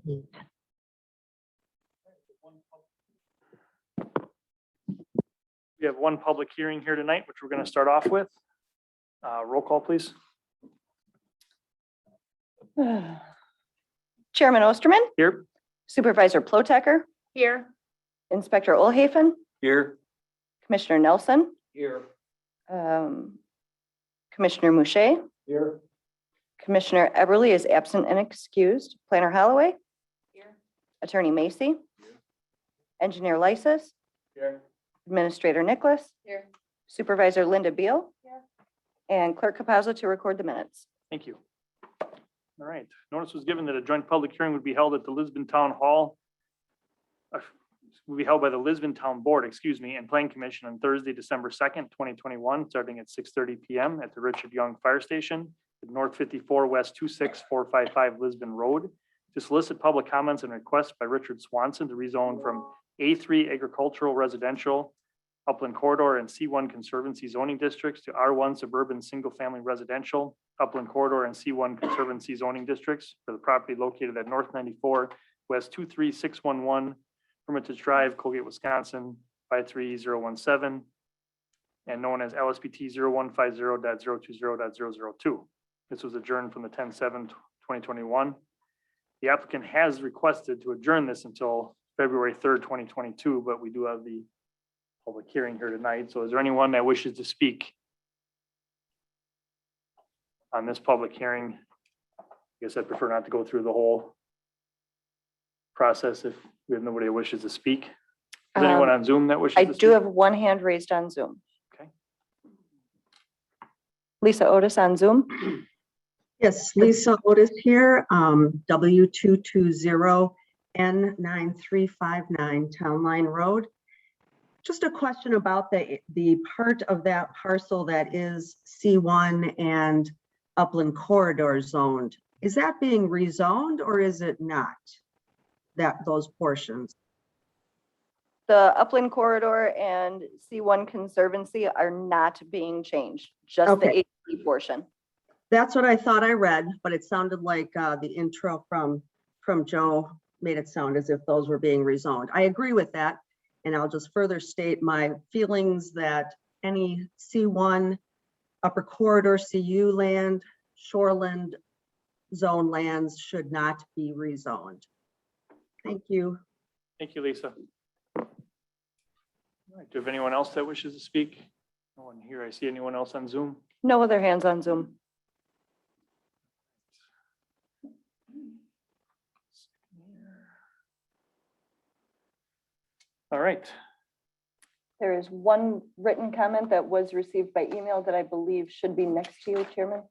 We have one public hearing here tonight, which we're going to start off with. Roll call, please. Chairman Osterman, Here. Supervisor Plotecker, Here. Inspector Olhafen, Here. Commissioner Nelson, Here. Commissioner Mouche, Here. Commissioner Eberly is absent and excused. Planner Holloway, Here. Attorney Macy, Engineer Lysis, Here. Administrator Nicholas, Here. Supervisor Linda Beal, Here. and Clerk Capazza to record the minutes. Thank you. All right. Notice was given that a joint public hearing would be held at the Lisbon Town Hall. Will be held by the Lisbon Town Board, and Planning Commission on Thursday, December 2nd, 2021, starting at 6:30 PM at the Richard Young Fire Station at North 54 West 26455 Lisbon Road, to solicit public comments and requests by Richard Swanson to rezone from A3 agricultural residential upland corridor and C1 conservancy zoning districts to R1 suburban single-family residential upland corridor and C1 conservancy zoning districts for the property located at North 94 West 23611 Hermitage Drive, Colgate, Wisconsin, 53017, and known as LSPT 0150.020.002. This was adjourned from the 10/7/2021. The applicant has requested to adjourn this until February 3rd, 2022, but we do have the public hearing here tonight. So is there anyone that wishes to speak on this public hearing? I guess I'd prefer not to go through the whole process if we have nobody that wishes to speak. Is there anyone on Zoom that wishes I to speak? do have one hand raised on Zoom. Okay. Lisa Otis on Zoom. Yes, Lisa Otis here, W220N9359 Town Line Road. Just a question about the part of that parcel that is C1 and upland corridor zoned. Is that being rezoned or is it not? Those portions? The upland corridor and C1 conservancy are not being changed, just the Okay. AC portion. That's what I thought I read, but it sounded like the intro from Joe made it sound as if those were being rezoned. I agree with that. And I'll just further state my feelings that any C1 upper corridor CU land, shoreland zone lands should not be rezoned. Thank you. Thank you, Lisa. All right, do you have anyone else that wishes to speak? No one here. I see anyone else on Zoom? No other hands on Zoom. All right. There is one written comment that was received by email that I believe should be next to you, Chairman.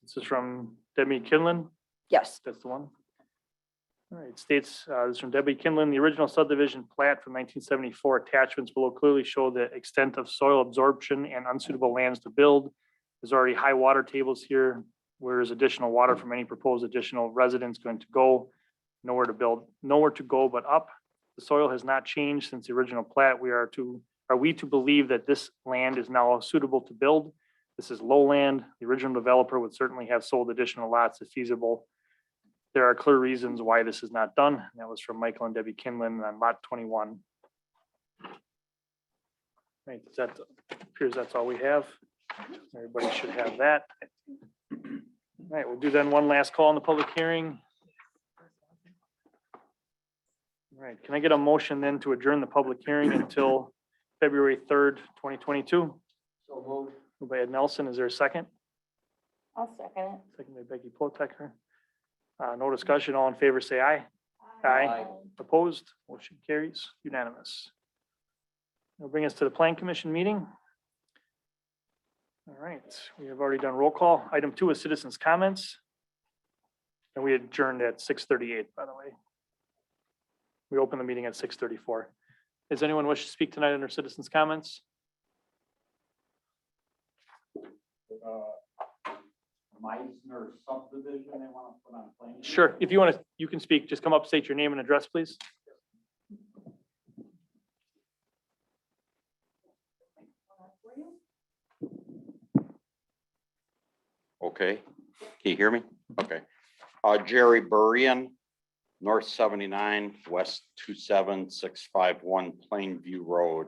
This is from Debbie Kinlan. Yes. That's the one. All right, states, this is from Debbie Kinlan, the original subdivision plat from 1974 attachments below clearly show the extent of soil absorption and unsuitable lands to build. There's already high water tables here, where is additional water from any proposed additional residents going to go? Nowhere to build, nowhere to go but up. The soil has not changed since the original plat. Are we to believe that this land is now suitable to build? This is lowland. The original developer would certainly have sold additional lots if feasible. There are clear reasons why this is not done. And that was from Michael and Debbie Kinlan on lot 21. Right, that appears that's all we have. Everybody should have that. All right, we'll do then one last call on the public hearing. All right, can I get a motion then to adjourn the public hearing until February 3rd, 2022? So moved. Moved by Ed Nelson. Is there a second? I'll second it. Second by Becky Plotecker. No discussion. All in favor, say aye. Aye. Opposed? Motion carries unanimous. That'll bring us to the Plan Commission meeting. All right, we have already done roll call. Item 2 is citizens' comments. And we adjourned at 6:38, by the way. We opened the meeting at 6:34. Does anyone wish to speak tonight under citizens' comments? Meisner subdivision they want to put on plan? Sure, if you want to, you can speak. Just come up, state your name and address, please. Okay, can you hear me? Okay. Jerry Burian, North 79, West 27651 Plainview Road.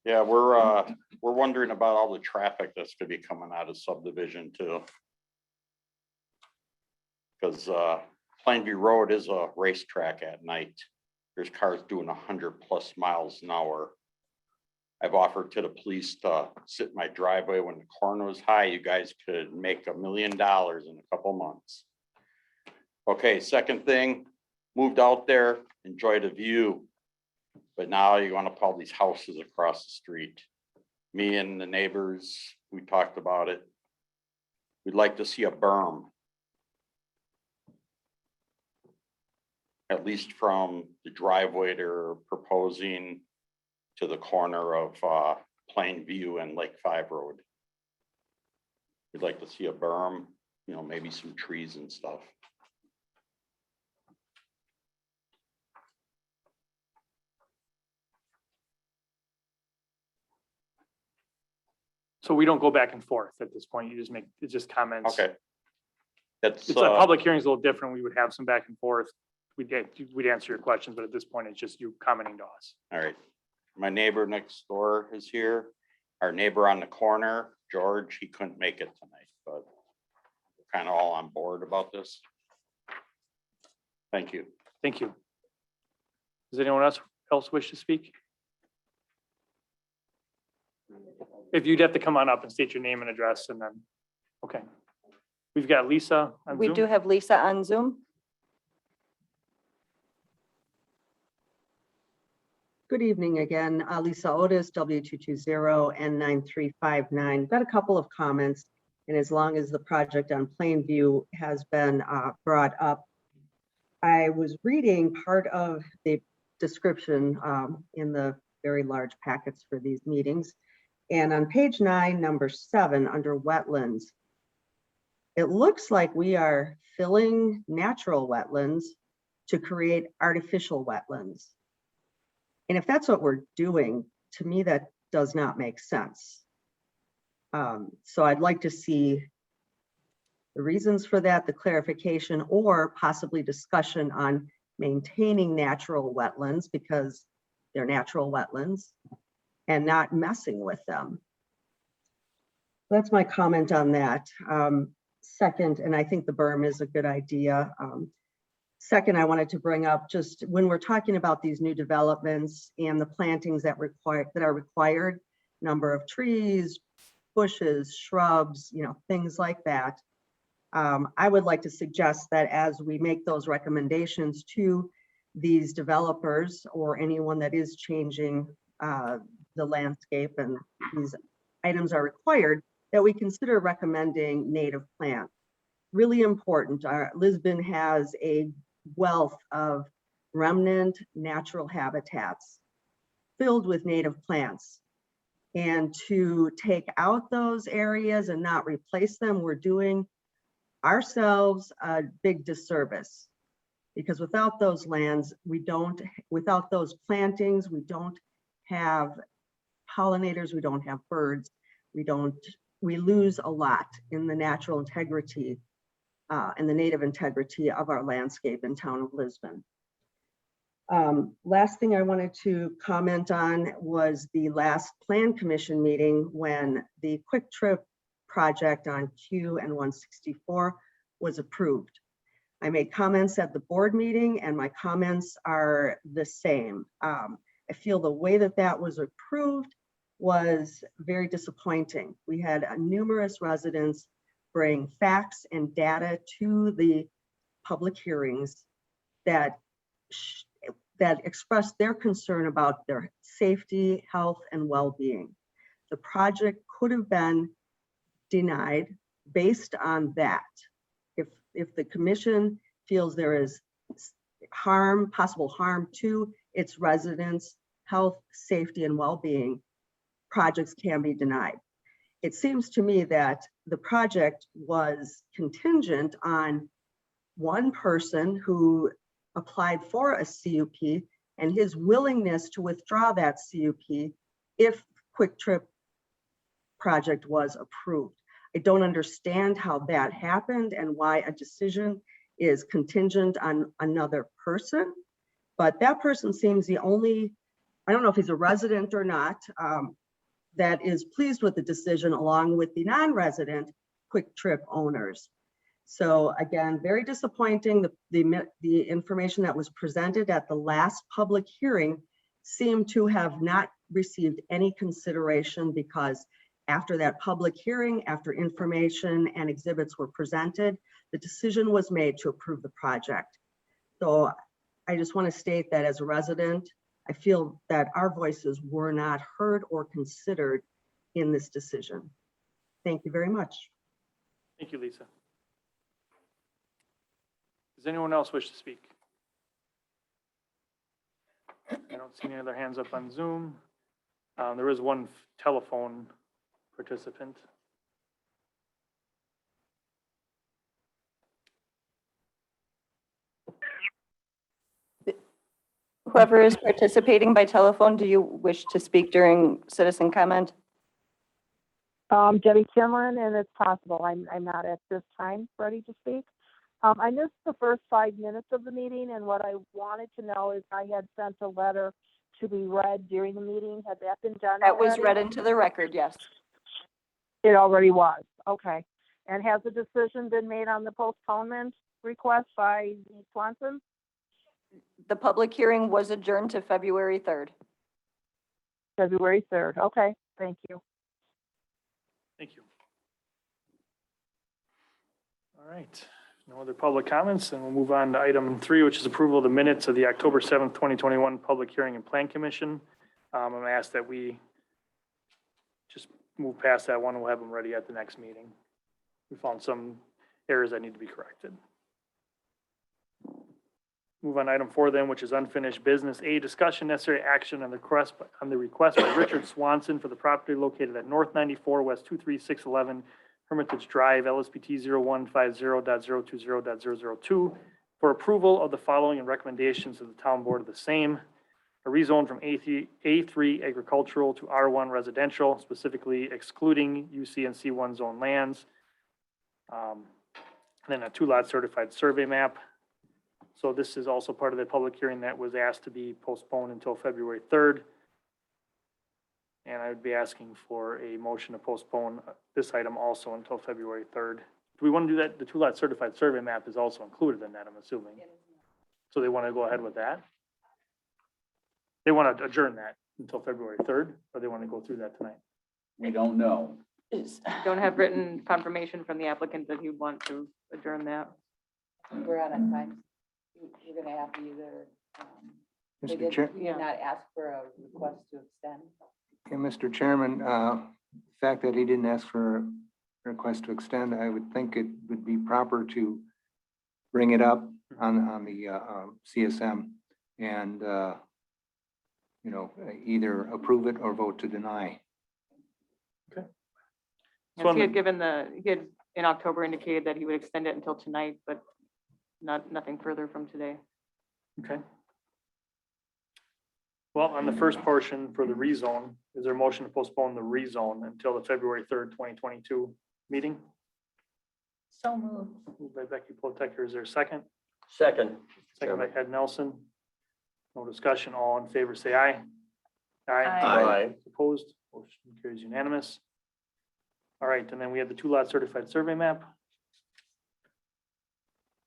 Yeah, we're wondering about all the traffic that's gonna be coming out of subdivision too. Because Plainview Road is a racetrack at night. There's cars doing 100+ miles an hour. I've offered to the police to sit in my driveway when the corn was high. You guys could make $1 million in a couple months. Okay, second thing, moved out there, enjoyed the view. But now you want to put all these houses across the street. Me and the neighbors, we talked about it. We'd like to see a berm. At least from the driveway they're proposing to the corner of Plainview and Lake 5 Road. We'd like to see a berm, you know, maybe some trees and stuff. So we don't go back and forth at this point. You just make, it's just comments. Okay. That's, It's a public hearing is a little different. We would have some back and forth. We'd answer your questions, but at this point, it's just you commenting to us. all right. My neighbor next door is here. Our neighbor on the corner, George, he couldn't make it tonight, but we're kind of all on board about this. Thank you. Thank you. Does anyone else wish to speak? If you'd have to come on up and state your name and address and then, okay. We've got Lisa on We Zoom. do have Lisa on Zoom. Good evening again, Lisa Otis, W220N9359. Got a couple of comments, and as long as the project on Plainview has been brought up, I was reading part of the description in the very large packets for these meetings. And on page 9, number 7, under wetlands, it looks like we are filling natural wetlands to create artificial wetlands. And if that's what we're doing, to me, that does not make sense. So I'd like to see the reasons for that, the clarification, or possibly discussion on maintaining natural wetlands because they're natural wetlands and not messing with them. That's my comment on that. Second, and I think the berm is a good idea. Second, I wanted to bring up just when we're talking about these new developments and the plantings that are required, number of trees, bushes, shrubs, you know, things like that. I would like to suggest that as we make those recommendations to these developers or anyone that is changing the landscape and these items are required, that we consider recommending native plant. Really important. Lisbon has a wealth of remnant natural habitats filled with native plants. And to take out those areas and not replace them, we're doing ourselves a big disservice. Because without those lands, without those plantings, we don't have pollinators, we don't have birds, we lose a lot in the natural integrity and the native integrity of our landscape in town of Lisbon. Last thing I wanted to comment on was the last Plan Commission meeting when the Quick Trip project on Q and 164 was approved. I made comments at the board meeting and my comments are the same. I feel the way that that was approved was very disappointing. We had numerous residents bring facts and data to the public hearings that expressed their concern about their safety, health, and well-being. The project could have been denied based on that. If the commission feels there is possible harm to its residents' health, safety, and well-being, projects can be denied. It seems to me that the project was contingent on one person who applied for a CUP and his willingness to withdraw that CUP if Quick Trip project was approved. I don't understand how that happened and why a decision is contingent on another person. But that person seems the only, I don't know if he's a resident or not, that is pleased with the decision along with the non-resident Quick Trip owners. So again, very disappointing. The information that was presented at the last public hearing seemed to have not received any consideration, because after that public hearing, after information and exhibits were presented, the decision was made to approve the project. So I just want to state that as a resident, I feel that our voices were not heard or considered in this decision. Thank you very much. Thank you, Lisa. Does anyone else wish to speak? I don't see any other hands up on Zoom. There is one telephone participant. Whoever is participating by telephone, do you wish to speak during citizen comment? Debbie Timlin, and it's possible I'm not at this time ready to speak. I missed the first 5 minutes of the meeting, and what I wanted to know is I had sent a letter to be read during the meeting. Had that been done? That was already? read into the record, yes. It already was. Okay. And has the decision been made on the postponement request by Swanson? The public hearing was adjourned to February 3rd. February 3rd. Okay. Thank you. Thank you. All right, no other public comments, and we'll move on to item 3, which is approval of the minutes of the October 7th, 2021 Public Hearing and Plan Commission. I'm gonna ask that we just move past that one. We'll have them ready at the next meeting. We found some errors that need to be corrected. Move on to item 4 then, which is unfinished business. A, discussion necessary action on the request by Richard Swanson for the property located at North 94 West 23611 Hermitage Drive, LSPT 0150.020.002 for approval of the following and recommendations of the town board of the same. A rezone from A3 agricultural to R1 residential, specifically excluding UC and C1 zone lands. Then a 2-lot certified survey map. So this is also part of the public hearing that was asked to be postponed until February 3rd. And I would be asking for a motion to postpone this item also until February 3rd. Do we want to do that? The 2-lot certified survey map is also included in that, I'm assuming. So they want to go ahead with that? They want to adjourn that until February 3rd, or they want to go through that tonight? We don't know. Don't have written confirmation from the applicant that you want to adjourn that. We're out of time. You're gonna have to either, they Mr. Chair, did not ask for a request to extend. yeah, Mr. Chairman, the fact that he didn't ask for a request to extend, I would think it would be proper to bring it up on the CSM and, you know, either approve it or vote to deny. Yes, he had in October indicated that he would extend it until tonight, but nothing further from today. Okay. Well, on the first portion for the rezone, is there a motion to postpone the rezone until the February 3rd, 2022 meeting? So moved. Moved by Becky Plotecker. Is there a second? Second. Second by Ed Nelson. No discussion. All in favor, say aye. Aye. Opposed? Motion carries unanimous. All right, and then we have the 2-lot certified survey map.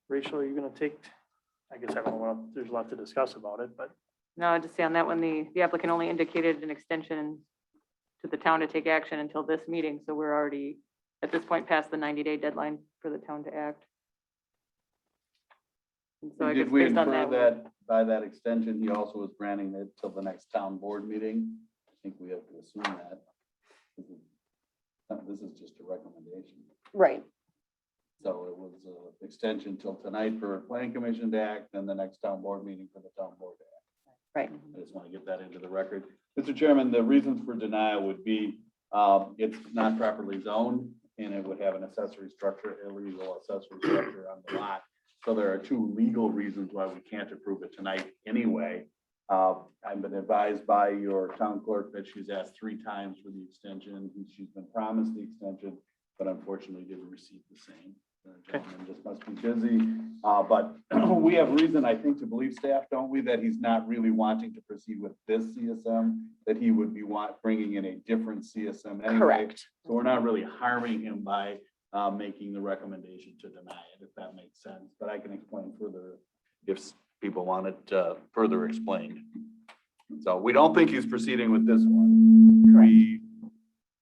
Rachel, are you gonna take, I guess I don't know, what there's a lot to discuss about it, but No, just say on that one, the applicant only indicated an extension to the town to take action until this meeting. So we're already, at this point, past the 90-day deadline for the town to act. And so I guess Did we based on infer that, that by that extension, he also was granting it till the next town board meeting? I think we have to assume that. This is just a recommendation. Right. So it was an extension till tonight for planning commission to act, and the next town board meeting for the town board to act. Right. I just want to get that into the record. Mr. Chairman, the reasons for denial would be, it's not properly zoned, and it would have an accessory structure, illegal accessory structure on the lot. So there are 2 legal reasons why we can't approve it tonight anyway. I've been advised by your town clerk that she's asked 3 times for the extension. She's been promised the extension. but unfortunately didn't receive the same. The gentleman just must be busy, but we have reason, I think, to believe, staff, don't we, that he's not really wanting to proceed with this CSM, that he would be bringing in a different CSM anyway. Correct. So we're not really harming him by making the recommendation to deny it, if that makes sense. But I can explain further if people want it further explained. So we don't think he's proceeding with this one.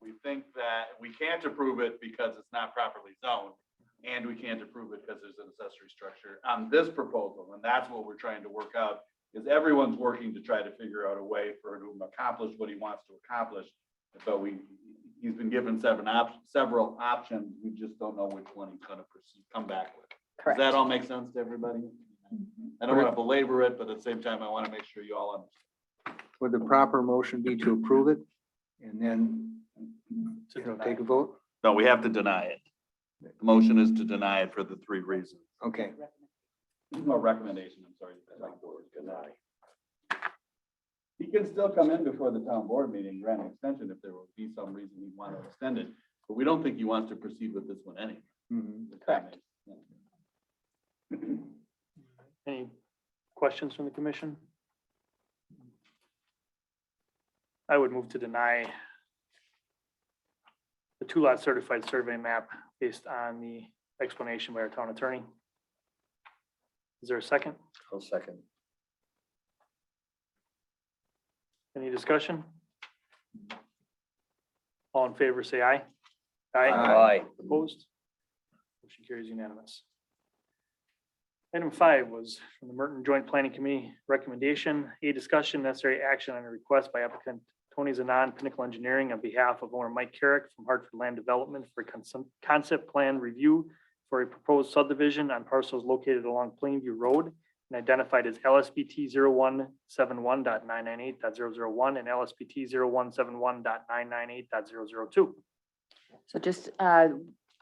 We think that we can't approve it because it's not properly zoned, and we can't approve it because there's an accessory structure on this proposal. And that's what we're trying to work out, is everyone's working to try to figure out a way for him to accomplish what he wants to accomplish. So he's been given several options. We just don't know which one he's gonna come back with. Correct. Does that all make sense to everybody? I don't want to belabor it, but at the same time, I want to make sure you all understand. Would the proper motion be to approve it and then, take a vote? No, we have to deny it. The motion is to deny it for the 3 reasons. Okay, No recommendation, I'm sorry. Deny. He can still come in before the town board meeting, grant an extension if there would be some reason he wanted to extend it, but we don't think he wants to proceed with this one anyway. If that makes sense. Any questions from the commission? I would move to deny the 2-lot certified survey map based on the explanation by our town attorney. Is there a second? I'll second. Any discussion? All in favor, say aye. Aye. Opposed? Motion carries unanimous. Item 5 was from the Merton Joint Planning Committee recommendation, a discussion necessary action on a request by applicant Tony Zanon, Pinnacle Engineering, on behalf of owner Mike Carrick from Hartford Land Development for a concept plan review for a proposed subdivision on parcels located along Plainview Road and identified as LSBT 0171.998.001 and LSBT 0171.998.002. So just, I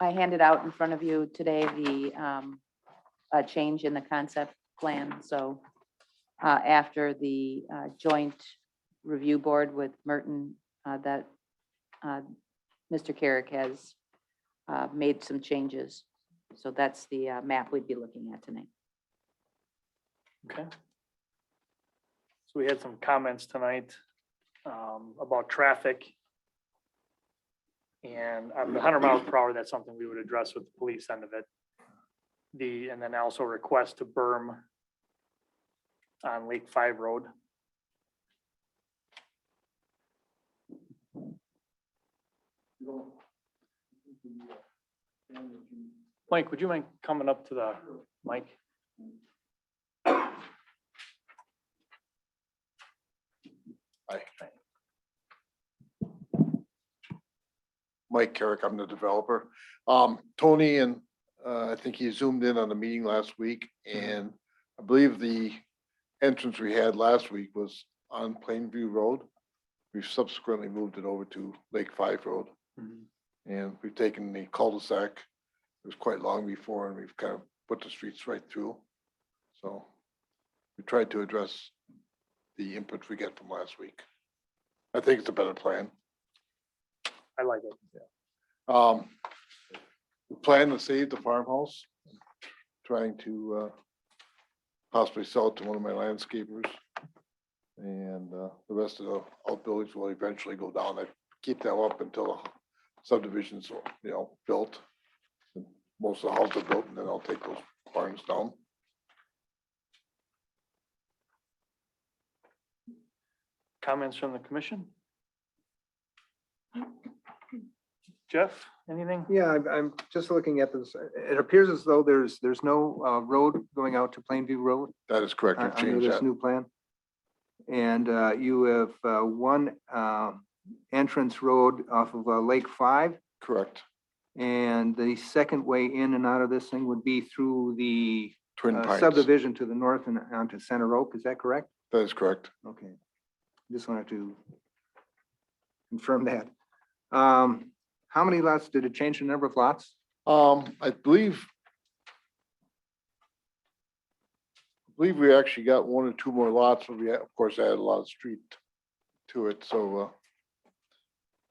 handed out in front of you today the change in the concept plan. So after the joint review board with Merton, that Mr. Carrick has made some changes. So that's the map we'd be looking at tonight. Okay. So we had some comments tonight about traffic. And on the 100 miles per hour, that's something we would address with the police end of it. And then also request to berm on Lake 5 Road. Mike, would you mind coming up to the mic? Mike Carrick, I'm the developer. Tony and I think he zoomed in on the meeting last week, and I believe the entrance we had last week was on Plainview Road. We've subsequently moved it over to Lake 5 Road. And we've taken the cul-de-sac. It was quite long before, and we've kind of put the streets right through. So we tried to address the input we get from last week. I think it's a better plan. I like it. We plan to save the farmhouse, trying to possibly sell it to one of my landscapers. And the rest of the outbuildings will eventually go down. I keep them up until the subdivision's, built. Most of the houses are built, and then I'll take those barns down. Comments from the commission? Jeff, anything? yeah, I'm just looking at this. It appears as though there's no road going out to Plainview Road That is correct. We've under changed this that. new plan. And you have one entrance road off of Lake 5. Correct. And the second way in and out of this thing would be through the Twin Pines. subdivision to the north and onto Center Oak. Is that correct? That is correct. Okay. Just wanted to confirm that. How many lots, did it change the number of lots? I believe we actually got 1 or 2 more lots, but we, of course, added a lot of street to it, so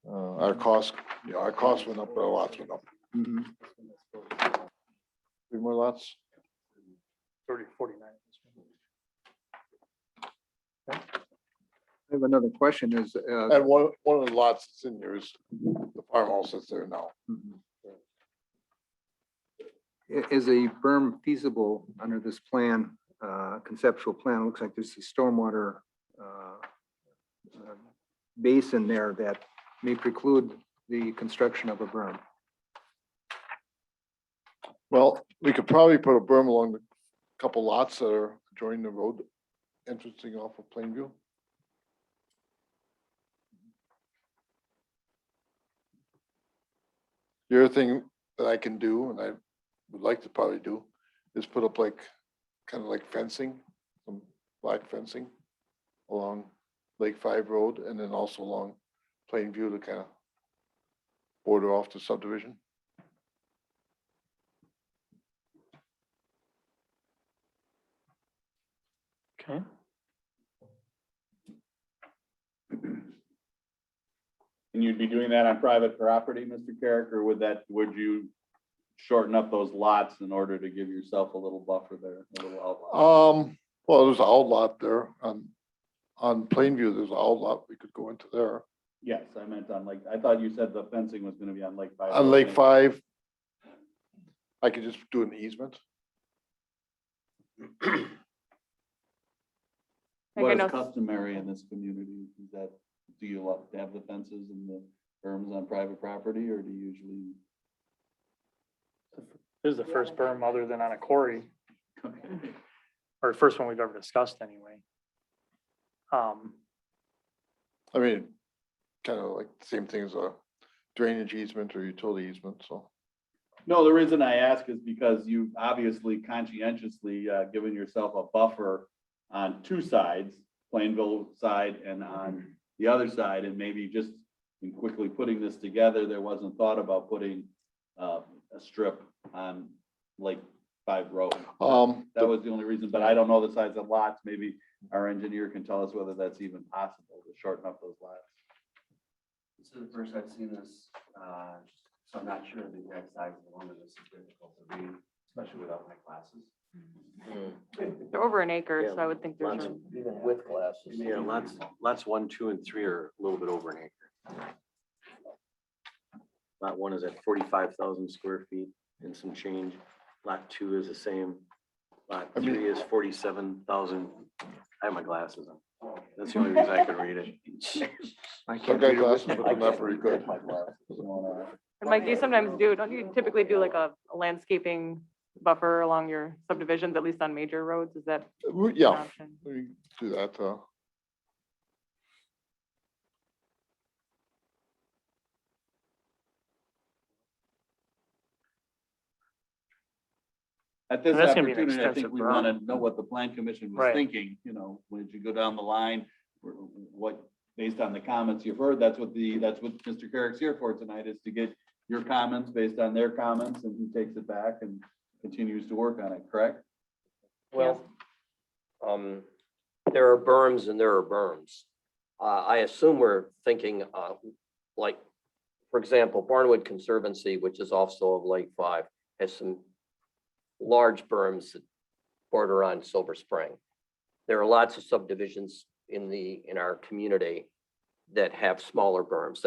our cost went up, but our lots went up. Three more lots. 49. I have another question is, And one of the lots that's in there is the farmhouse that's there now. is a berm feasible under this plan, conceptual plan? It looks like there's a stormwater basin there that may preclude the construction of a berm. Well, we could probably put a berm along the couple lots that are joining the road entrancing off of Plainview. The other thing that I can do, and I would like to probably do, is put up like, kind of like fencing, some black fencing along Lake 5 Road and then also along Plainview to kind of border off the subdivision. Okay. And you'd be doing that on private property, Mr. Carrick, or would you shorten up those lots in order to give yourself a little buffer there, a little outline? Well, there's an outlot there on Plainview, there's an outlot we could go into there. Yes, I meant on Lake, I thought you said the fencing was gonna be on Lake 5. On Lake 5, I could just do an easement. What is know- customary in this community? Is that, do you love to have the fences and the berms on private property, or do you usually? This is the first berm other than on a quarry, or the first one we've ever discussed anyway. I mean, kind of like the same thing as a drainage easement or utility easement, so. No, the reason I ask is because you've obviously conscientiously given yourself a buffer on two sides, Plainville side and on the other side, and maybe just in quickly putting this together, there wasn't thought about putting a strip on Lake 5 Road. That was the only reason, but I don't know the size of lots. Maybe our engineer can tell us whether that's even possible to shorten up those lots. This is the first I've seen this, so I'm not sure the exact size of the one that this is difficult to read, especially without my glasses. They're over an acre, so I would think there's room. Even with glasses. Yeah, lots 1, 2, and 3 are a little bit over an acre. Lot 1 is at 45,000 square feet and some change. Lot 2 is the same. Lot 3 is 47,000. I have my glasses on. That's the only reason I can read it. I Some can't guy read it with glasses, my- but they're not very good. And Mike, you sometimes do, don't you typically do like a landscaping buffer along your subdivisions, at least on major roads? Is that an Yeah, option? we do that. At this And that's gonna be an opportunity, I think extensive we berm. want to know what the plan commission was Right. thinking, when you go down the line, what, based on the comments you've heard, that's what Mr. Carrick's here for tonight, is to get your comments based on their comments, and he takes it back and continues to work on it, correct? Well, there are berms and there are berms. I assume we're thinking, like, for example, Barnwood Conservancy, which is also of Lake 5, has some large berms that border on Silver Spring. There are lots of subdivisions in our community that have smaller berms.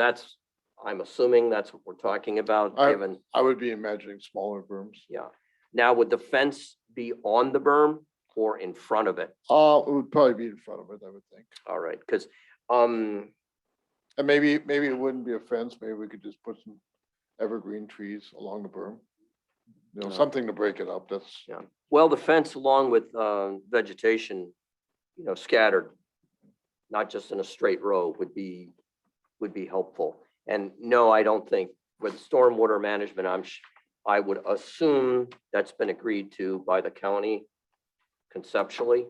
I'm assuming that's what we're talking about, given, I would be imagining smaller berms. yeah. Now, would the fence be on the berm or in front of it? It would probably be in front of it, I would think. All right, because, And maybe it wouldn't be a fence, maybe we could just put some evergreen trees along the berm. Something to break it up, that's. yeah, well, the fence along with vegetation, scattered, not just in a straight row, would be helpful. And no, I don't think with stormwater management, I would assume that's been agreed to by the county conceptually.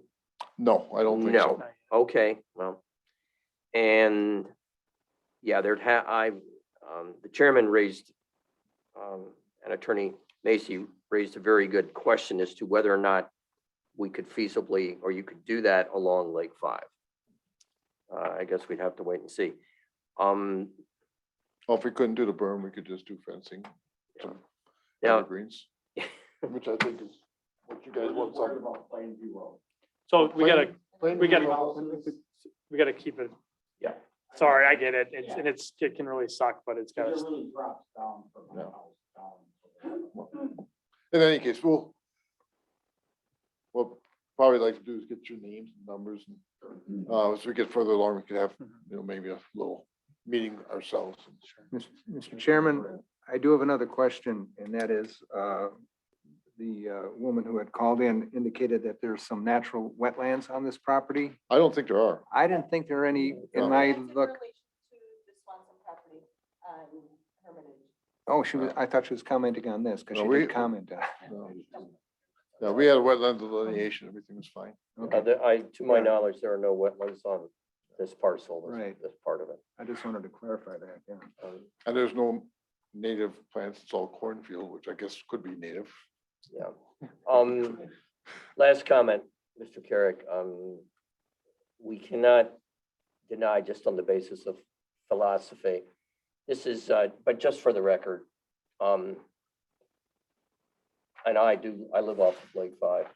No, I don't think No. so. Okay, well, and yeah, the chairman raised, and Attorney Macy raised a very good question as to whether or not we could feasibly, or you could do that along Lake 5. I guess we'd have to wait and see. Well, if we couldn't do the berm, we could just do fencing. Now, Evergreens, which I think is what you guys want. Something about Plainview Road. So we gotta Plainview keep it. Yeah. Sorry, I get it. It can really suck, but it's gotta. In any case, we'll probably like to do is get your names and numbers and, as we get further along, we could have, maybe a little meeting ourselves. Mr. Chairman, I do have another question, and that is, the woman who had called in indicated that there's some natural wetlands on this property. I don't think there are. I didn't think there are any in my look. Oh, I thought she was commenting on this, because No, she we- did comment on. No. Yeah, we had a wetland delineation, everything was fine. Okay, to my knowledge, there are no wetlands on this parcel, Right. this part of it. I just wanted to clarify that, yeah. And there's no native plants, it's all cornfield, which I guess could be native. Yeah. Last comment, Mr. Carrick, we cannot deny just on the basis of philosophy. This is, but just for the record, and I live off of Lake 5.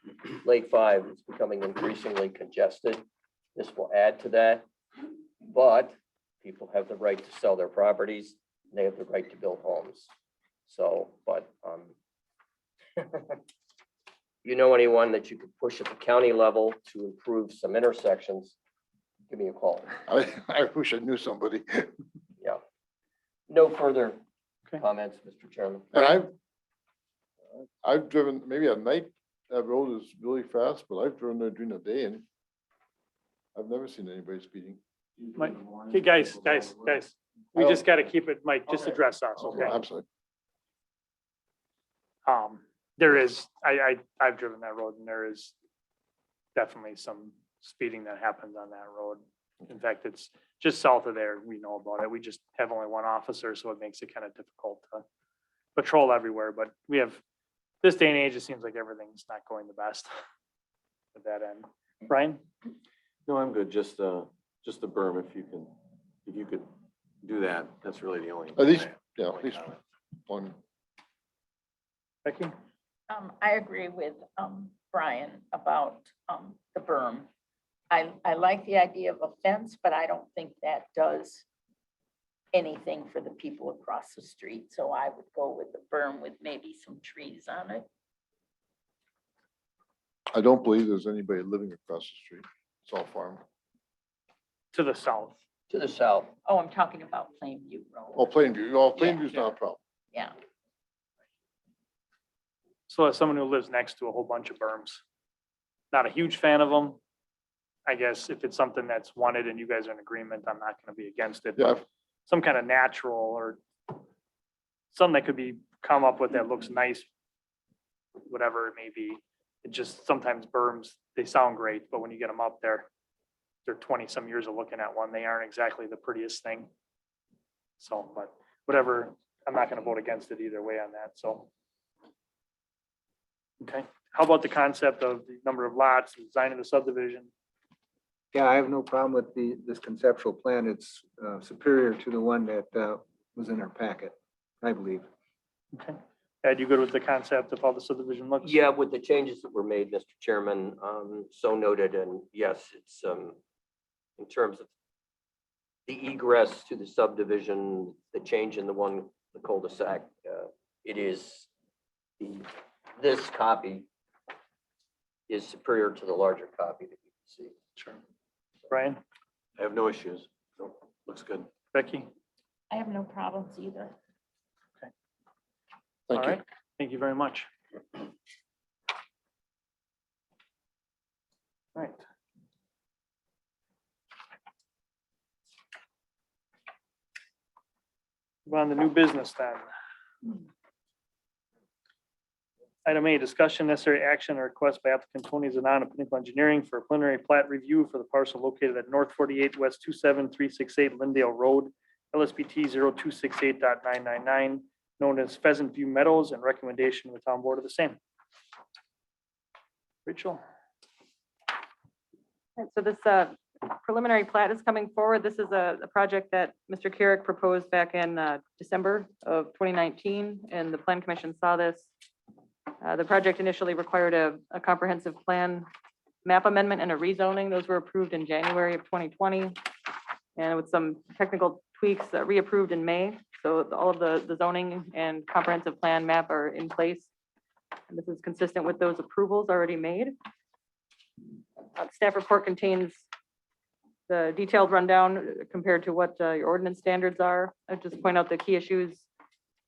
Lake 5 is becoming increasingly congested. This will add to that. But people have the right to sell their properties, and they have the right to build homes. So, but, you know anyone that you could push at the county level to improve some intersections, give me a call. I wish I knew somebody. Yeah. No further Okay. comments, Mr. Chairman. And I've driven, maybe at night, that road is really fast, but I've driven there during the day and I've never seen anybody speeding. Mike, okay, guys, we just gotta keep it, Mike, just address us, okay? Absolutely. There is, I've driven that road and there is definitely some speeding that happens on that road. In fact, it's just south of there. We know about it. We just have only one officer, so it makes it kind of difficult to patrol everywhere, but we have, this day and age, it seems like everything's not going the best at that end. Brian? No, I'm good. Just the berm, if you could do that, that's really the only. At least, yeah, only at least comment. one. Becky? I agree with Brian about the berm. I like the idea of a fence, but I don't think that does anything for the people across the street. So I would go with the berm with maybe some trees on it. I don't believe there's anybody living across the street. It's all farm. To the south. To the south. Oh, I'm talking about Plainview Oh, Road. Plainview. Oh, Plainview's not a problem. Yeah. So as someone who lives next to a whole bunch of berms, not a huge fan of them. I guess if it's something that's wanted and you guys are in agreement, I'm not gonna be against it. Yeah, But some kind of natural or something that could be come up with that looks nice, whatever it may be. It just, sometimes berms, they sound great, but when you get them up there, they're 20 some years of looking at one, they aren't exactly the prettiest thing. So, but whatever, I'm not gonna vote against it either way on that, so. Okay, how about the concept of the number of lots, design of the subdivision? Yeah, I have no problem with this conceptual plan. It's superior to the one that was in our packet, I believe. Okay, Ed, you good with the concept of how the subdivision looks? Yeah, with the changes that were made, Mr. Chairman, so noted, and yes, it's, in terms of the egress to the subdivision, the change in the cul-de-sac, it is, this copy is superior to the larger copy that you can see. Sure. Brian, I have no issues. Nope, looks good. Becky? I have no problems either. All thank you. right, thank you very much. Right. Move on to new business then. Item A, discussion necessary action or request by applicant Tony Zanana, Pinnacle Engineering for a preliminary plat review for the parcel located at North 48 West 27368 Lindale Road, LSBT 0268.999, known as Pheasant View Meadows, and recommendation of the town board of the same. Rachel? And so this preliminary plat is coming forward. This is a project that Mr. Carrick proposed back in December of 2019, and the Plan Commission saw this. The project initially required a comprehensive plan map amendment and a rezoning. Those were approved in January of 2020. And with some technical tweaks, reapproved in May. So all of the zoning and comprehensive plan map are in place. And this is consistent with those approvals already made. Staff report contains the detailed rundown compared to what your ordinance standards are. I just point out the key issues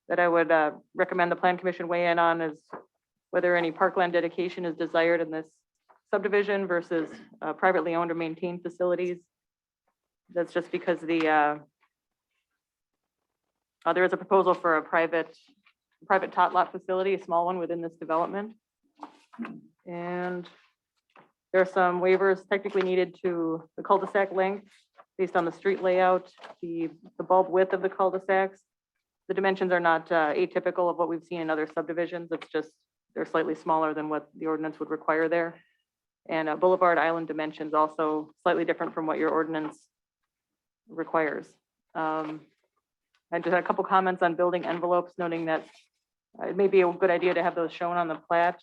that I would recommend the Plan Commission weigh in on is whether any parkland dedication is desired in this subdivision versus privately owned or maintained facilities. That's just because there is a proposal for a private tot lot facility, a small one within this development. And there are some waivers technically needed to the cul-de-sac length based on the street layout, the bulb width of the cul-de-sacs. The dimensions are not atypical of what we've seen in other subdivisions. It's just, they're slightly smaller than what the ordinance would require there. And boulevard island dimensions also slightly different from what your ordinance requires. I just had a couple comments on building envelopes, noting that it may be a good idea to have those shown on the plat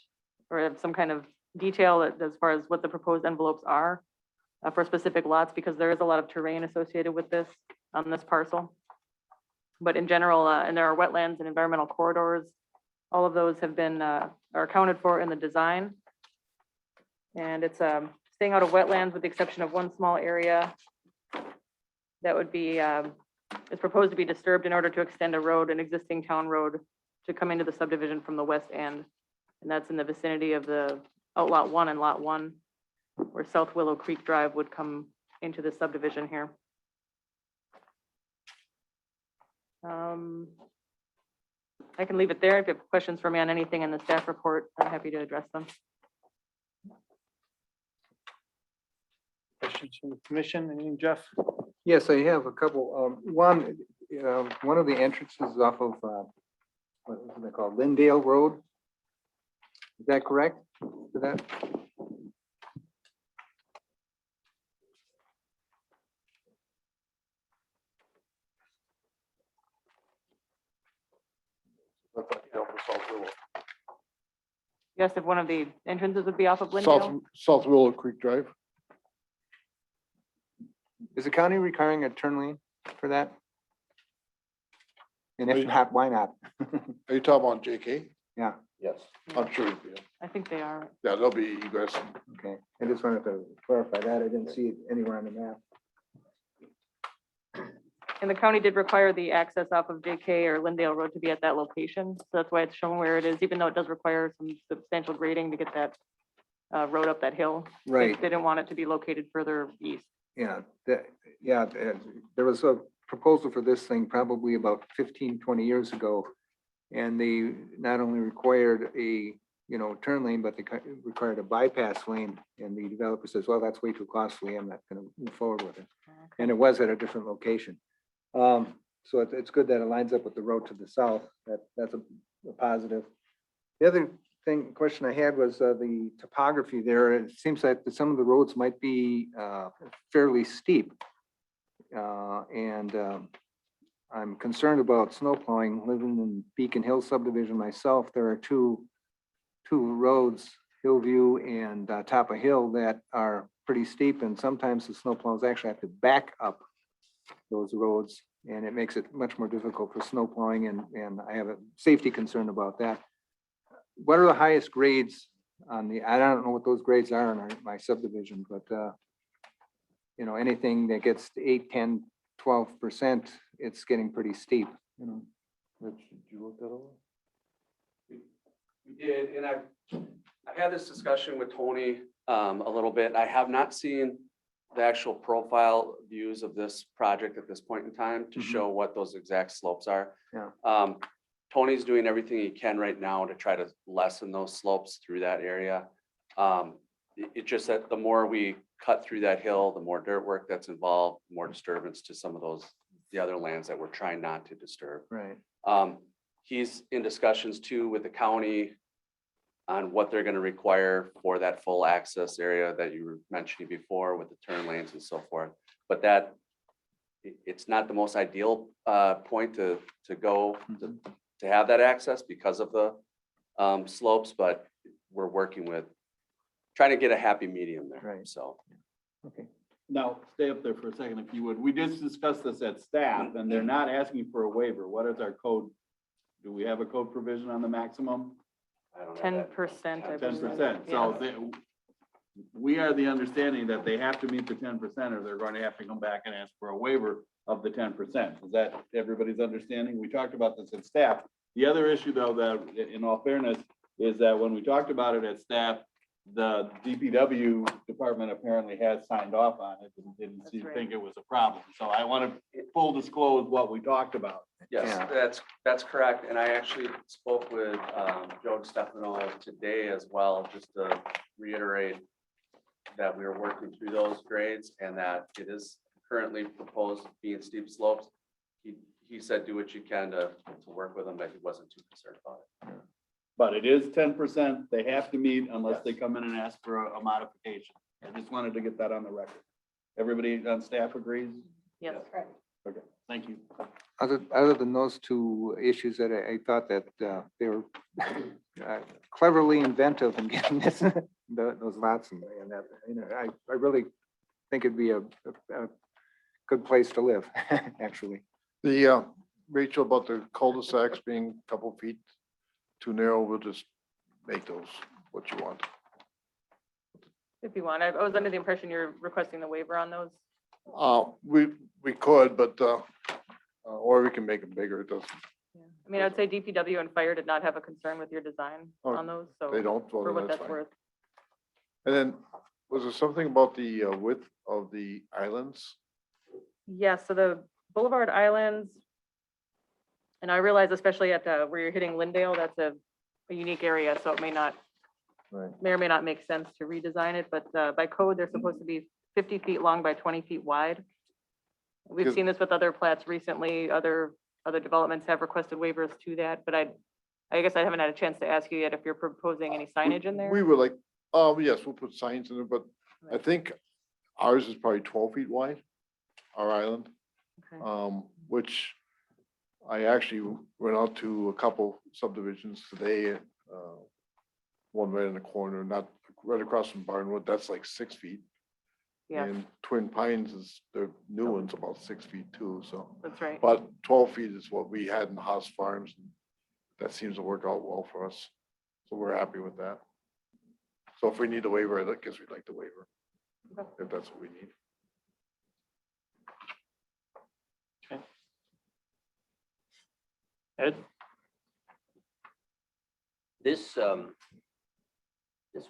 or have some kind of detail as far as what the proposed envelopes are for specific lots, because there is a lot of terrain associated with this on this parcel. But in general, and there are wetlands and environmental corridors, all of those have been, are accounted for in the design. And it's staying out of wetlands with the exception of one small area that would be, is proposed to be disturbed in order to extend a road, an existing town road, to come into the subdivision from the west end. And that's in the vicinity of the Outlot 1 and Lot 1, where South Willow Creek Drive would come into the subdivision here. I can leave it there. If you have questions for me on anything in the staff report, I'm happy to address them. Questions from the commission? Anything, Jeff? Yes, I have a couple. One of the entrances is off of, what is it called, Lindale Road? Is that correct? Is that? Yes, if one of the entrances would be off of Lindale. South Willow Creek Drive. Is the county requiring a turn lane for that? And if not, why not? Are you talking about JK? Yeah, Yes. I'm sure it'd be. I think they are. Yeah, there'll be egress. okay. I just wanted to clarify that. I didn't see it anywhere on the map. And the county did require the access off of JK or Lindale Road to be at that location. So that's why it's shown where it is, even though it does require some substantial grading to get that road up that hill. Right. They didn't want it to be located further east. Yeah, there was a proposal for this thing probably about 15, 20 years ago. And they not only required a, turn lane, but they required a bypass lane. And the developer says, well, that's way too costly. I'm not gonna move forward with it. And it was at a different location. So it's good that it lines up with the road to the south. That's a positive. The other question I had was the topography there. It seems that some of the roads might be fairly steep. I'm concerned about snow plowing. Living in Beacon Hill subdivision myself, there are two roads, Hillview and Top of Hill, that are pretty steep, and sometimes the snow plows actually have to back up those roads, and it makes it much more difficult for snow plowing, and I have a safety concern about that. What are the highest grades on I don't know what those grades are in my subdivision, but anything that gets to 8, 10, 12%, it's getting pretty steep, Rich, did you look that over? We did, and I've had this discussion with Tony a little bit. I have not seen the actual profile views of this project at this point in time to show what those exact slopes are. Yeah. Tony's doing everything he can right now to try to lessen those slopes through that area. It's just that the more we cut through that hill, the more dirt work that's involved, more disturbance to some of the other lands that we're trying not to disturb. right. He's in discussions too with the county on what they're gonna require for that full access area that you were mentioning before with the turn lanes and so forth. But that, it's not the most ideal point to go to have that access because of the slopes, but we're working with, trying to get a happy medium there, Right. so. Okay. Now, stay up there for a second if you would. We just discussed this at staff and they're not asking for a waiver. What is our code? Do we have a code provision on the maximum? I don't have that. 10%. I 10%. So we are the understanding that they have to meet the 10% or they're going to have to come back and ask for a waiver of the 10%. Is that everybody's understanding? We talked about this at staff. The other issue though, that in all fairness, is that when we talked about it at staff, the DPW department apparently has signed off on it and didn't That's right. think it was a problem. So I want to full disclose what we talked about. Yes, Yeah. that's correct. And I actually spoke with Joe Stefano today as well, just to reiterate that we are working through those grades and that it is currently proposed being steep slopes. He said, do what you can to work with them, but he wasn't too concerned about it. But it is 10%. They have to meet unless they come in and ask for a modification. I just wanted to get that on the record. Everybody on staff agrees? Yes. Okay, thank you. Other than those two issues that I thought that they were cleverly inventive in getting those lots and that, I really think it'd be a good place to live, actually. The, Rachel, about the cul-de-sacs being a couple feet too narrow, we'll just make those what you want. If you want. I was under the impression you're requesting the waiver on those. We could, but, or we can make them bigger. It doesn't, Yeah. I mean, I'd say DPW and fire did not have a concern with your design Oh, on those, so they don't, well, for then what that's that's fine. worth. And then, was there something about the width of the islands? Yes, so the Boulevard Islands, and I realize especially at where you're hitting Lindale, that's a unique area, so it may or may not make sense to redesign it, but by code, they're supposed to be 50 feet long by 20 feet wide. We've Good. seen this with other plats recently, other developments have requested waivers to that, but I guess I haven't had a chance to ask you yet if you're proposing any signage in there. We were like, yes, we'll put signs in there, but I think ours is probably 12 feet wide, our island. Okay. Which I actually went out to a couple subdivisions today. One right in the corner, not right across from Barnwood, that's like 6 feet. Yeah, And Twin Pines is, the new one's about 6 feet too, so. that's right. But 12 feet is what we had in Haas Farms. That seems to work out well for us. So we're happy with that. So if we need a waiver, I guess we'd like the waiver. Okay. If that's what we need. Ed? This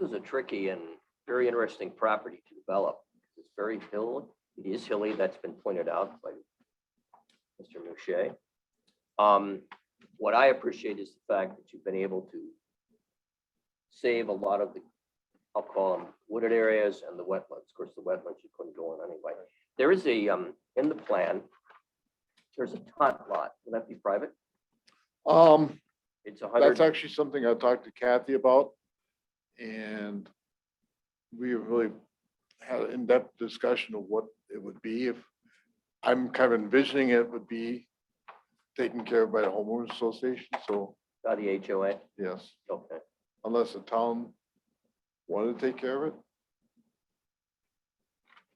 was a tricky and very interesting property to develop. It's very hilly. It is hilly, that's been pointed out by Mr. Mouche. What I appreciate is the fact that you've been able to save a lot of the, I'll call them wooded areas and the wetlands. Of course, the wetlands you couldn't go in anyway. There is a, in the plan, there's a tot lot. Will that be private? It's 100. That's actually something I talked to Kathy about. And we really had an in-depth discussion of what it would be if, I'm kind of envisioning it would be taken care of by the homeowners association, so By the HOA? yes, Okay. unless the town wanted to take care of it.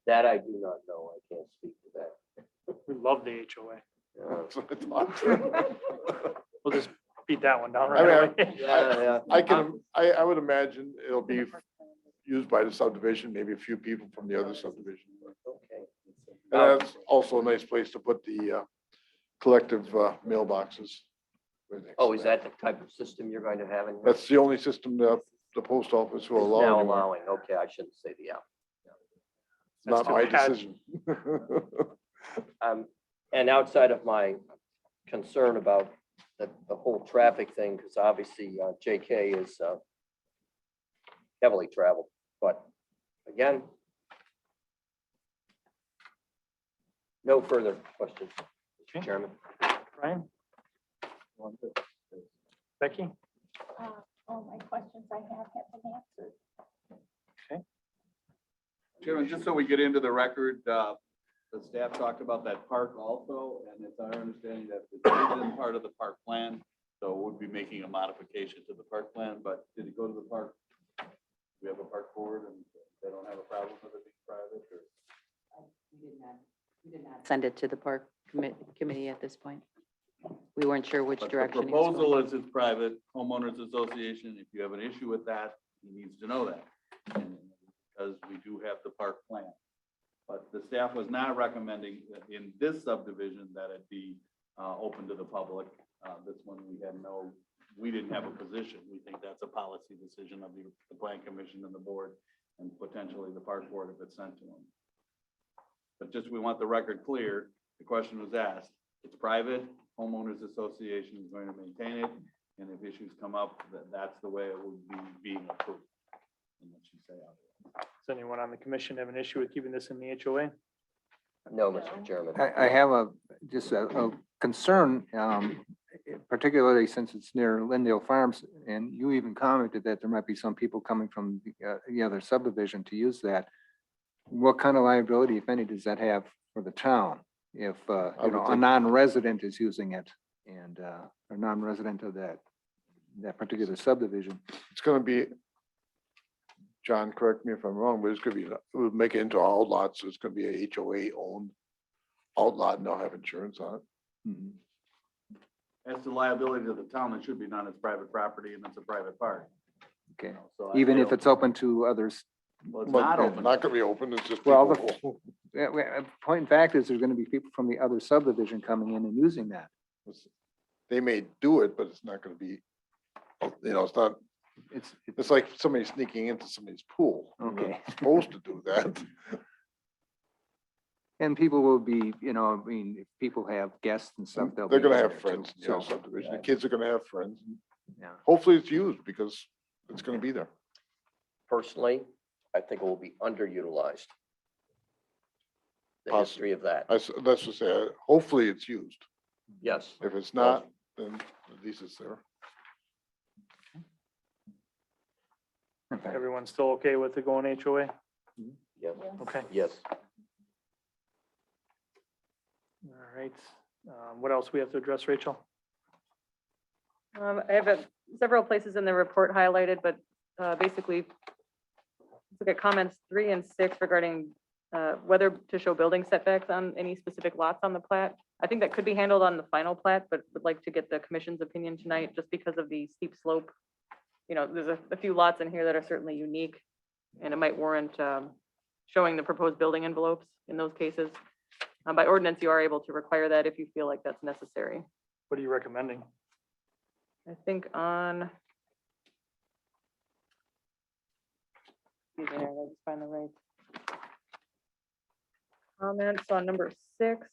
That I do not know. I can't speak to that. We love the HOA. That's what I thought. We'll just beat that one down I mean, right away. Yeah. I would imagine it'll be used by the subdivision, maybe a few people from the other subdivision. Okay. And that's also a nice place to put the collective mailboxes. right next Oh, to is that the type of system you're going to have in here? That's the only system that the post office will Is allow now anymore. allowing, okay, I shouldn't say the out. It's not That's my too bad. decision. And outside of my concern about the whole traffic thing, because obviously JK is heavily traveled, but again, no further questions, Okay. Mr. Chairman. Brian? Becky? All my questions I have been answered. Chairman, just so we get into the record, the staff talked about that park also, and it's our understanding that it's in part of the park plan. So we'll be making a modification to the park plan, but did it go to the park? We have a park board and they don't have a problem with it being private or? We did not send it to the park committee at this point. We weren't sure which But the direction. he was proposal going. is it's private homeowners association. If you have an issue with that, he needs to know that. And because we do have the park plan. But the staff was not recommending that in this subdivision that it be open to the public. This one, we didn't have a position. We think that's a policy decision of the plan commission and the board and potentially the park board if it's sent to them. But just, we want the record clear. The question was asked. It's private. Homeowners association is going to maintain it. And if issues come up, that's the way it would be being approved. And what you say out there. Does anyone on the commission have an issue with keeping this in the HOA? No, Mr. Chairman. I have just a concern, particularly since it's near Lindale Farms, and you even commented that there might be some people coming from the other subdivision to use that. What kind of liability, if any, does that have for the town? If, would a think- non-resident is using it and a non-resident of that particular subdivision? It's gonna be, John, correct me if I'm wrong, but it's gonna be, we'll make it into outlots, so it's gonna be a HOA owned outlot, and they'll have insurance on it. Mhm. As to liability to the town, it should be done as private property and it's a private park. Okay, So even I if feel- it's open to others? Well, it's But not it's open. Not gonna be open, it's just. Well, people Point in fact is there's going to be people from the other subdivision coming in and using that. They may do it, but it's not gonna be, it's not, it's like somebody sneaking into somebody's pool. You're not Okay. Supposed to do that. And people will be, if people have guests and stuff, they'll. They're be gonna in have there too. friends in the other So, subdivision. The kids are gonna have friends. yeah. Hopefully it's used because it's gonna be there. Personally, I think it will be underutilized. The Possibly. history of that, Let's just say, hopefully it's used. yes. If it's not, then at least it's there. Okay. Everyone's still okay with it going HOA? Yeah, Okay, yes. all right. What else we have to address, Rachel? I have several places in the report highlighted, but basically look at comments 3 and 6 regarding whether to show building setbacks on any specific lots on the plat. I think that could be handled on the final plat, but would like to get the commission's opinion tonight just because of the steep slope. There's a few lots in here that are certainly unique and it might warrant showing the proposed building envelopes in those cases. By ordinance, you are able to require that if you feel like that's necessary. What are you recommending? I think on. Excuse me, let's find the right. Comments on number 6.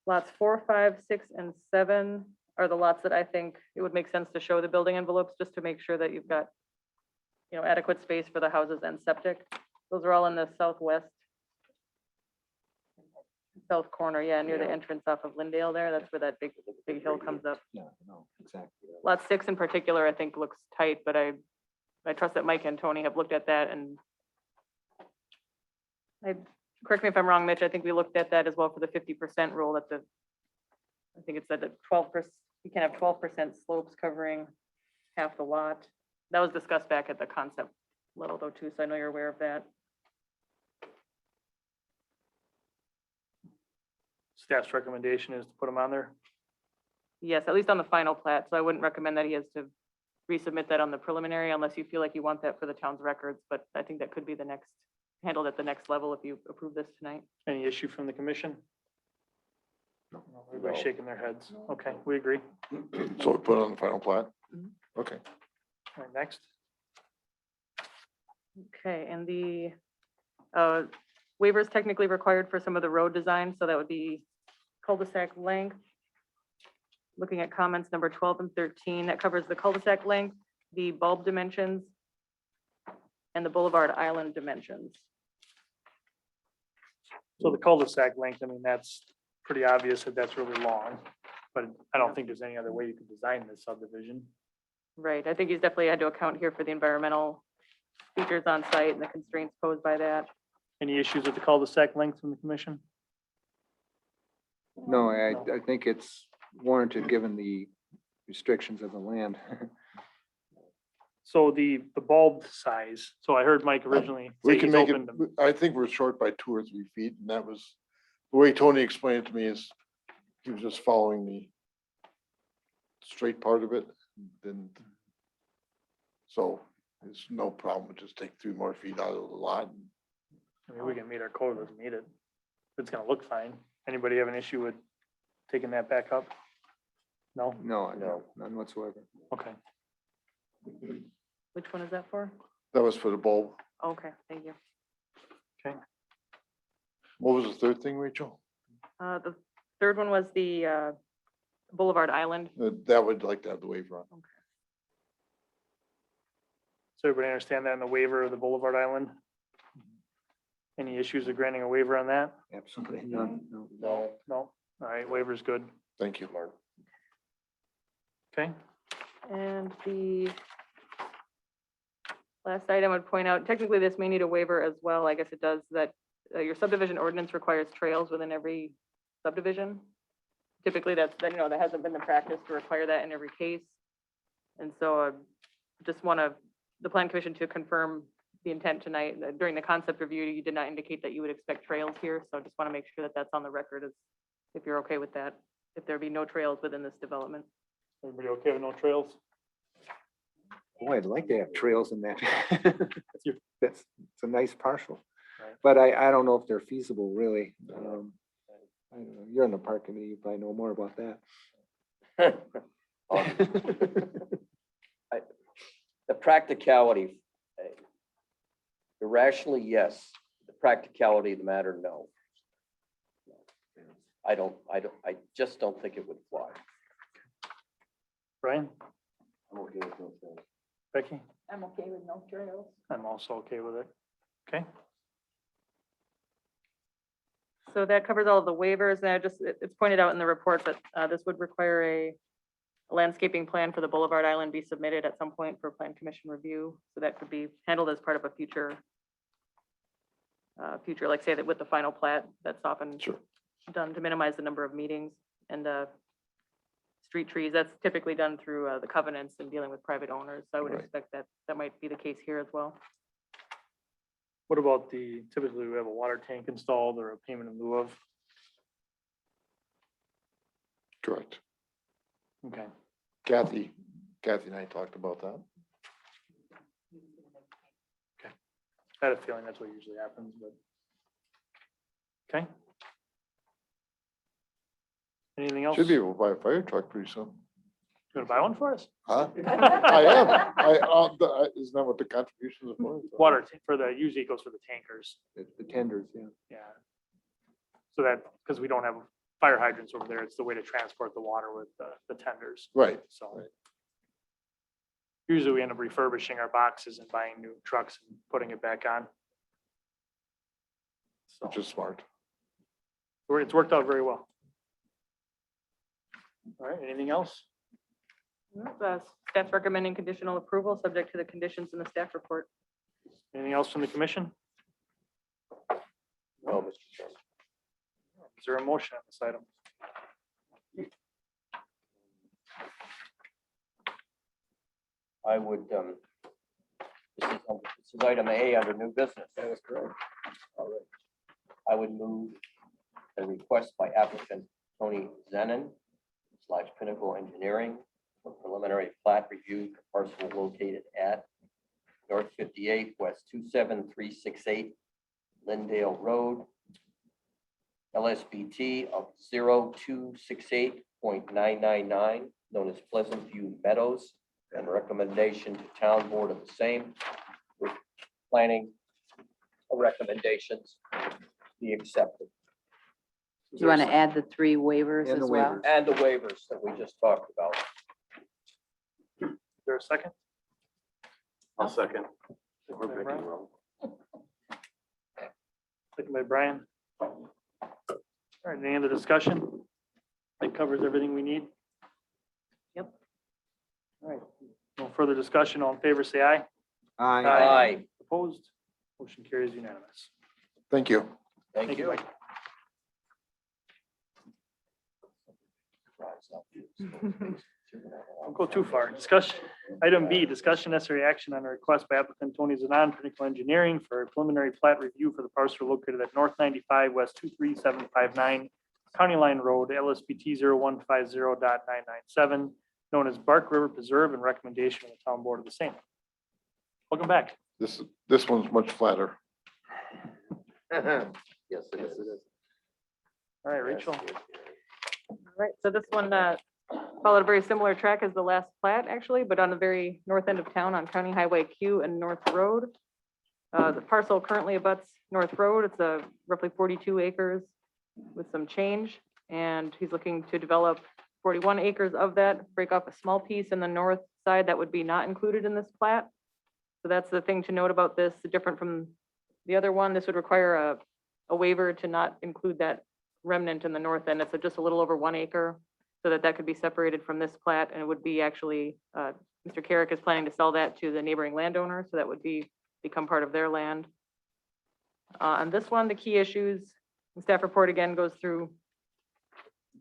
Lots 4, 5, 6, and 7 are the lots that I think it would make sense to show the building envelopes just to make sure that you've got, adequate space for the houses and septic. Those are all in the southwest. South corner, yeah, near the entrance off of Lindale there. That's where that big hill comes up. Yeah, no, exactly. Lot 6 in particular, I think looks tight, but I trust that Mike and Tony have looked at that and correct me if I'm wrong, Mitch, I think we looked at that as well for the 50% rule I think it said that 12%, you can have 12% slopes covering half the lot. That was discussed back at the concept level though too, so I know you're aware of that. Staff's recommendation is to put them on there. Yes, at least on the final plat, so I wouldn't recommend that he has to resubmit that on the preliminary unless you feel like you want that for the town's records, but I think that could be handled at the next level if you approve this tonight. Any issue from the commission? No, everybody's No. shaking their heads. Okay, we agree. So we put it on the final plat? Mhm. Okay. All right, next. Okay, and the waiver is technically required for some of the road design, so that would be cul-de-sac length. Looking at comments number 12 and 13, that covers the cul-de-sac length, the bulb dimensions, and the boulevard island dimensions. So the cul-de-sac length, I mean, that's pretty obvious that that's really long. But I don't think there's any other way you could design this subdivision. Right, I think he's definitely had to account here for the environmental features on site and the constraints posed by that. Any issues with the cul-de-sac length from the commission? No, I think it's warranted given the restrictions of the land. So the bulb size, so I heard Mike originally We say can he's make it, open to. I think we're short by 2 or 3 feet, and that was, the way Tony explained it to me is, he was just following the straight part of it, then, so, there's no problem, just take 3 more feet out of the lot. I mean, we can meet our code, doesn't meet it. It's gonna look fine. Anybody have an issue with taking that back up? No? No, none whatsoever. Okay. Which one is that for? That was for the bulb. Okay, thank you. What was the third thing, Rachel? The third one was the Boulevard Island. That would like to have the waiver on. So everybody understand that in the waiver of the Boulevard Island? Any issues with granting a waiver on that? Absolutely none, no. No? All right, waiver's good. Thank you, Mark. Okay, And the last item I would point out, technically this may need a waiver as well. I guess it does that your subdivision ordinance requires trails within every subdivision. Typically that hasn't been the practice to require that in every case. And so just want the plan commission to confirm the intent tonight. During the concept review, you did not indicate that you would expect trails here. So I just want to make sure that that's on the record as if you're okay with that, if there be no trails within this development. everybody okay with no trails? Boy, I'd like to have trails in that. your- It's a nice parcel. Right. But I don't know if they're feasible, really. I don't know. You're on the park committee, you probably know more about that. The practicality, irrationally, yes. The practicality of the matter, no. I just don't think it would fly. Brian, I'm okay with no trails. Becky? I'm okay with no trails. I'm also okay with it. Okay, So that covers all of the waivers. Now, it's pointed out in the report, but this would require a landscaping plan for the Boulevard Island be submitted at some point for plan commission review. So that could be handled as part of a future, like say that with the final plat, that's often Sure. done to minimize the number of meetings. And street trees, that's typically done through the covenants and dealing with private owners. So I would Right. expect that that might be the case here as well. what about typically we have a water tank installed or a payment in lieu of? Correct. Okay, Kathy and I talked about that. I had a feeling that's what usually happens, but. Okay. Anything else? Should be able to buy a fire truck pretty soon. You gonna buy one for us? Huh? I am. Isn't that what the contributions are for? Water usually it goes for the tankers, The tenders, yeah. yeah. So that, because we don't have fire hydrants over there, it's the way to transport the water with the tenders, Right. so. Usually we end up refurbishing our boxes and buying new trucks and putting it back on. So, Which is smart. it's worked out very well. All right, anything else? Staff's recommending conditional approval, subject to the conditions in the staff report. Anything else from the commission? No, Mr. Chairman. Is there a motion on this item? I would, this is item A under new business. That is correct. All right. I would move a request by applicant Tony Zenon / Pinnacle Engineering for preliminary plat review for parcel located at North 58 West 27368 Lindale Road, LSBT of 0268.999, known as Pleasant View Meadows, and recommendation to town board of the same, with planning recommendations be accepted. Do you want to add the 3 waivers And as the well? waivers. And the waivers that we just talked about. Is there a second? I'll second. We're breaking Second by Brian. All right, any other discussion? That covers everything we need. Yep. All right, no further discussion. All in favor, say aye. Aye. Aye. Opposed? Motion carries unanimous. Thank you. Thank you. Mike. Don't go too far. Discussion, item B, discussion necessary action on a request by applicant Tony Zanon, Pinnacle Engineering for a preliminary plat review for the parcel located at North 95 West 23759 County Line Road, LSBT 0150.997, known as Bark River Preserve, and recommendation of the town board of the same. Welcome back. This one's much flatter. Yes, it is. All right, Rachel. All right, so this one followed a very similar track as the last plat, actually, but on the very north end of town on County Highway Q and North Road. The parcel currently abuts North Road. It's a roughly 42 acres with some change, and he's looking to develop 41 acres of that, break off a small piece in the north side that would be not included in this plat. So that's the thing to note about this, different from the other one. This would require a waiver to not include that remnant in the north end. It's just a little over 1 acre, so that could be separated from this plat, and it would be actually, Mr. Carrick is planning to sell that to the neighboring landowner, so that would become part of their land. On this one, the key issues, the staff report again goes through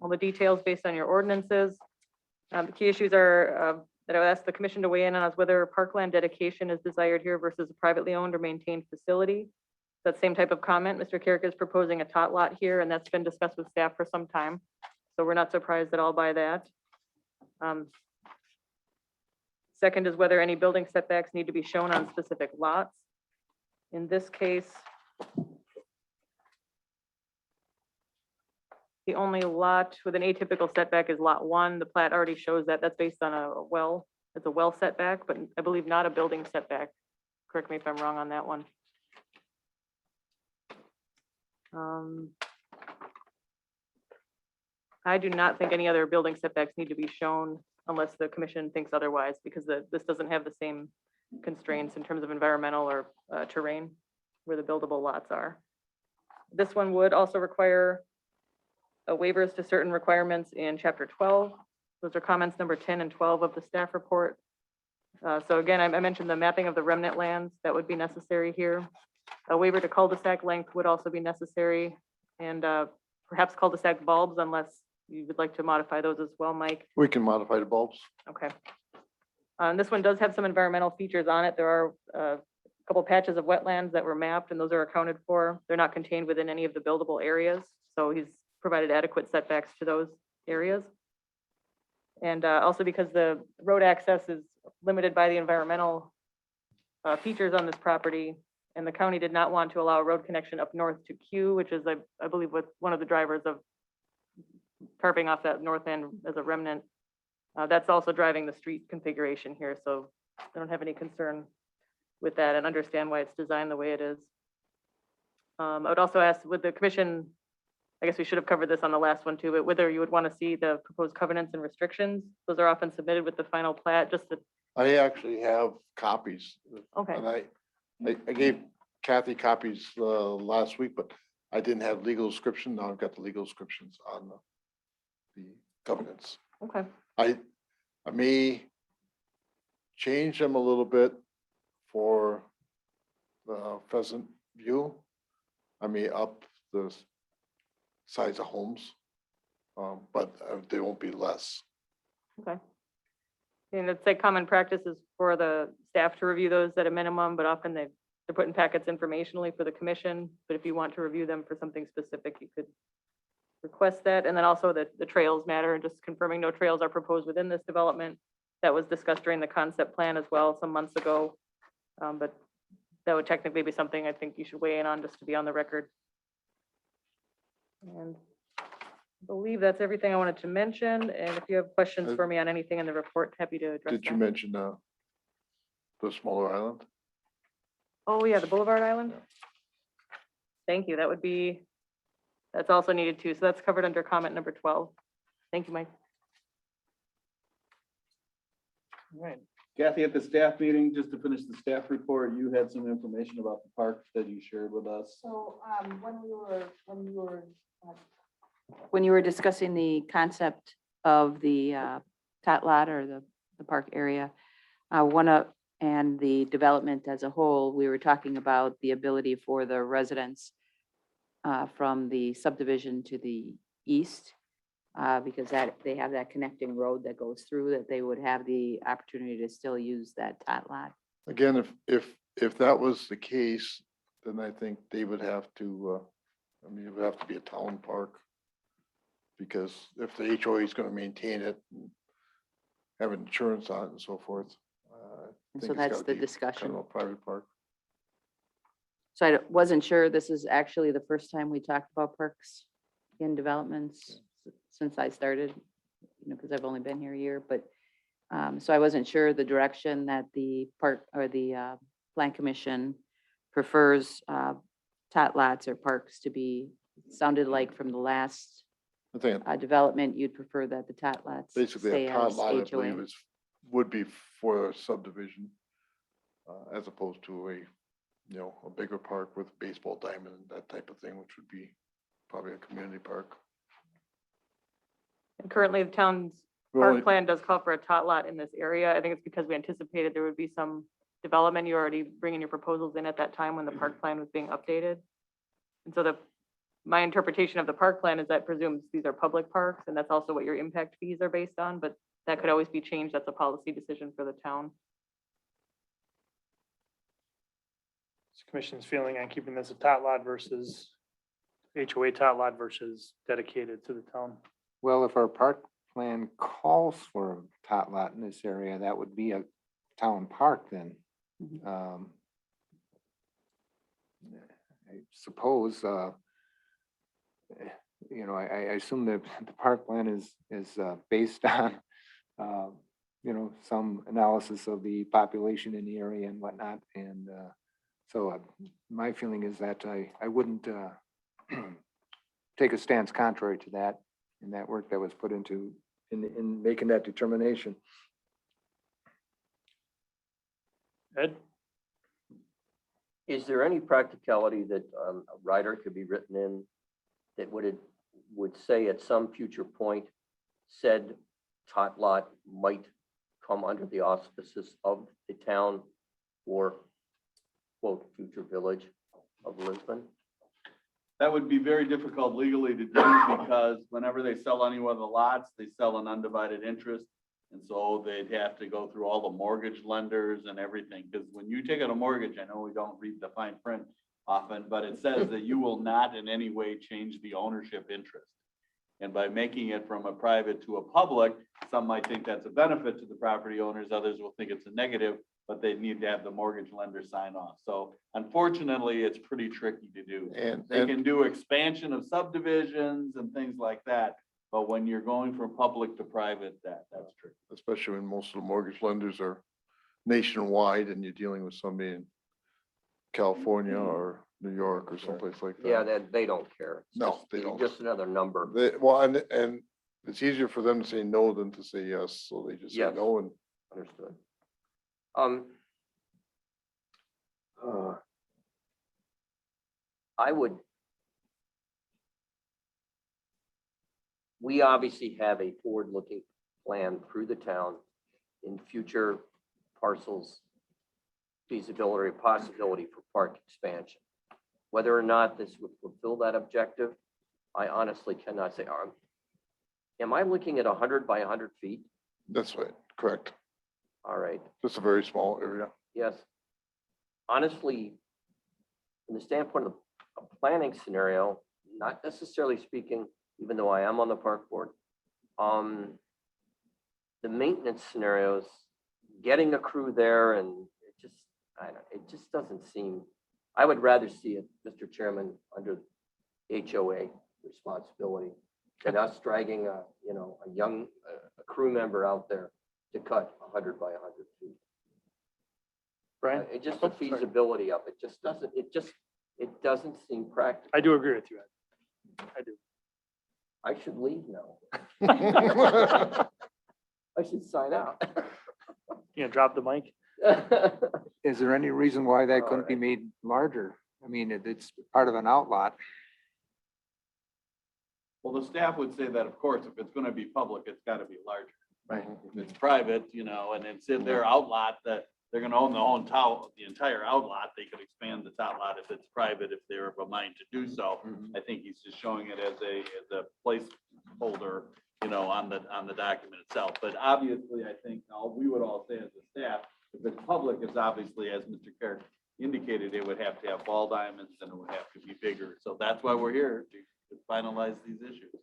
all the details based on your ordinances. The key issues are, that I would ask the commission to weigh in on is whether parkland dedication is desired here versus a privately owned or maintained facility. That same type of comment, Mr. Carrick is proposing a tot lot here, and that's been discussed with staff for some time. So we're not surprised at all by that. Second is whether any building setbacks need to be shown on specific lots. In this case, the only lot with an atypical setback is lot 1. The plat already shows that. That's based on a well. It's a well setback, but I believe not a building setback. Correct me if I'm wrong on that one. I do not think any other building setbacks need to be shown unless the commission thinks otherwise, because this doesn't have the same constraints in terms of environmental or terrain where the buildable lots are. This one would also require waivers to certain requirements in chapter 12. Those are comments number 10 and 12 of the staff report. So again, I mentioned the mapping of the remnant lands that would be necessary here. A waiver to cul-de-sac length would also be necessary, and perhaps cul-de-sac bulbs, unless you would like to modify those as well, Mike. We can modify the bulbs. Okay. And this one does have some environmental features on it. There are a couple patches of wetlands that were mapped, and those are accounted for. They're not contained within any of the buildable areas, so he's provided adequate setbacks to those areas. And also because the road access is limited by the environmental features on this property, and the county did not want to allow a road connection up north to Q, which is, I believe, what one of the drivers of carving off that north end as a remnant. That's also driving the street configuration here, so I don't have any concern with that and understand why it's designed the way it is. I would also ask, would the commission, I guess we should have covered this on the last one too, but whether you would want to see the proposed covenants and restrictions. Those are often submitted with the final plat, just to, I actually have copies. okay. And I gave Kathy copies last week, but I didn't have legal description. Now I've got the legal descriptions on the covenants. Okay, I may change them a little bit for the Pheasant View. I may up the size of homes, but they won't be less. okay. And it's like common practice is for the staff to review those at a minimum, but often they're put in packets informationally for the commission. But if you want to review them for something specific, you could request that. And then also the trails matter, just confirming no trails are proposed within this development. That was discussed during the concept plan as well some months ago. But that would technically be something I think you should weigh in on just to be on the record. And I believe that's everything I wanted to mention. And if you have questions for me on anything in the report, happy to address Did you them. mention the smaller island? Oh, yeah, the Boulevard Island. Thank you. That would be, that's also needed too. So that's covered under comment number 12. Thank you, Mike. All right. Kathy, at the staff meeting, just to finish the staff report, you had some information about the park that you shared with us. So when we were when you were discussing the concept of the tot lot or the park area, and the development as a whole, we were talking about the ability for the residents from the subdivision to the east, because they have that connecting road that goes through, that they would have the opportunity to still use that tot lot. Again, if that was the case, then I think they would have to, I mean, it would have to be a town park. Because if the HOA is gonna maintain it, and have insurance on it and so forth. I So think it's that's gotta the be discussion. kind of a private park. So I wasn't sure, this is actually the first time we talked about parks in developments since I started, because I've only been here a year, but, so I wasn't sure the direction that the park or the plan commission prefers tot lots or parks to be. It sounded like from the last I think development, you'd prefer that the tot lots basically stay a tot as lot, I believe, HOA. would be for a subdivision. As opposed to a bigger park with baseball diamond and that type of thing, which would be probably a community park. And currently, the town's Well, park plan does call for a tot lot in this area. I think it's because we anticipated there would be some development. You were already bringing your proposals in at that time when the park plan was being updated. And so my interpretation of the park plan is that presumes these are public parks, and that's also what your impact fees are based on, but that could always be changed. That's a policy decision for the town. Commission's feeling on keeping this a tot lot versus HOA tot lot versus dedicated to the town. Well, if our park plan calls for a tot lot in this area, that would be a town park then. I suppose, I assume that the park plan is based on, some analysis of the population in the area and whatnot. And so my feeling is that I wouldn't take a stance contrary to that in that work that was put into, in making that determination. Ed? Is there any practicality that a rider could be written in that would say at some future point, said tot lot might come under the auspices of the town or quote, future village of Lisbon? That would be very difficult legally to do because whenever they sell any one of the lots, they sell an undivided interest. And so they'd have to go through all the mortgage lenders and everything. Because when you take out a mortgage, I know we don't read the fine print often, but it says that you will not in any way change the ownership interest. And by making it from a private to a public, some might think that's a benefit to the property owners, others will think it's a negative, but they need to have the mortgage lender sign off. So unfortunately, it's pretty tricky to do. And They can do expansion of subdivisions and things like that, but when you're going from public to private, that's tricky. especially when most of the mortgage lenders are nationwide and you're dealing with somebody in California or New York or someplace like that. Yeah, they don't care. It's No, just- they it's don't. Just another number. Well, and it's easier for them to say no than to say yes, so they just say Yes. no and Understood. We obviously have a forward-looking plan through the town in future parcels, feasibility, or possibility for park expansion. Whether or not this would fulfill that objective, I honestly cannot say. Am I looking at 100 by 100 feet? that's right, correct. All right. Just a very small area. Yes. Honestly, from the standpoint of a planning scenario, not necessarily speaking, even though I am on the park board, the maintenance scenarios, getting a crew there and it just doesn't seem, I would rather see it, Mr. Chairman, under HOA responsibility than us dragging a young crew member out there to cut 100 by 100 feet. Brian? It just Oh, the sorry. feasibility of it it doesn't seem practical. I do agree with you, Ed. I do. I should leave now. I should sign out. You know, drop the mic. Is there any reason why that couldn't be Alright. made larger? I mean, it's part of an outlot. Well, the staff would say that, of course, if it's gonna be public, it's gotta be larger. Right. If it's private, and it's in their outlot, that they're gonna own the whole the entire outlot, they could expand the tot lot if it's private, if they're of a mind to do so. I think he's just showing it as a placeholder, on the document itself. But obviously, I think we would all say as a staff, if it's public, it's obviously, as Mr. Carrick indicated, it would have to have ball diamonds and it would have to be bigger. So that's why we're here, to finalize these issues.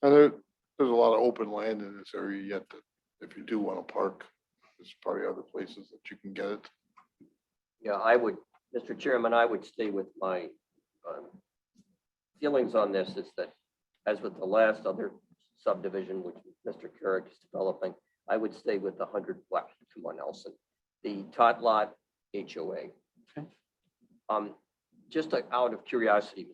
And there's a lot of open land in this area yet that if you do want to park, there's probably other places that you can get it. Yeah, I would, Mr. Chairman, I would stay with my feelings on this is that, as with the last other subdivision, which Mr. Carrick is developing, I would stay with the 100, well, come on, Nelson, the tot lot HOA. Just out of curiosity,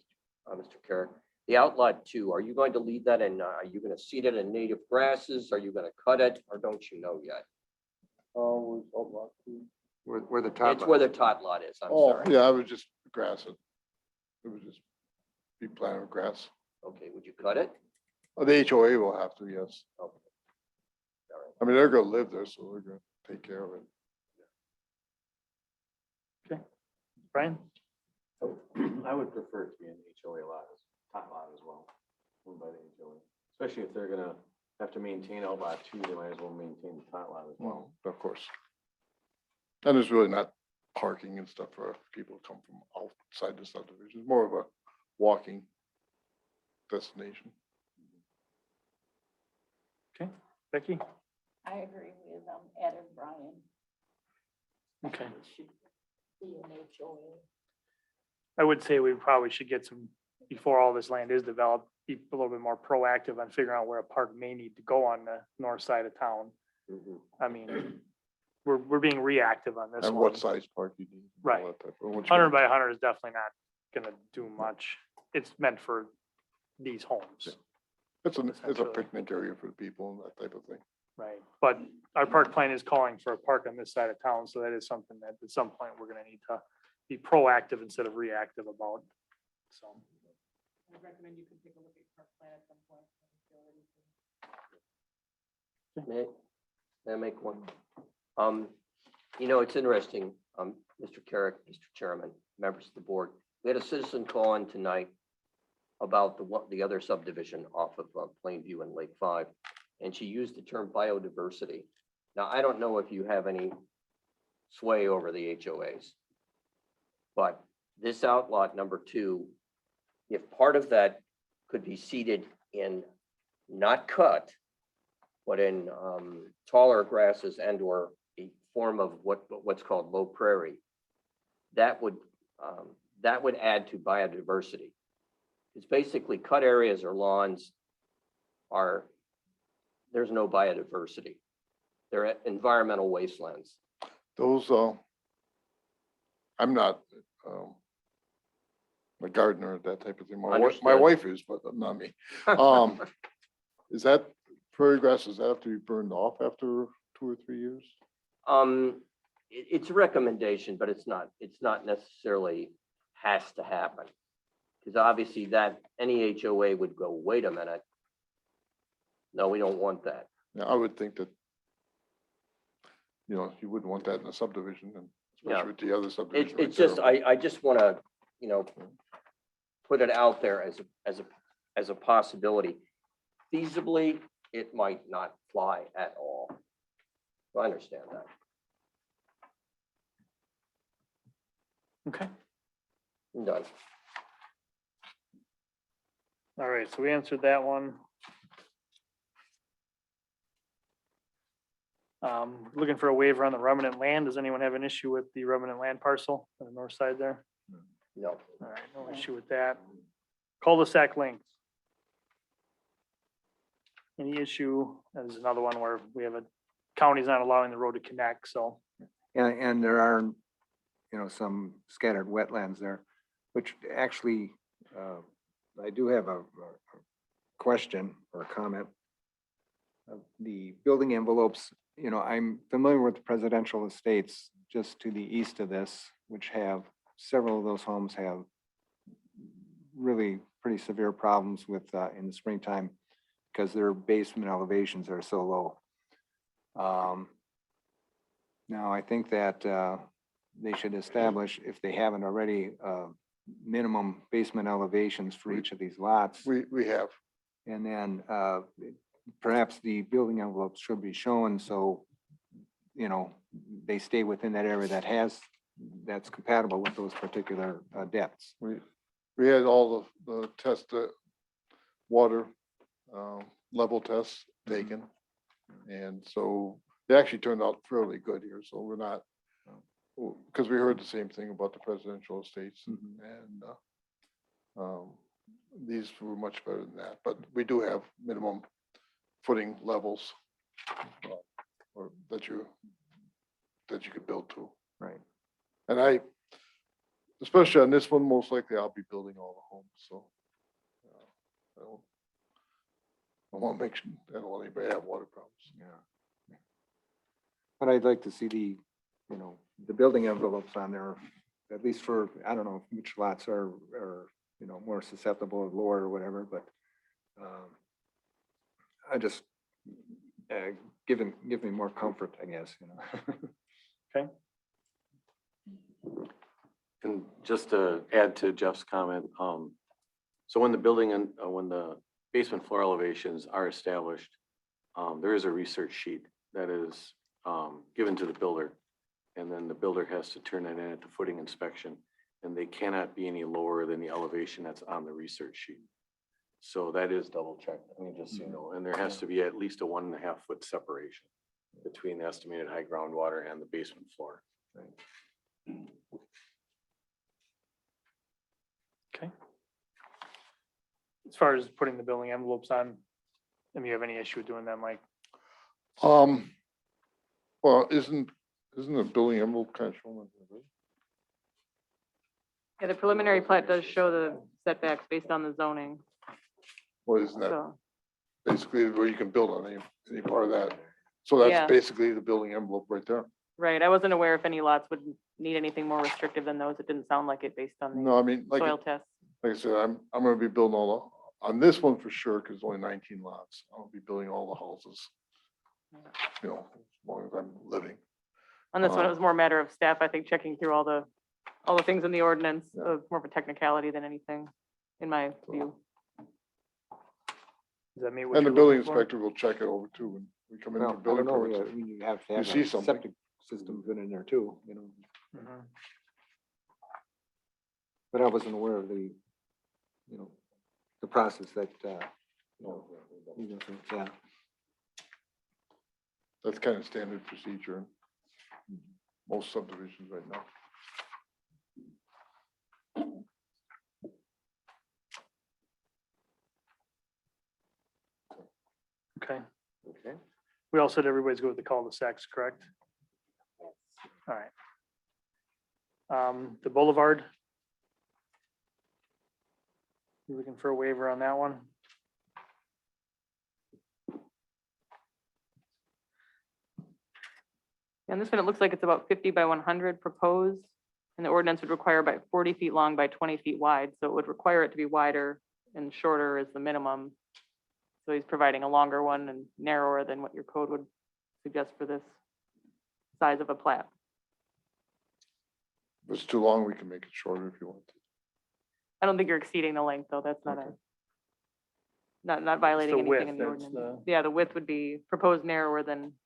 Mr. Carrick, the outlot 2, are you going to leave that in, are you going to seed it in native grasses? Are you going to cut it, or don't you know yet? Where the top. It's where the tot lot is, I'm Oh, sorry. yeah, I would just grass it. It would just be planted with grass. Okay, would you cut it? Oh, the HOA will have to, yes. Okay. I mean, they're gonna live there, so we're gonna take care of it. Brian? I would prefer it to be an HOA lot, tot lot as well, owned by the HOA. Especially if they're gonna have to maintain outlot 2, they might as well maintain the tot lot as well. Well, of course. And there's really not parking and stuff for people to come from outside the subdivision. It's more of a walking destination. Becky? I agree with Ed and Brian. Okay. It should be an HOA. I would say we probably should get some, before all this land is developed, be a little bit more proactive on figuring out where a park may need to go on the north side of town. Mhm. I mean, we're being reactive on this And one. what size park you need. and all Right. that type of- what you 100 gonna- by 100 is definitely not gonna do much. It's meant for these homes, It's a essentially. picnic area for the people and that type of thing. right? But our park plan is calling for a park on this side of town, so that is something that at some point we're gonna need to be proactive instead of reactive about. So, I recommend you can take a look at park plan at some point. May I make one? It's interesting, Mr. Carrick, Mr. Chairman, members of the board. We had a citizen call in tonight about the other subdivision off of Plainview and Lake 5, and she used the term biodiversity. Now, I don't know if you have any sway over the HOAs, but this outlot number 2, if part of that could be seeded in, not cut, but in taller grasses and or a form of what's called low prairie, that would add to biodiversity. It's basically cut areas or lawns there's no biodiversity. They're environmental wastelands. Those, I'm not, a gardener, that type of thing. My Understood. wife is, but not me. Is that prairie grass, does that have to be burned off after 2 or 3 years? It's a recommendation, but it's not necessarily has to happen. Because obviously that any HOA would go, wait a minute. No, we don't want that. Yeah, I would think that, you wouldn't want that in a subdivision, and Yeah. especially with the other subdivision. right It's just, there. I just want to, put it out there as a possibility. Feasibly, it might not fly at all. I understand that. okay. I'm done. All right, so we answered that one. Looking for a waiver on the remnant land. Does anyone have an issue with the remnant land parcel on the north side there? No. All right, no issue with that. Cul-de-sac length. Any issue? There's another one where we have county's not allowing the road to connect, so. And there are, some scattered wetlands there, which actually, I do have a question or a comment. The building envelopes, I'm familiar with the presidential estates just to the east of this, which have, several of those homes have really pretty severe problems with, in the springtime because their basement elevations are so low. Now, I think that they should establish, if they haven't already, minimum basement elevations for each of these lots. We have. And then perhaps the building envelopes should be shown, so, you know, they stay within that area that's compatible with those particular depths. We had all the test, water level tests taken. And so they actually turned out fairly good here, so we're not, because we heard the same thing about the presidential estates and these were much better than that, but we do have minimum footing levels or that you could build to. Right. And especially on this one, most likely I'll be building all the homes, so. I want to make sure, I don't want anybody to have water problems. Yeah. But I'd like to see the, you know, the building envelopes on there, at least for, I don't know which lots are, you know, more susceptible or lower or whatever, but I just, give me more comfort, I guess, you know. Okay. And just to add to Jeff's comment, so when the building and when the basement floor elevations are established, there is a research sheet that is given to the builder. And then the builder has to turn it in at the footing inspection, and they cannot be any lower than the elevation that's on the research sheet. So that is double checked, I mean, just so you know, and there has to be at least a 1.5 foot separation between the estimated high groundwater and the basement floor. Okay. As far as putting the building envelopes on, if you have any issue with doing that, Mike? Well, isn't the building envelope kind of shown? Yeah, the preliminary plat does show the setbacks based on the zoning, Or isn't that so, basically where you can build on any part of that? So Yeah. that's basically the building envelope right there. right, I wasn't aware if any lots would need anything more restrictive than those. It didn't sound like it based on the No, I mean, like, soil tests. like I said, I'm gonna be building on this one for sure, because it's only 19 lots. I'll be building all the houses. You know, as long as I'm living. On this one, it was more a matter of staff, I think, checking through all the things in the ordinance, of more of a technicality than anything, in my view. Does that meet what And the you're building looking for? inspector will check it over too when we come in Well, for I building don't know, permits. you have to You have see a something. septic system good in there too, you know, Mhm. but I wasn't aware of the, you know, the process that, you know, yeah. That's kind of standard procedure in most subdivisions right now. Okay. Okay. We all said everybody's good with the cul-de-sacs, correct? All right. The boulevard. You looking for a waiver on that one? And this one, it looks like it's about 50 by 100 proposed, and the ordinance would require about 40 feet long by 20 feet wide, so it would require it to be wider and shorter is the minimum. So he's providing a longer one and narrower than what your code would suggest for this size of a plat. If it's too long, we can make it shorter if you want to. I don't think you're exceeding the length, though. That's not Okay. not violating the anything width, in the that's ordinance. Yeah, the width would be proposed narrower than,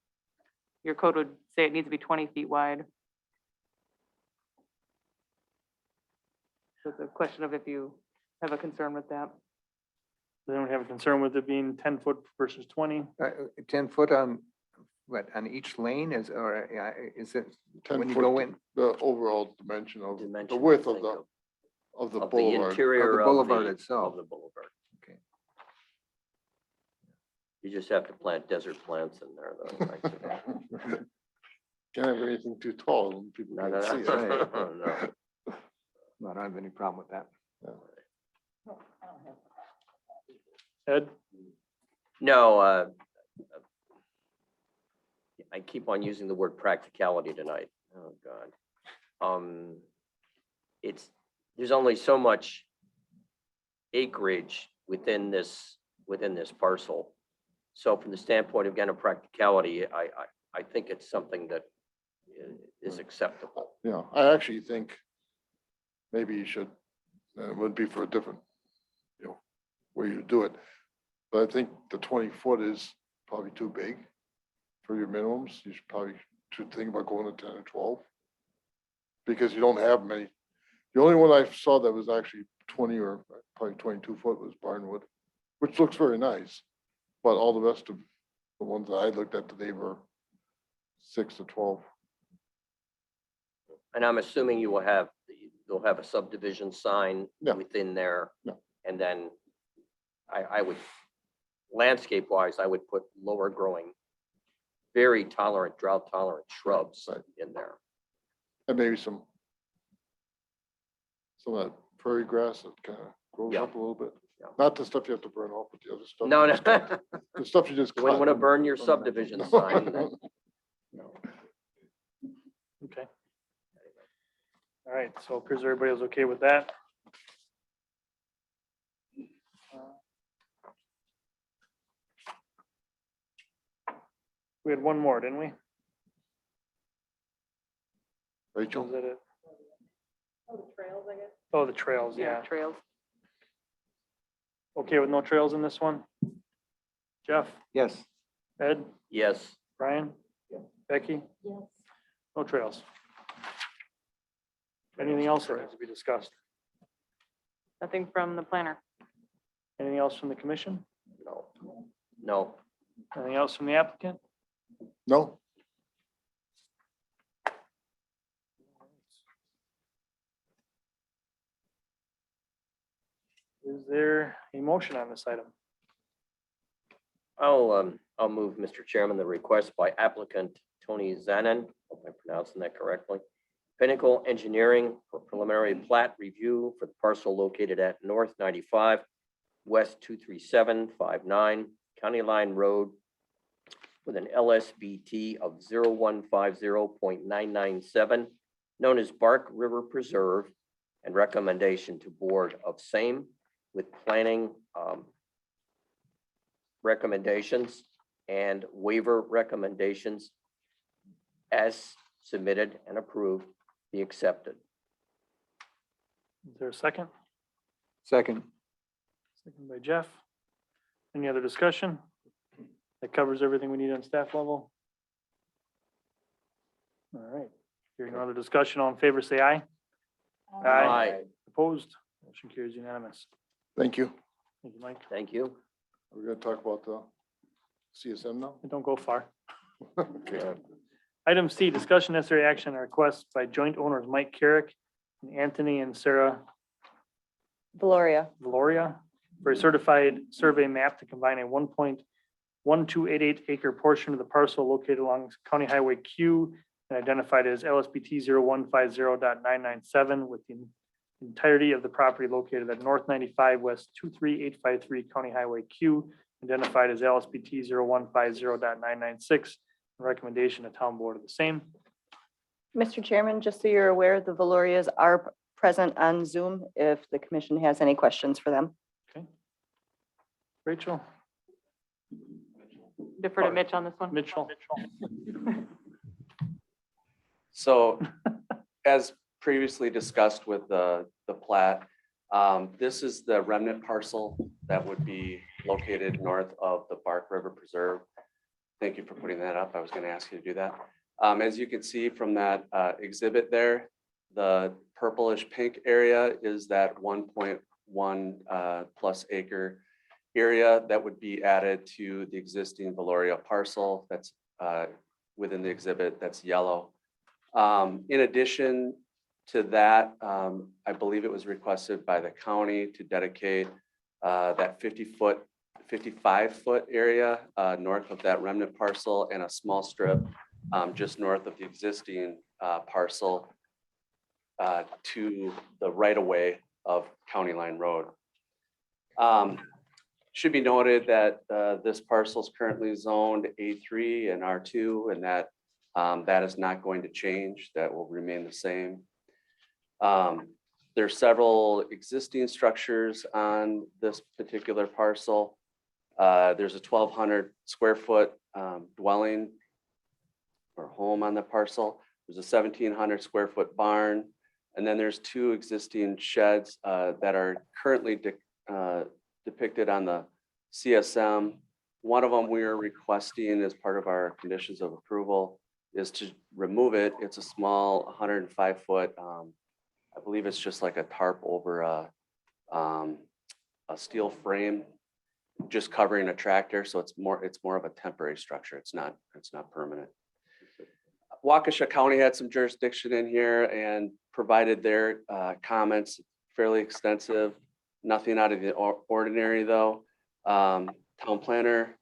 your code would say it needs to be 20 feet wide. So it's a question of if you have a concern with that. Does anyone have a concern with it being 10 foot versus 20? 10 foot on, what, on each lane is, or is it, 10 when you foot, go in, the overall dimension of the Dimension, width I of think, the Of the boulevard. interior of boulevard the, itself. of the boulevard. Okay. You just have to plant desert plants in there, though. Right? Can't have anything too tall and people No, can't no, see no, it. no. no, I don't have any problem with that. Ed? No, I keep on using the word practicality tonight. Oh, God. There's only so much acreage within this parcel. So from the standpoint of, again, of practicality, I think it's something that is acceptable. Yeah, I actually think maybe you should, it would be for a different, way you do it. But I think the 20-foot is probably too big for your minimums. You should think about going to 10 or 12. Because you don't have many. The only one I saw that was actually 20 or probably 22-foot was Barnwood, which looks very nice. But all the rest of the ones that I looked at today were 6 to 12. And I'm assuming you'll have a subdivision sign Yeah. within there. Yeah. And then I would, landscape wise, I would put lower growing, very tolerant, drought tolerant shrubs Right. in there. And maybe some of that prairie grass that kind of grows Yeah. up a little bit. Yeah. Not the stuff you have to burn off, but the other stuff. No, you no. just cut. The stuff you just You wouldn't cut. want to burn your No. subdivision No. sign. No. Okay. All right, so it appears everybody was okay with that. We had one more, didn't we? Rachel? Was that it? Oh, the trails, I guess. Oh, the trails, yeah. Trails. Okay with no trails in this one? Jeff, Yes. Ed, Yes, Brian? Becky? Yes. No trails. Anything else that needs to be discussed? Nothing from the planner. Anything else from the commission? no, Anything else from the applicant? No? Is there a motion on this item? I'll move, Mr. Chairman, the request by applicant Tony Zanin, hope I'm pronouncing that correctly. Pinnacle Engineering for preliminary plat review for the parcel located at North 95, West 23759, County Line Road, with an LSBT of 0150.997, known as Bark River Preserve, and recommendation to board of same with planning recommendations and waiver recommendations as submitted and approved be accepted. Is there a second? Second. Second by Jeff. Any other discussion? That covers everything we need on staff level? All right. Hearing no other discussion, all in favor, say aye. Opposed? Motion carries unanimous. Thank you. Thank you, Mike. Thank you. Are we gonna talk about the CSM now? Don't go far. Okay. Item C, discussion necessary action on request by joint owners Mike Carrick and Anthony and Sarah Valoria. Valoria for a certified survey map to combine a 1.1288 acre portion of the parcel located along County Highway Q and identified as LSBT 0150.997 with the entirety of the property located at North 95 West 23853 County Highway Q, identified as LSBT 0150.996. Recommendation of town board of the same. Mr. Chairman, just so you're aware, the Valorias are present on Zoom if the commission has any questions for them. Rachel, Defer to Mitch on this one. Mitchell. So as previously discussed with the plat, this is the remnant parcel that would be located north of the Bark River Preserve. Thank you for putting that up. I was going to ask you to do that. As you can see from that exhibit there, the purplish pink area is that 1.1 plus acre area that would be added to the existing Valoria parcel that's within the exhibit that's yellow. In addition to that, I believe it was requested by the county to dedicate that 55-foot area north of that remnant parcel and a small strip just north of the existing parcel to the right-of-way of County Line Road. Should be noted that this parcel is currently zoned A3 and R2, and that that is not going to change. That will remain the same. There's several existing structures on this particular parcel. There's a 1,200 square foot dwelling or home on the parcel. There's a 1,700 square foot barn. And then there's 2 existing sheds that are currently depicted on the CSM. One of them we are requesting as part of our conditions of approval is to remove it. It's a small 105 foot, I believe it's just like a tarp over a steel frame, just covering a tractor. So it's more of a temporary structure. It's not permanent. Waukesha County had some jurisdiction in here and provided their comments, fairly extensive, nothing out of the ordinary though. Town planner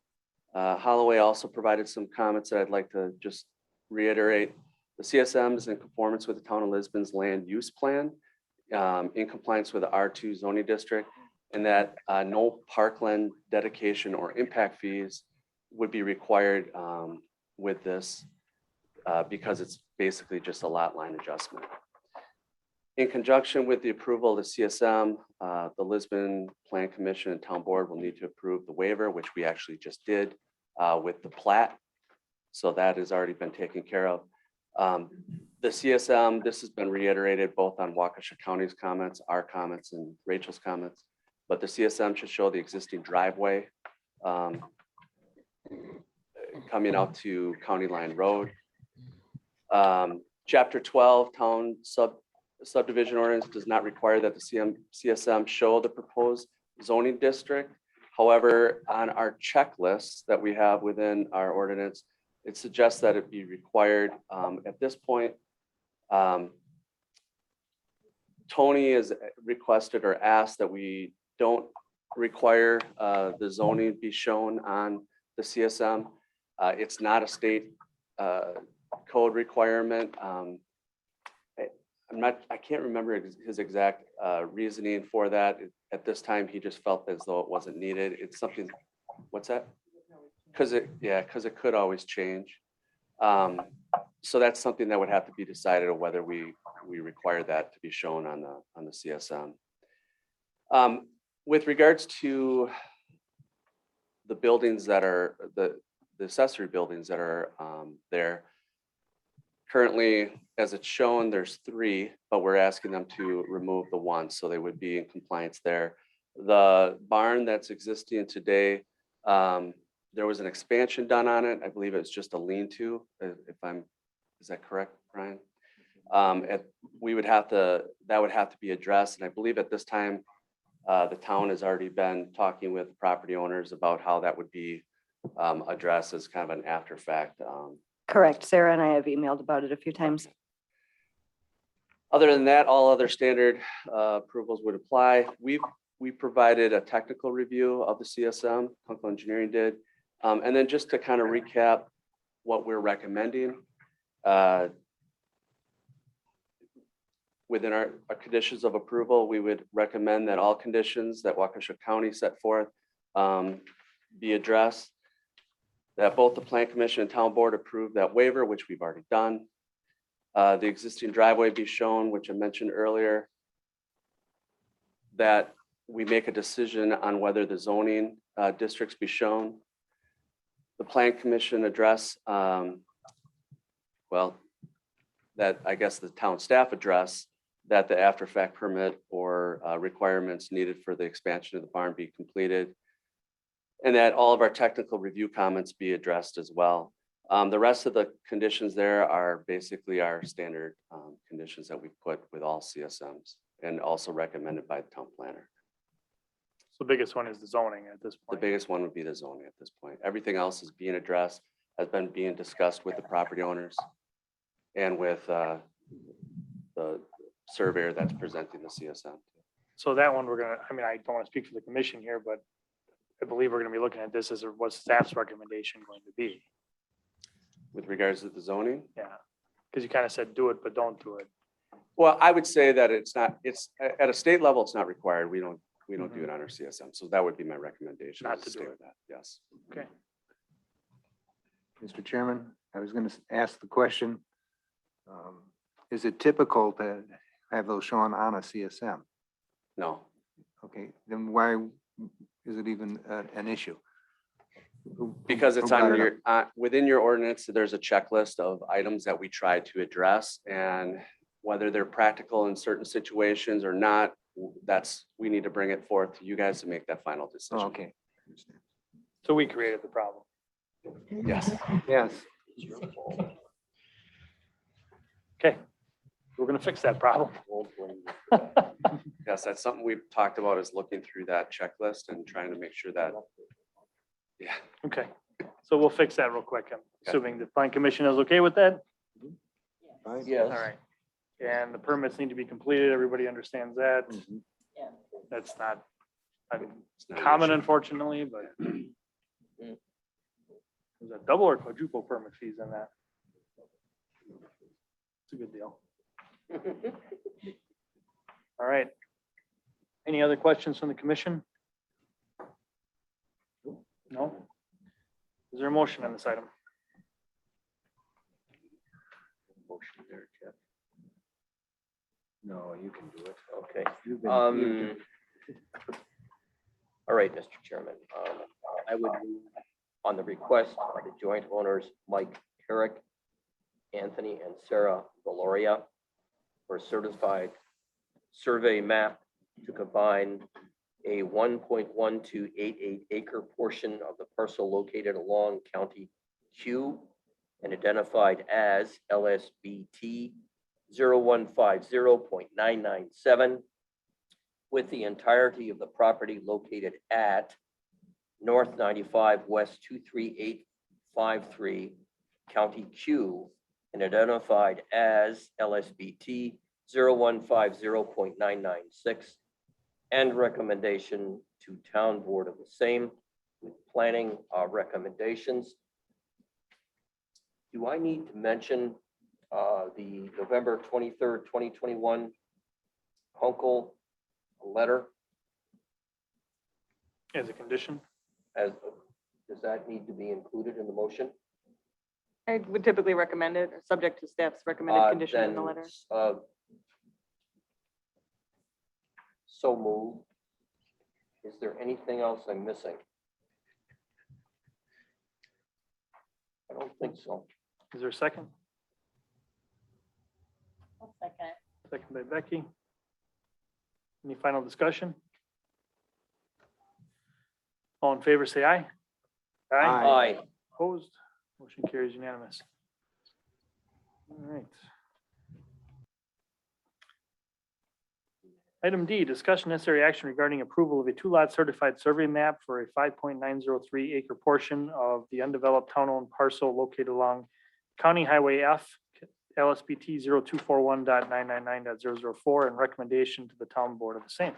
Holloway also provided some comments that I'd like to just reiterate. The CSM is in conformance with the town of Lisbon's land use plan, in compliance with the R2 zoning district, and that no parkland dedication or impact fees would be required with this because it's basically just a lot line adjustment. In conjunction with the approval of the CSM, the Lisbon Plan Commission and Town Board will need to approve the waiver, which we actually just did with the plat. So that has already been taken care of. The CSM, this has been reiterated both on Waukesha County's comments, our comments, and Rachel's comments, but the CSM should show the existing driveway coming out to County Line Road. Chapter 12, Town Subdivision Ordinance does not require that the CSM show the proposed zoning district. However, on our checklist that we have within our ordinance, it suggests that it be required at this point. Tony has requested or asked that we don't require the zoning be shown on the CSM. It's not a state code requirement. I can't remember his exact reasoning for that. At this time, he just felt as though it wasn't needed. It's something, what's that? Because it could always change. So that's something that would have to be decided on whether we require that to be shown on the CSM. With regards to the buildings that are the accessory buildings that are there. Currently, as it's shown, there's 3, but we're asking them to remove the 1, so they would be in compliance there. The barn that's existing today, there was an expansion done on it. I believe it's just a lean-to, is that correct, Brian? That would have to be addressed, and I believe at this time, the town has already been talking with property owners about how that would be addressed as kind of an after fact. Correct. Sarah and I have emailed about it a few times. Other than that, all other standard approvals would apply. We provided a technical review of the CSM, Kunkel Engineering did. And then just to kind of recap what we're recommending, within our conditions of approval, we would recommend that all conditions that Waukesha County set forth be addressed. That both the Plan Commission and Town Board approve that waiver, which we've already done. The existing driveway be shown, which I mentioned earlier. That we make a decision on whether the zoning districts be shown. The Plan Commission address, that I guess the town staff address that the after fact permit or requirements needed for the expansion of the barn be completed. And that all of our technical review comments be addressed as well. The rest of the conditions there are basically our standard conditions that we put with all CSMs and also recommended by the town planner. So the biggest one is the zoning at this The point. biggest one would be the zoning at this point. Everything else is being addressed, has been being discussed with the property owners and with the surveyor that's presenting the CSM. So that one, I don't want to speak for the commission here, but I believe we're going to be looking at this as what staff's recommendation going to be. With regards to the zoning? Yeah, because you kind of said do it, but don't do it. Well, I would say that it's at a state level, it's not required. We don't do it on our CSM. So that would be my recommendation. Not is to stay do with that. Yes. Okay. Mr. Chairman, I was going to ask the question. Is it typical to have those shown on a CSM. No, Okay, then why is it even an issue? because Who it's brought on it your, within your ordinance, there's a checklist of items that we try to address, and whether they're practical in certain situations or not, we need to bring it forth to you guys to make that final Oh, decision. okay. So we created the problem. Yes. Yes. Okay, we're gonna fix that problem. Yes, that's something we've talked about, is looking through that checklist and trying to make sure that, yeah, Okay, so we'll fix that real quick. I'm assuming the plan commission is okay with that? Yes. All right. And the permits need to be completed. Everybody understands that. Yeah. That's not it's not an common, issue. unfortunately, but there's a double or quadruple permit fees in that. It's a good deal. All right. Any other questions from the commission? No? Is there a motion on this item? Motion there, Jeff. No, you can do it. Okay. You've been- All right, Mr. Chairman, I would move on the request of the joint owners, Mike Herrick, Anthony and Sarah Valoria, for a certified survey map to combine a 1.1288 acre portion of the parcel located along County Q and identified as LSBT 0150.997 with the entirety of the property located at North 95 West 23853 County Q and identified as LSBT 0150.996 and recommendation to town board of the same with planning recommendations. Do I need to mention the November 23rd, 2021 Kunkel letter? As a condition? As, does that need to be included in the motion? I would typically recommend it, subject to staff's recommended condition in the Then, letter. So moved. Is there anything else I'm missing? I don't think so. Is there a second? I'll second it. Second by Becky. Any final discussion? All in favor, say aye. Aye. Opposed? Motion carries unanimous. All right. Item D, discussion necessary action regarding approval of a two-lot certified survey map for a 5.903 acre portion of the undeveloped town-owned parcel located along County Highway F, LSBT 0241.999.004, and recommendation to the town board of the same.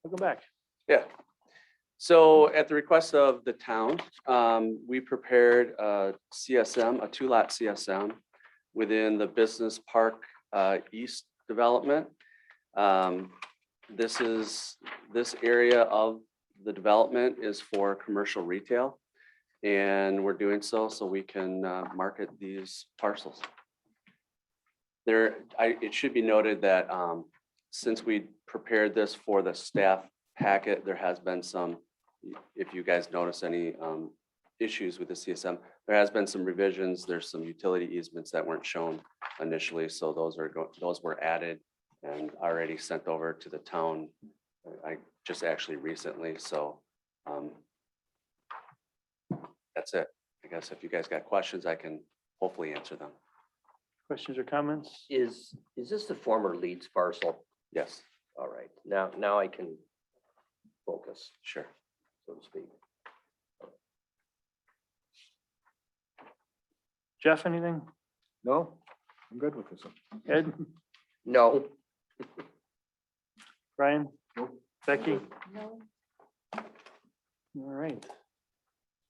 Welcome back. Yeah. So at the request of the town, we prepared a CSM, a two-lot CSM within the Business Park East development. This area of the development is for commercial retail. And we're doing so we can market these parcels. It should be noted that since we prepared this for the staff packet, there has been some, if you guys notice any issues with the CSM, there has been some revisions. There's some utility easements that weren't shown initially, so those were added and already sent over to the town. I just actually recently, so that's it. I guess if you guys got questions, I can hopefully answer them. Questions or comments? Is this the former Leeds parcel? Yes, All right, now I can focus, sure. so to speak. Jeff, anything? No, I'm good with this one. Ed? No. Brian? Becky? No. All right.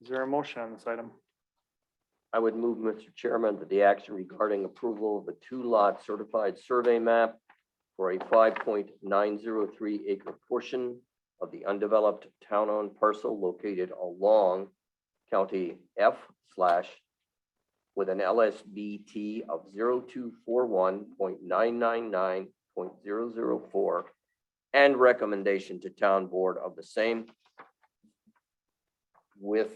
Is there a motion on this item? I would move, Mr. Chairman, that the action regarding approval of a two-lot certified survey map for a 5.903 acre portion of the undeveloped town-owned parcel located along County F/ with an LSBT of 0241.999 6.004 and recommendation to town board of the same with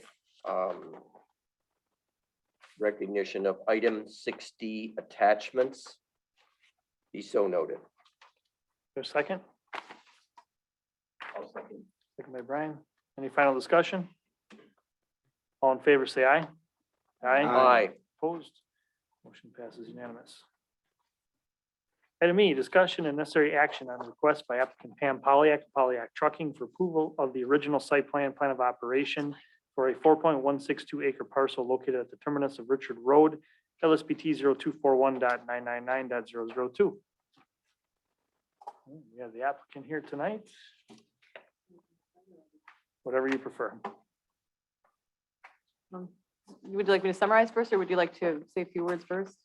recognition of item 6D attachments. Be so noted. There's a second? Second by Brian. Any final discussion? All in favor, say aye. Aye. Opposed? Motion passes unanimous. Item E, discussion and necessary action on request by applicant Pam Polyak, Polyak Trucking for approval of the original site plan of operation for a 4.162 acre parcel located at the terminus of Richard Road, LSBT 0241.999.002. We have the applicant here tonight. Whatever you prefer. Would you like me to summarize first, or would you like to say a few words first?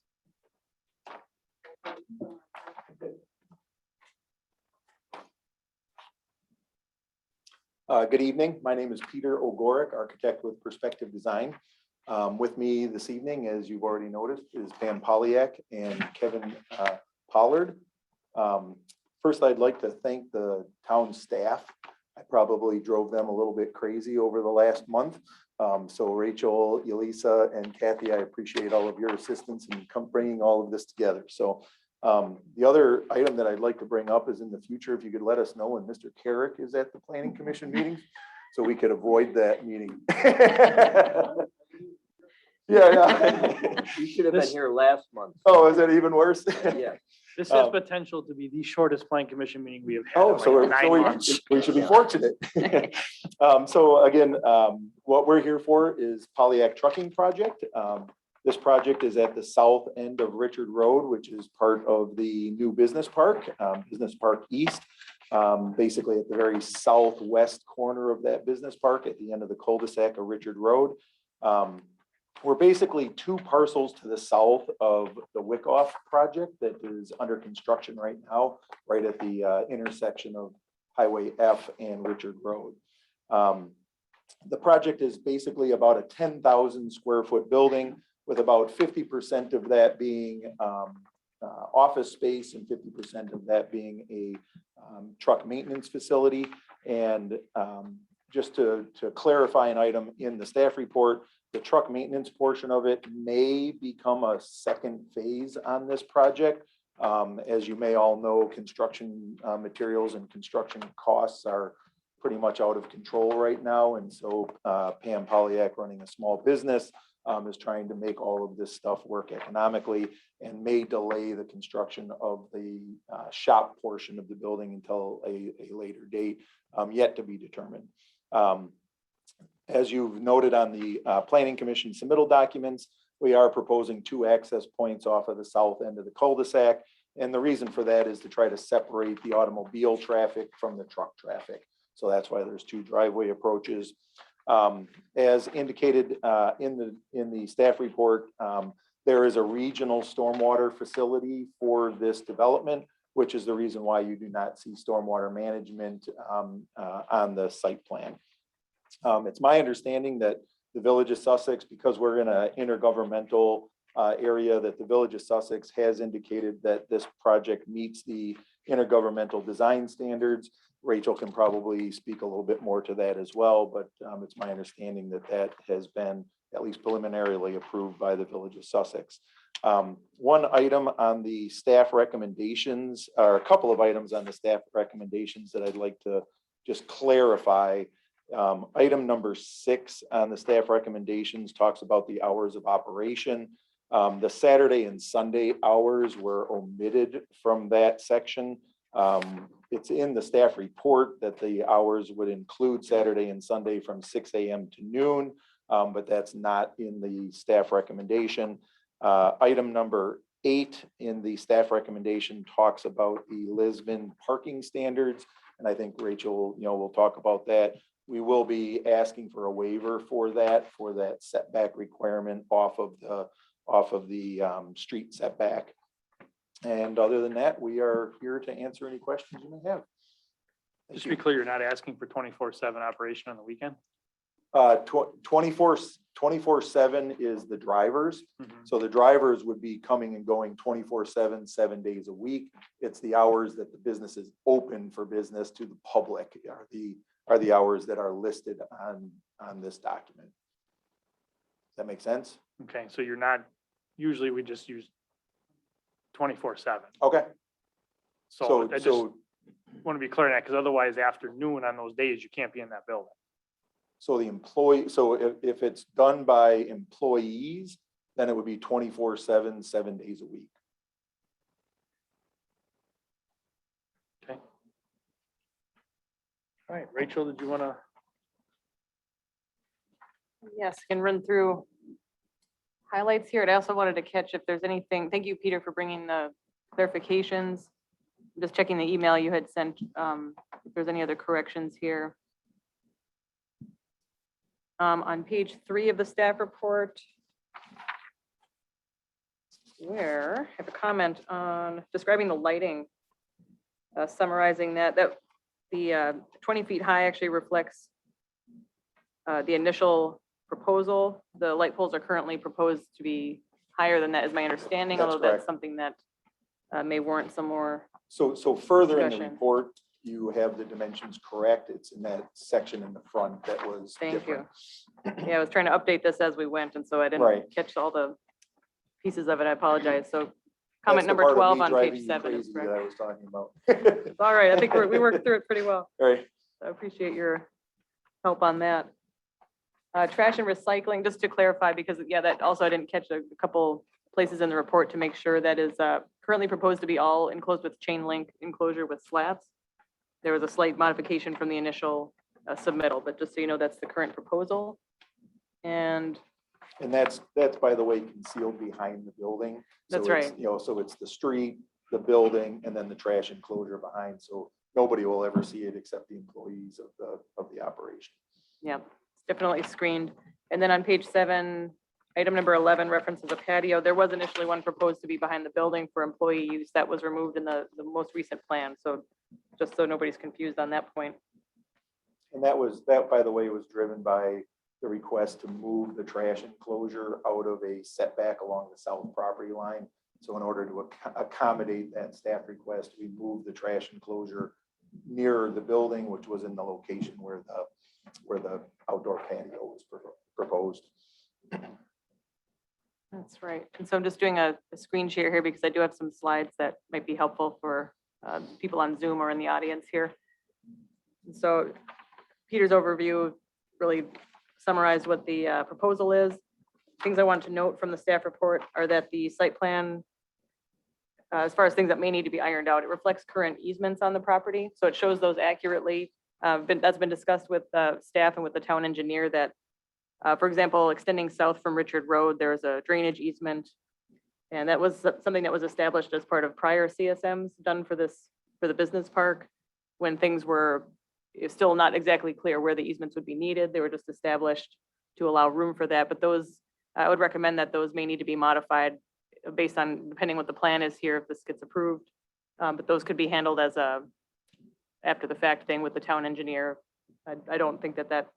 Good evening. My name is Peter Ogorick, architect with Perspective Design. With me this evening, as you've already noticed, is Pam Polyak and Kevin Pollard. First, I'd like to thank the town staff. I probably drove them a little bit crazy over the last month. So Rachel, Elisa, and Kathy, I appreciate all of your assistance in bringing all of this together. So the other item that I'd like to bring up is in the future, if you could let us know when Mr. Carrick is at the planning commission meetings, so we could avoid that meeting. Yeah. You should have been here last month. Oh, is that even worse? Yeah. This has potential to be the shortest plan commission meeting we have had. Oh, in so like 9 months. we should be fortunate. So again, what we're here for is Polyak Trucking Project. This project is at the south end of Richard Road, which is part of the new business park, Business Park East. Basically at the very southwest corner of that business park at the end of the cul-de-sac of Richard Road. We're basically 2 parcels to the south of the Wickoff project that is under construction right now, right at the intersection of Highway F and Richard Road. The project is basically about a 10,000 square foot building with about 50% of that being office space and 50% of that being a truck maintenance facility. And just to clarify an item in the staff report, the truck maintenance portion of it may become a second phase on this project. As you may all know, construction materials and construction costs are pretty much out of control right now. And so Pam Polyak, running a small business, is trying to make all of this stuff work economically and may delay the construction of the shop portion of the building until a later date, yet to be determined. As you've noted on the Planning Commission submittal documents, we are proposing 2 access points off of the south end of the cul-de-sac. And the reason for that is to try to separate the automobile traffic from the truck traffic. So that's why there's 2 driveway approaches. As indicated in the staff report, there is a regional stormwater facility for this development, which is the reason why you do not see stormwater management on the site plan. It's my understanding that the Village of Sussex, because we're in an intergovernmental area, that the Village of Sussex has indicated that this project meets the intergovernmental design standards. Rachel can probably speak a little bit more to that as well, but it's my understanding that that has been at least preliminarily approved by the Village of Sussex. One item on the staff recommendations, or a couple of items on the staff recommendations that I'd like to just clarify. Item number 6 on the staff recommendations talks about the hours of operation. The Saturday and Sunday hours were omitted from that section. It's in the staff report that the hours would include Saturday and Sunday from 6 a.m. to noon, but that's not in the staff recommendation. Item number 8 in the staff recommendation talks about the Lisbon parking standards. And I think Rachel, will talk about that. We will be asking for a waiver for that setback requirement off of the street setback. And other than that, we are here to answer any questions you may have. Just to be clear, you're not asking for 24/7 operation on the weekend? 24/7 is the drivers. Mhm. So the drivers would be coming and going 24/7, 7 days a week. It's the hours that the business is open for business to the public are the hours that are listed on this document. Does that make sense? Okay, so you're not, usually we just use 24/7. Okay. So I just So, want to be clear on that, because otherwise after noon on those days, you can't be in that building. so the employee, so if it's done by employees, then it would be 24/7, 7 days a week. Okay. All right, Rachel, did you want to? Yes, can run through highlights here. And I also wanted to catch if there's anything, thank you, Peter, for bringing the clarifications. Just checking the email you had sent, if there's any other corrections here. On page 3 of the staff report, where I have a comment on describing the lighting, summarizing that the 20 feet high actually reflects the initial proposal. The light poles are currently proposed to be higher than that, is my understanding, That's although that's correct. something that may warrant some more. So further in the Discussion. report, you have the dimensions correct. It's in that section in the front that was Thank you. different. Yeah, I was trying to update this as we went, and so I Right. didn't catch all the pieces of it. I apologize. So That's comment the number part of 12 me on driving page you 7 is crazy that correct. I was talking about. It's all right. I think we worked through it pretty well. Right. I appreciate your help on that. Trash and recycling, just to clarify, because yeah, that also I didn't catch a couple places in the report to make sure that is currently proposed to be all enclosed with chain link enclosure with slats. There was a slight modification from the initial submittal, but just so you know, that's the current proposal. And And that's by the way concealed behind the building. So That's it's, right. You know, so it's the street, the building, and then the trash enclosure behind. So nobody will ever see it except the employees of the operation. yeah, it's definitely screened. And then on page 7, item number 11 references a patio. There was initially one proposed to be behind the building for employee use. That was removed in the most recent plan. So just so nobody's confused on that point. And that, by the way, was driven by the request to move the trash enclosure out of a setback along the south property line. So in order to accommodate that staff request, we moved the trash enclosure nearer the building, which was in the location where the outdoor patio was proposed. That's right. And so I'm just doing a screen share here because I do have some slides that might be helpful for people on Zoom or in the audience here. And so Peter's overview really summarized what the proposal is. Things I want to note from the staff report are that the site plan, as far as things that may need to be ironed out, it reflects current easements on the property. So it shows those accurately. That's been discussed with staff and with the town engineer that, for example, extending south from Richard Road, there's a drainage easement. And that was something that was established as part of prior CSMs done for the business park when things were still not exactly clear where the easements would be needed. They were just established to allow room for that. But those, I would recommend that those may need to be modified based on, depending what the plan is here, if this gets approved. But those could be handled as a after the fact thing with the town engineer. I don't think that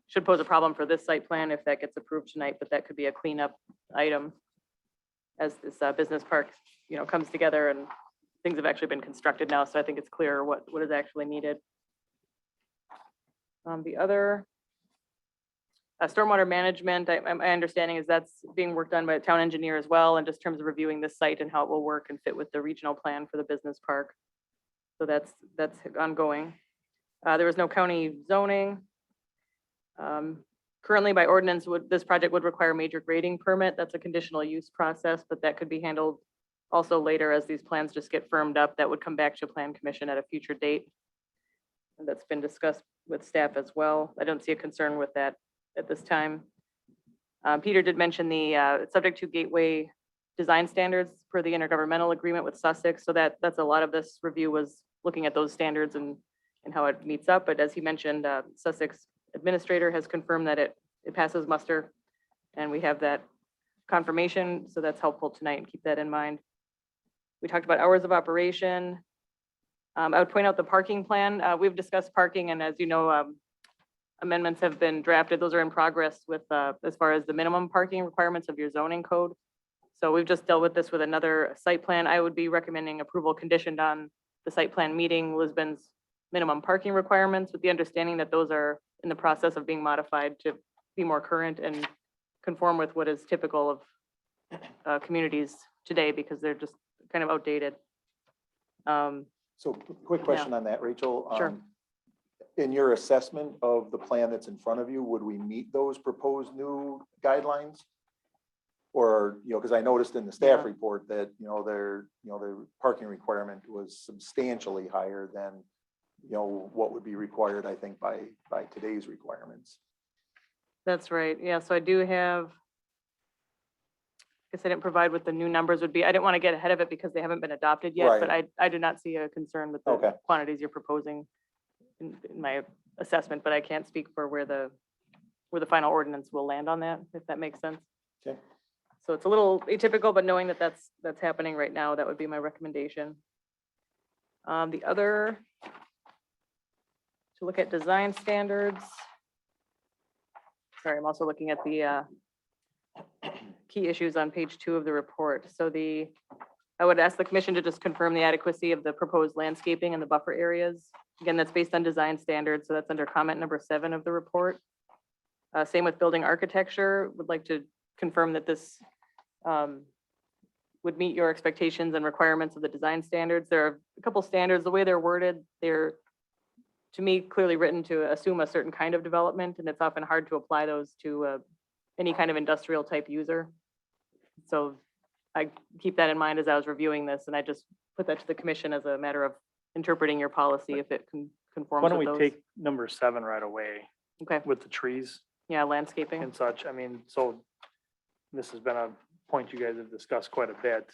should pose a problem for this site plan if that gets approved tonight, but that could be a cleanup item as this business park, comes together and things have actually been constructed now. So I think it's clear what is actually needed. The other stormwater management, my understanding is that's being worked on by a town engineer as well, and just in terms of reviewing this site and how it will work and fit with the regional plan for the business park. So that's ongoing. There was no county zoning. Currently by ordinance, this project would require a major grading permit. That's a conditional use process, but that could be handled also later as these plans just get firmed up. That would come back to Plan Commission at a future date. And that's been discussed with staff as well. I don't see a concern with that at this time. Peter did mention the subject to gateway design standards per the intergovernmental agreement with Sussex. So that's a lot of this review was looking at those standards and how it meets up. But as he mentioned, Sussex administrator has confirmed that it passes muster, and we have that confirmation. So that's helpful tonight, and keep that in mind. We talked about hours of operation. I would point out the parking plan. We've discussed parking, and as you know, amendments have been drafted. Those are in progress with, as far as the minimum parking requirements of your zoning code. So we've just dealt with this with another site plan. I would be recommending approval conditioned on the site plan meeting Lisbon's minimum parking requirements, with the understanding that those are in the process of being modified to be more current and conform with what is typical of communities today, because they're just kind of outdated. So quick question on that, Rachel. Sure. In your assessment of the plan that's in front of you, would we meet those proposed new guidelines? Or, because I noticed in the staff Yeah. report that, their parking requirement was substantially higher than, what would be required, I think, by today's requirements. That's right. Yeah, so I do have, I guess I didn't provide what the new numbers would be. I didn't want to get ahead of it because they haven't been adopted yet, but I do not see a concern with Okay. the quantities you're proposing in my assessment, but I can't speak for where the final ordinance will land on that, if that makes sense. Okay. So it's a little atypical, but knowing that that's happening right now, that would be my recommendation. The other, to look at design standards. Sorry, I'm also looking at the key issues on page 2 of the report. So I would ask the commission to just confirm the adequacy of the proposed landscaping and the buffer areas. Again, that's based on design standards, so that's under comment number 7 of the report. Same with building architecture. Would like to confirm that this would meet your expectations and requirements of the design standards. There are a couple standards, the way they're worded, they're, to me, clearly written to assume a certain kind of development, and it's often hard to apply those to any kind of industrial type user. So I keep that in mind as I was reviewing this, and I just put that to the commission as a matter of interpreting your policy if it conforms Why don't with we those. take number 7 right away Okay, with the trees yeah, landscaping. and such? I mean, so this has been a point you guys have discussed quite a bit.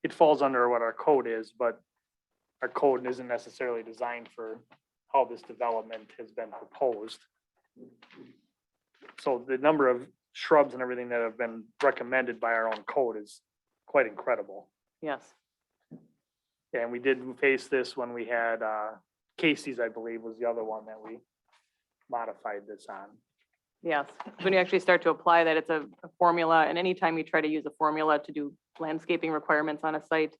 It falls under what our code is, but our code isn't necessarily designed for how this development has been proposed. So the number of shrubs and everything that have been recommended by our own code is quite incredible. Yes, And we did face this when we had Casey's, I believe, was the other one that we modified this on. yes. When you actually start to apply that, it's a formula, and anytime you try to use a formula to do landscaping requirements on a site,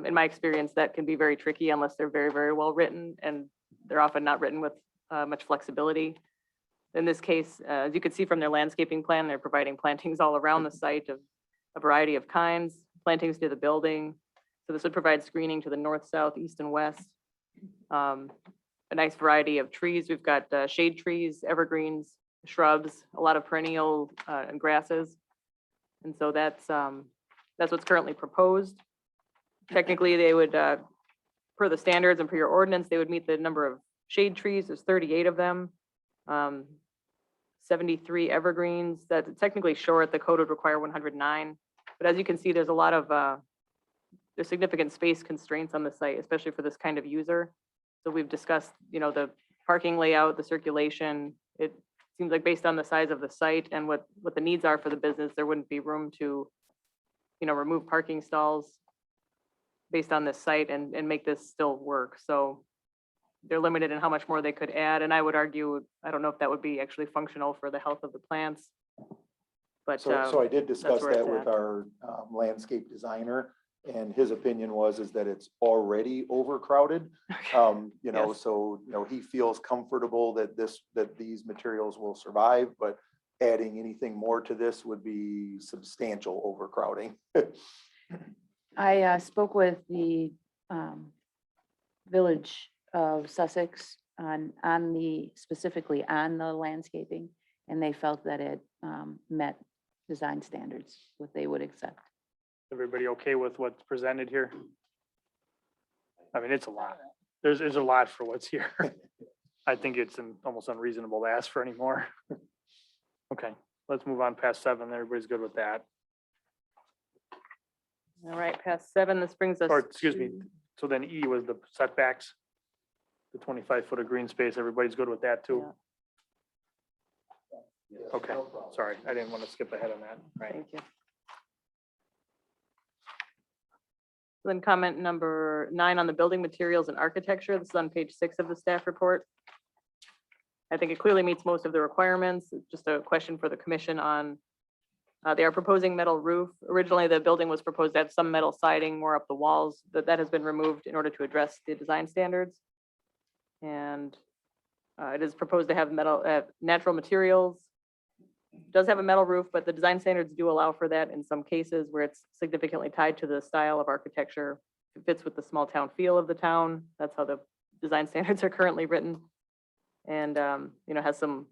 in my experience, that can be very tricky unless they're very, very well written, and they're often not written with much flexibility. In this case, as you can see from their landscaping plan, they're providing plantings all around the site of a variety of kinds, plantings near the building. So this would provide screening to the north, south, east, and west. A nice variety of trees. We've got shade trees, evergreens, shrubs, a lot of perennial and grasses. And so that's what's currently proposed. Technically, they would, per the standards and per your ordinance, they would meet the number of shade trees. There's 38 of them. 73 evergreens. That's technically short. The code would require 109. But as you can see, there's a lot of, there's significant space constraints on the site, especially for this kind of user. So we've discussed, the parking layout, the circulation. It seems like based on the size of the site and what the needs are for the business, there wouldn't be room to, remove parking stalls based on this site and make this still work. So they're limited in how much more they could add. And I would argue, I don't know if that would be actually functional for the health of the plants. But So I did discuss where that it's with at. our landscape designer, and his opinion was that it's already overcrowded. Yes. So, he feels comfortable that these materials will survive, but adding anything more to this would be substantial overcrowding. I spoke with the Village of Sussex specifically on the landscaping, and they felt that it met design standards, what they would accept. Everybody okay with what's presented here? I mean, it's a lot. There's a lot for what's here. I think it's almost unreasonable to ask for any more. Okay, let's move on past 7. Everybody's good with that. All right, past 7, this brings us. Or, excuse me, to- so then E was the setbacks, the 25-foot of green space. Everybody's good with that too? Okay, sorry, I didn't want to skip ahead on that. Right. Thank you. Then comment number 9 on the building materials and architecture. This is on page 6 of the staff report. I think it clearly meets most of the requirements. It's just a question for the commission on, they are proposing metal roof. Originally, the building was proposed to have some metal siding more up the walls, but that has been removed in order to address the design standards. And it is proposed to have metal, natural materials. Does have a metal roof, but the design standards do allow for that in some cases where it's significantly tied to the style of architecture. It fits with the small town feel of the town. That's how the design standards are currently written. And, you know, has some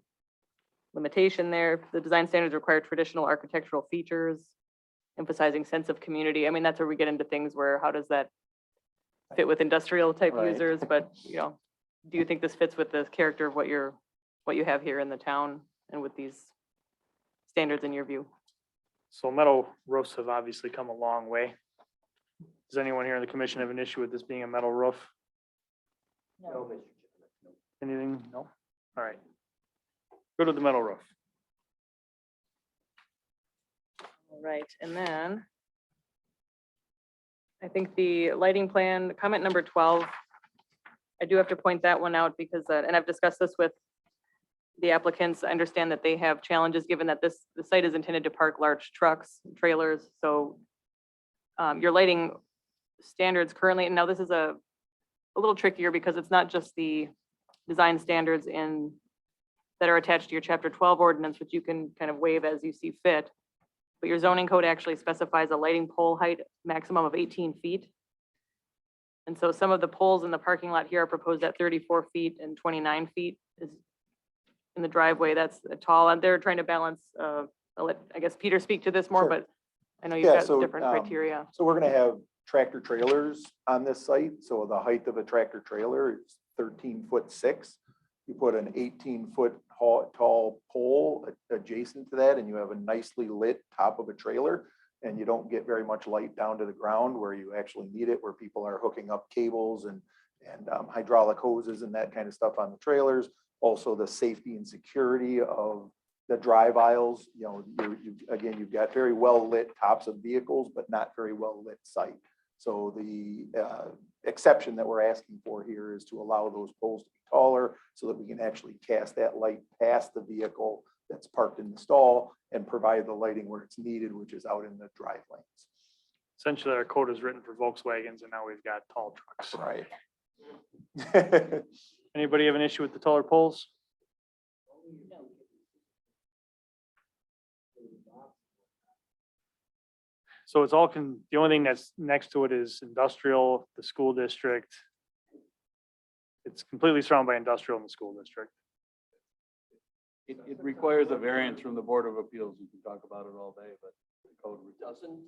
limitation there. The design standards require traditional architectural features, emphasizing sense of community. I mean, that's where we get into things where how does that fit with industrial type Right. users? But, you know, do you think this fits with the character of what you have here in the town and with these standards in your view? So metal roofs have obviously come a long way. Does anyone here in the commission have an issue with this being a metal roof? Anything? No? All right. Go to the metal roof. All right, and then I think the lighting plan, comment number 12, I do have to point that one out because, and I've discussed this with the applicants. I understand that they have challenges given that the site is intended to park large trucks, trailers. So your lighting standards currently, and now this is a little trickier because it's not just the design standards that are attached to your chapter 12 ordinance, which you can kind of waive as you see fit. But your zoning code actually specifies a lighting pole height maximum of 18 feet. And so some of the poles in the parking lot here are proposed at 34 feet and 29 feet is in the driveway. That's tall, and they're trying to balance, I'll let, I guess, Peter speak to this more, Sure. but I know you've Yeah, got so, different criteria. So we're gonna have tractor trailers on this site. So the height of a tractor trailer is 13'6". You put an 18-foot tall pole adjacent to that, and you have a nicely lit top of a trailer. And you don't get very much light down to the ground where you actually need it, where people are hooking up cables and hydraulic hoses and that kind of stuff on the trailers. Also, the safety and security of the drive aisles, you know, you've got very well lit tops of vehicles, but not very well lit site. So the exception that we're asking for here is to allow those poles to be taller so that we can actually cast that light past the vehicle that's parked in the stall and provide the lighting where it's needed, which is out in the drive lanes. Essentially, our code is written for Volkswagens and now we've got tall trucks. Right. Anybody have an issue with the taller poles? So it's all the only thing that's next to it is industrial, the school district. It's completely surrounded by industrial in the school district. It requires a variance from the Board of Appeals. We can talk about it all day, but the code doesn't.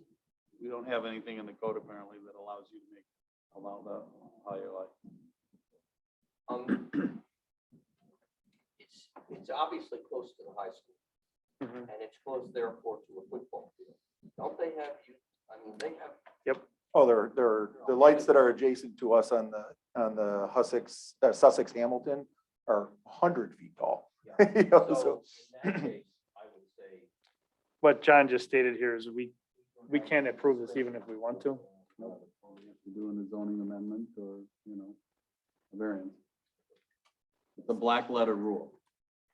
We don't have anything in the code apparently that allows you to allow the higher light. It's obviously close to the high school, Mhm. and it's close therefore to a football field. Don't they have, I mean, they have. Oh, the lights that are adjacent to us on the Sussex Hamilton are 100 feet tall. You know, so- In that case, I would say. What John just stated here is we can't approve this even if we want to. Nope. We have to do a zoning amendment or, you know, a variance. It's a black letter rule.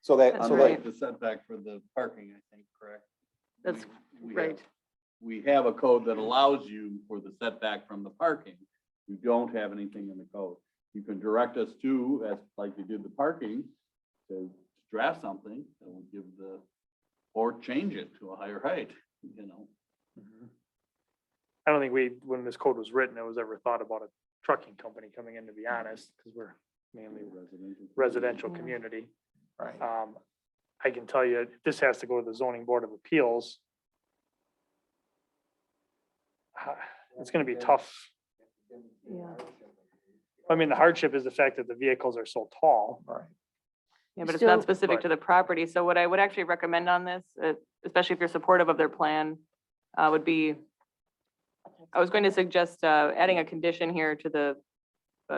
So that, That's so right. that, The setback for the parking, I think, correct? That's We have- right. We have a code that allows you for the setback from the parking. You don't have anything in the code. You can direct us to, as like you did the parking, to draft something that will give or change it to a higher height, you know. I don't think when this code was written, it was ever thought about a trucking company coming in, to be honest, because we're mainly residential Yeah. community. right. I can tell you, this has to go to the zoning board of appeals. It's gonna be tough. Yeah. I mean, the hardship is the fact that the vehicles are so tall. Right. Yeah, but it's not Still- specific to the property. So what I would actually recommend on this, especially if you're supportive of their plan, would be, I was going to suggest adding a condition here to the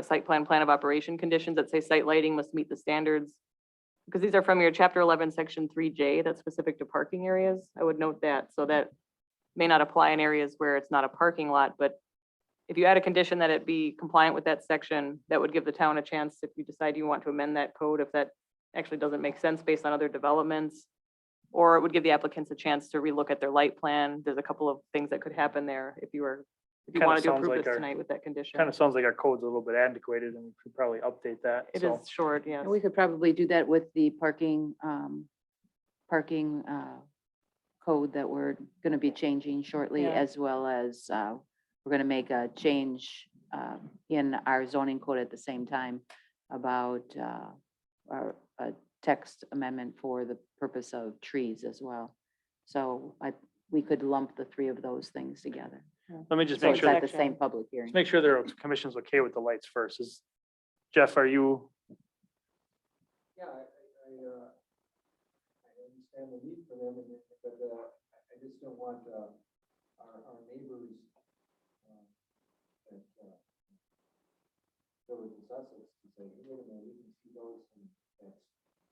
site plan of operation conditions that say site lighting must meet the standards. Because these are from your chapter 11, section 3J, that's specific to parking areas. I would note that, so that may not apply in areas where it's not a parking lot, but if you add a condition that it be compliant with that section, that would give the town a chance, if you decide you want to amend that code, if that actually doesn't make sense based on other developments. Or it would give the applicants a chance to relook at their light plan. There's a couple of things that could happen there if you Kinda wanted to sounds approve like this our- tonight with that condition. Kind of sounds like our code's a little bit antiquated and we could probably update that. It so. is short, yes. And we could probably do that with the parking code that we're going to be changing shortly, Yeah. as well as we're going to make a change in our zoning code at the same time about a text amendment for the purpose of trees as well. So we could lump the three of those things together. Let me just So make it's sure, at the same public hearing. just make sure the commission's okay with the lights first. Jeff, are you, Yeah, I understand the need for them, but I just don't want our neighbors that village of Sussex to say, hey, wait a minute, we can see those and that's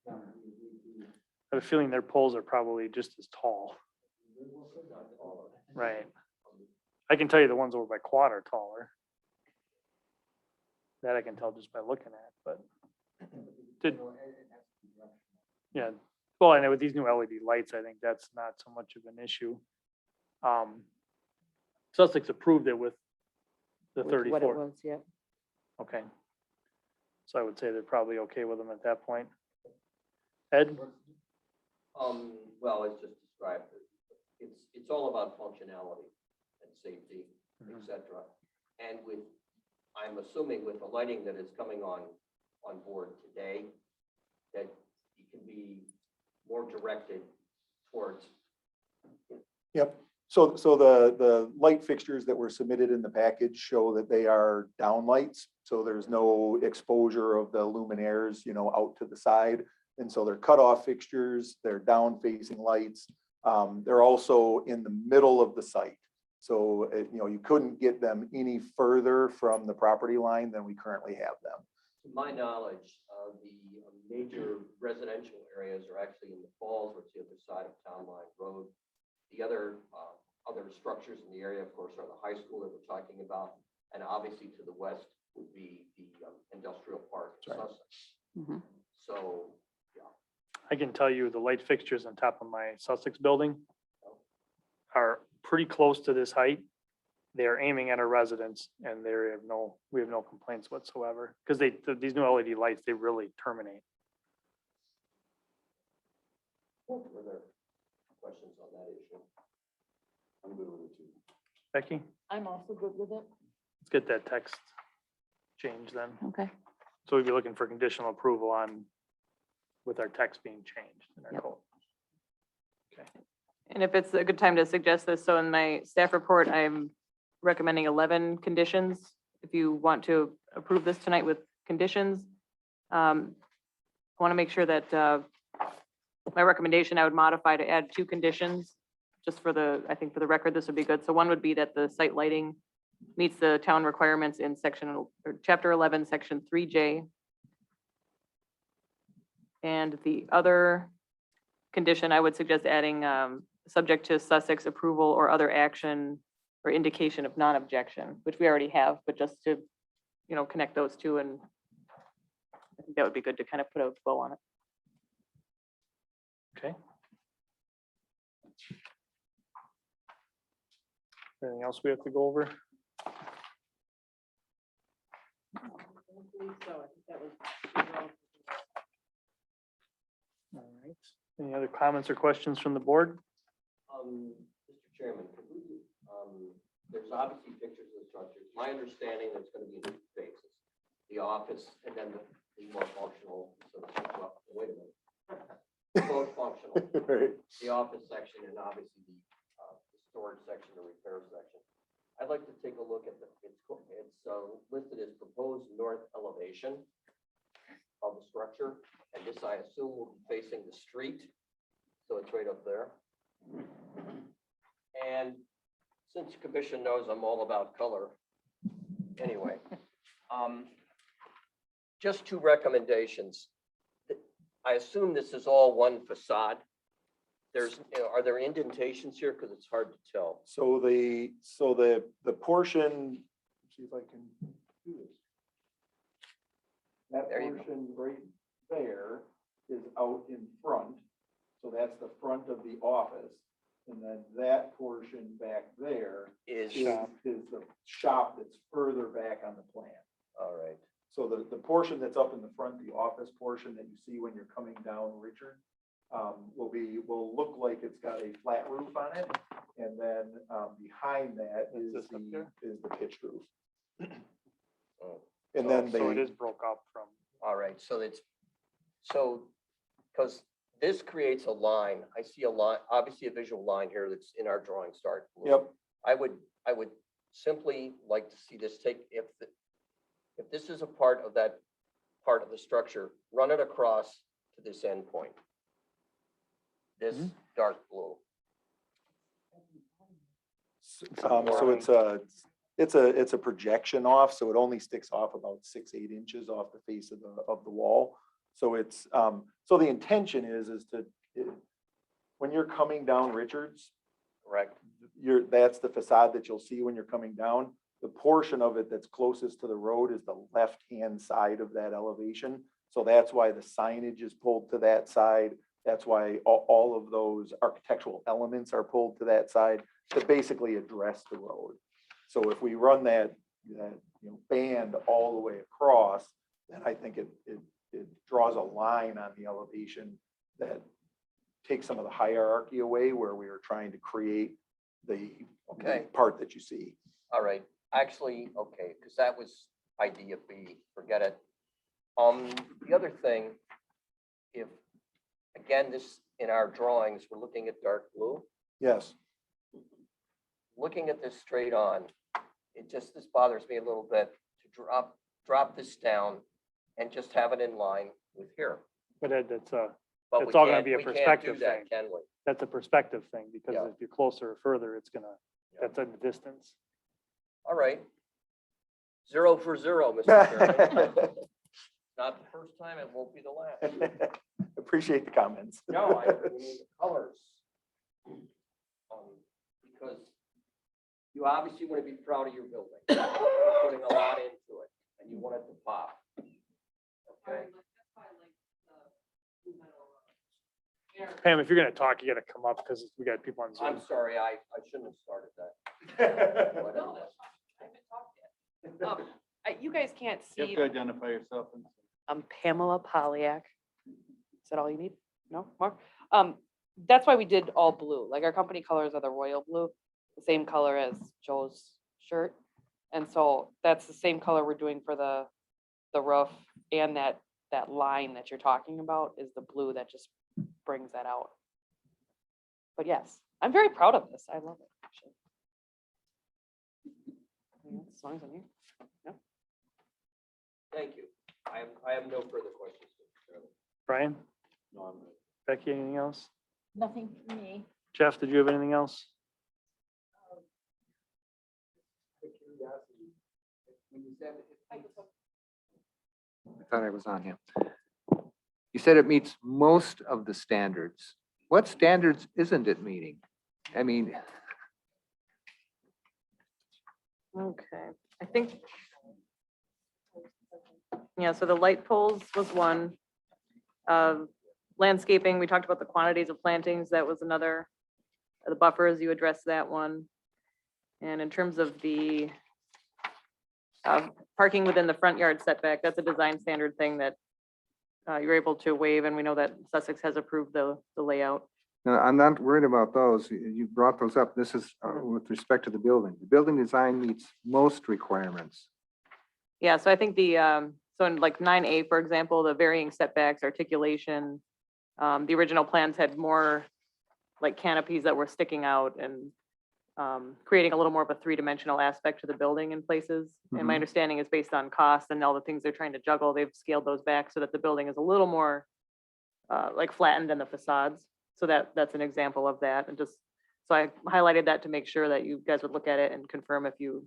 not what we agreed to. I have a feeling their poles are probably just as tall. Right. I can tell you the ones over by Quad are taller. That I can tell just by looking at, but. Yeah, well, I know with these new LED lights, I think that's not so much of an issue. Sussex approved it with the With what it 34. was, yeah. Okay. So I would say they're probably okay with them at that point. Ed? Well, it's just described, it's all about functionality and safety, et cetera. And I'm assuming with the lighting that is coming on board today, that it can be more directed towards. Yep. So the light fixtures that were submitted in the package show that they are down lights. So there's no exposure of the luminaires, out to the side. And so they're cutoff fixtures, they're down facing lights. They're also in the middle of the site. So, you couldn't get them any further from the property line than we currently have them. To my knowledge, the major residential areas are actually in the falls, which is the other side of Town Line Road. The other structures in the area, of course, are the high school that we're talking about. And obviously to the west would be the industrial park in Sussex. Mhm. So, I can tell you the light fixtures on top of my Sussex building are pretty close to this height. They are aiming at our residents and we have no complaints whatsoever. Because these new LED lights, they really terminate. were there questions on that issue? I'm good with it too. Becky, I'm also good with it. let's get that text changed then. Okay. So we'd be looking for conditional approval with our text being changed in our Yep. code. Okay. And if it's a good time to suggest this, so in my staff report, I'm recommending 11 conditions. If you want to approve this tonight with conditions, I want to make sure that my recommendation, I would modify to add 2 conditions, just I think for the record, this would be good. So one would be that the site lighting meets the town requirements in chapter 11, section 3J. And the other condition, I would suggest adding, subject to Sussex approval or other action or indication of non-objection, which we already have, but just to, connect those two, and I think that would be good to kind of put a bow on it. Okay. Anything else we have to go over? All right. Any other comments or questions from the board? Mr. Chairman, could we, there's obviously pictures of the structures. My understanding there's going to be 2 phases. The office and then the more functional, well, wait a minute. Both functional. Right. The office section and obviously the storage section, the repair section. I'd like to take a look at it's listed as proposed north elevation of the structure. And this, I assume, will be facing the street. So it's right up there. And since the commission knows I'm all about color, anyway, just 2 recommendations. I assume this is all one facade. Are there indentations here? Because it's hard to tell. So the portion, see if I can do this. That There you go. portion right there is out in front. So that's the front of the office. And then that portion back there Is, is the shop that's further back on the plan. all right. So the portion that's up in the front, the office portion that you see when you're coming down Richard, will look like it's got a flat roof on it. And then, behind that is This up here? the pitched roof. Oh, And then So it they, is broke up from, all right, so it's, so, because this creates a line, I see a line, obviously a visual line here that's in our drawing start. yep, I would simply like to see this take, if this is a part of that part of the structure, run it across to this endpoint. This dark blue. so it's a projection off, so it only sticks off about 6-8 inches off the face of the wall. So it's, so the intention is when you're coming down Richards, Correct. that's the facade that you'll see when you're coming down. The portion of it that's closest to the road is the left-hand side of that elevation. So that's why the signage is pulled to that side. That's why all of those architectural elements are pulled to that side to basically address the road. So if we run that band all the way across, then I think it draws a line on the elevation that takes some of the hierarchy away where we are trying to create the Okay. part that you see. All right, actually, okay, because that was idea B, forget it. The other thing, if, again, this, in our drawings, we're looking at dark blue. Yes. Looking at this straight on, this bothers me a little bit to drop this down and just have it in line with here. but Ed, But It's we all gonna can't- be a we can't perspective do that, thing. Can we? that's a perspective thing, because Yeah. if you're closer or further, it's gonna, Yeah. that's at the distance. All right. 0 for 0, Mr. Chairman. Not the first time, it won't be the last. Appreciate the comments. No, we need the colors. Because you obviously want to be proud of your building. You're putting a lot into it and you want it to pop. Okay? Pam, if you're gonna talk, you gotta come up, because we got people on I'm Zoom. sorry, I shouldn't have started that. You guys can't You see, have to identify yourself. And I'm Pamela Polyak. Is that all you need? No, more? That's why we did all blue. Like our company colors are the royal blue, the same color as Joe's shirt. And so that's the same color we're doing for the roof, and that line that you're talking about is the blue that just brings that out. But yes, I'm very proud of this. I love it, actually. As long as I'm here. Thank you. I have no further questions. Mr. Chairman. Brian, no, I'm good. Becky, anything else? Nothing for me. Jeff, did you have anything else? I thought I was on him. You said it meets most of the standards. What standards isn't it meeting? I mean, Okay, I think. Yeah, so the light poles was one. Landscaping, we talked about the quantities of plantings, that was another. The buffers, you addressed that one. And in terms of the parking within the front yard setback, that's a design standard thing that you're able to waive, and we know that Sussex has approved the layout. no, I'm not worried about those. You brought those up. This is with respect to the building. The building design meets most requirements. Yeah, so I think so in like 9A, for example, the varying setbacks, articulation, the original plans had more like canopies that were sticking out and creating a little more of a three-dimensional aspect to the building in places. And my Mhm. understanding is based on cost and all the things they're trying to juggle, they've scaled those back so that the building is a little more like flattened in the facades. So that's an example of that. And just, so I highlighted that to make sure that you guys would look at it and confirm if you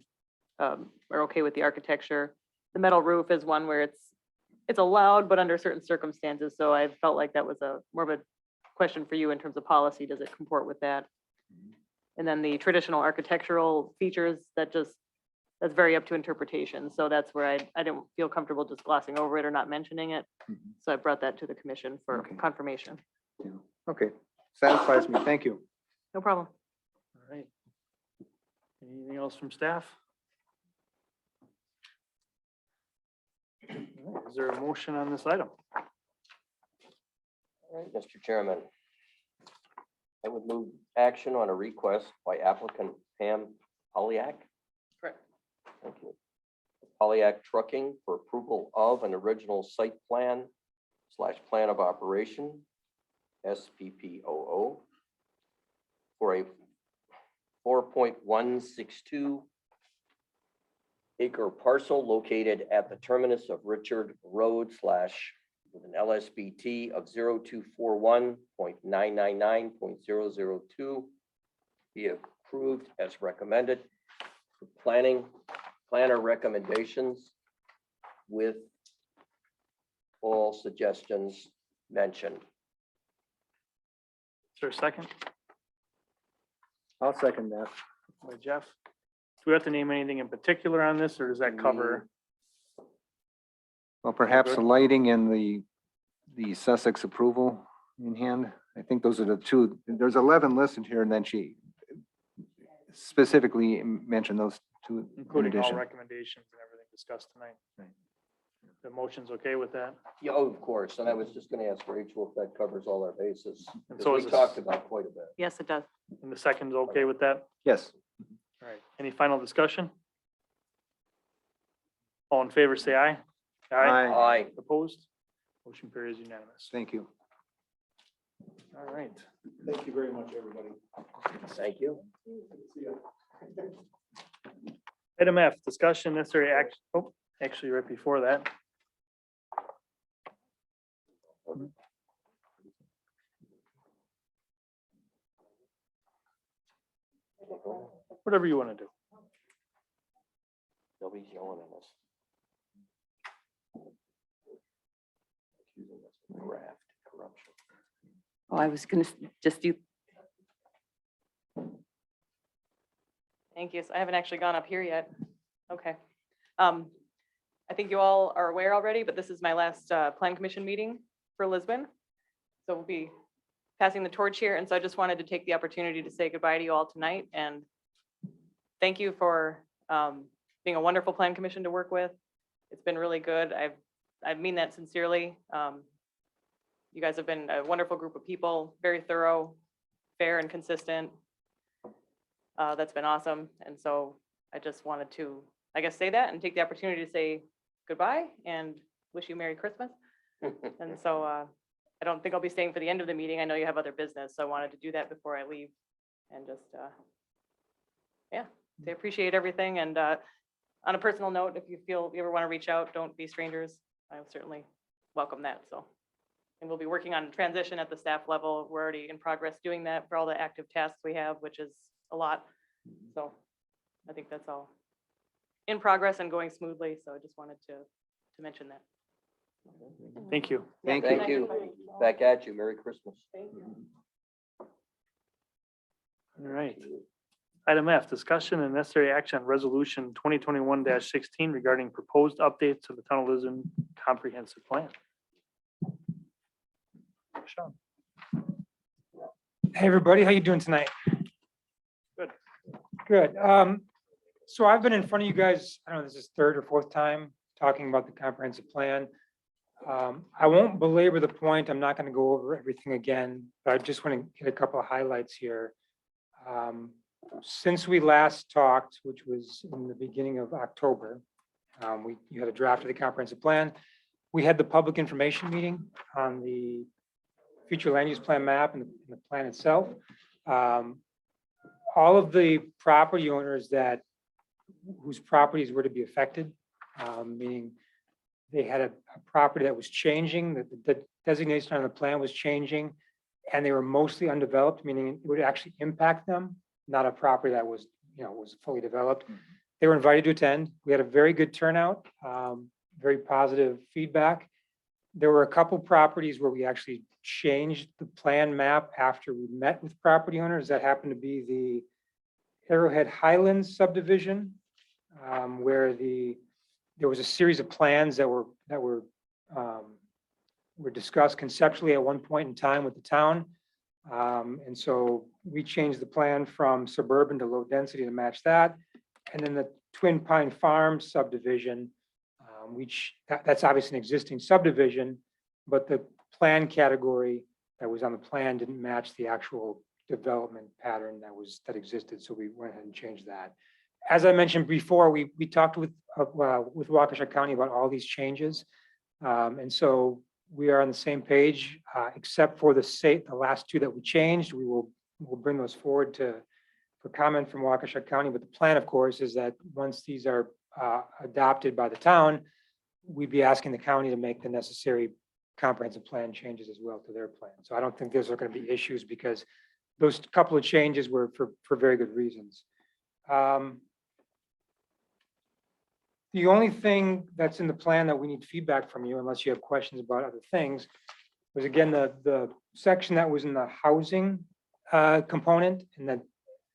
are okay with the architecture. The metal roof is one where it's allowed, but under certain circumstances. So I felt like that was more of a question for you in terms of policy. Does it comport with that? And then the traditional architectural features that just that's very up to interpretation. So that's where I didn't feel comfortable just glossing over it or not mentioning it. So I brought that to the commission for Okay. confirmation. Okay, satisfies me. Thank you. No problem. All right. Anything else from staff? All right, is there a motion on this item? All right, Mr. Chairman. I would move action on a request by applicant Pam Polyak. Correct. Thank you. Polyak Trucking for approval of an original site plan / plan of operation, SPPOO, for a 4.162 acre parcel located at the terminus of Richard Road / with an LSBT of 0241.999.002 be approved as recommended. Planner recommendations with all suggestions mentioned. Is there a second? I'll second that. By Jeff. Do we have to name anything in particular on this, or does that cover? Well, perhaps the Good. lighting and the Sussex approval in hand. I think those are the two. There's 11 listed here, and then she specifically mentioned those two in Including all addition. recommendations and everything discussed tonight. The motion's okay with that? Yeah, oh, of course, and I was just gonna ask Rachel if that covers all our bases. And 'cause so we is this- talked about quite a bit. Yes, it does. And the second's okay with that? Yes. All right. Any final discussion? All in favor, say aye. Aye. Opposed? Motion carries unanimous. Thank you. All right. Thank you very much, everybody. Thank you. See ya. Item F, discussion necessary action. Oh, actually, right before that. Whatever you want to do. Nobody's yelling at us. Accusing us of graft, corruption. Oh, I was gonna just do, Thank you. So I haven't actually gone up here yet. Okay. I think you all are aware already, but this is my last Plan Commission meeting for Lisbon. So we'll be passing the torch here. And so I just wanted to take the opportunity to say goodbye to you all tonight and thank you for being a wonderful Plan Commission to work with. It's been really good. I mean that sincerely. You guys have been a wonderful group of people, very thorough, fair and consistent. That's been awesome. And so I just wanted to, I guess, say that and take the opportunity to say goodbye and wish you Merry Christmas. And so I don't think I'll be staying for the end of the meeting. I know you have other business, so I wanted to do that before I leave and just, yeah, they appreciate everything. And on a personal note, if you ever want to reach out, don't be strangers. I certainly welcome that. So, and we'll be working on transition at the staff level. We're already in progress doing that for all the active tasks we have, which is a lot. So I think that's all in progress and going smoothly. So I just wanted to mention that. Thank you. Thank you. Thank you. Back at you. Merry Christmas. All right. Item F, discussion and necessary action on resolution 2021-16 regarding proposed updates to the Town of Lisbon comprehensive plan. Sean. Hey, everybody, how you doing tonight? Good. Good. So I've been in front of you guys, I don't know, this is third or fourth time talking about the comprehensive plan. I won't belabor the point. I'm not going to go over everything again, but I just want to hit a couple of highlights here. Since we last talked, which was in the beginning of October, you had a draft of the comprehensive plan. We had the public information meeting on the future land use plan map and the plan itself. All of the property owners whose properties were to be affected, meaning they had a property that was changing, that the designation on the plan was changing, and they were mostly undeveloped, meaning it would actually impact them, not a property that was, was fully developed. They were invited to attend. We had a very good turnout, very positive feedback. There were a couple properties where we actually changed the plan map after we met with property owners. That happened to be the Arrowhead Highlands subdivision where there was a series of plans that were discussed conceptually at one point in time with the town. And so we changed the plan from suburban to low density to match that. And then the Twin Pine Farm subdivision, that's obviously an existing subdivision, but the plan category that was on the plan didn't match the actual development pattern that existed. So we went ahead and changed that. As I mentioned before, we talked with Waukesha County about all these changes. And so we are on the same page, except for the last two that we changed. We'll bring those forward for comment from Waukesha County. But the plan, of course, is that once these are adopted by the town, we'd be asking the county to make the necessary comprehensive plan changes as well to their plan. So I don't think those are going to be issues because those couple of changes were for very good reasons. The only thing that's in the plan that we need feedback from you, unless you have questions about other things, was again, the section that was in the housing component, and that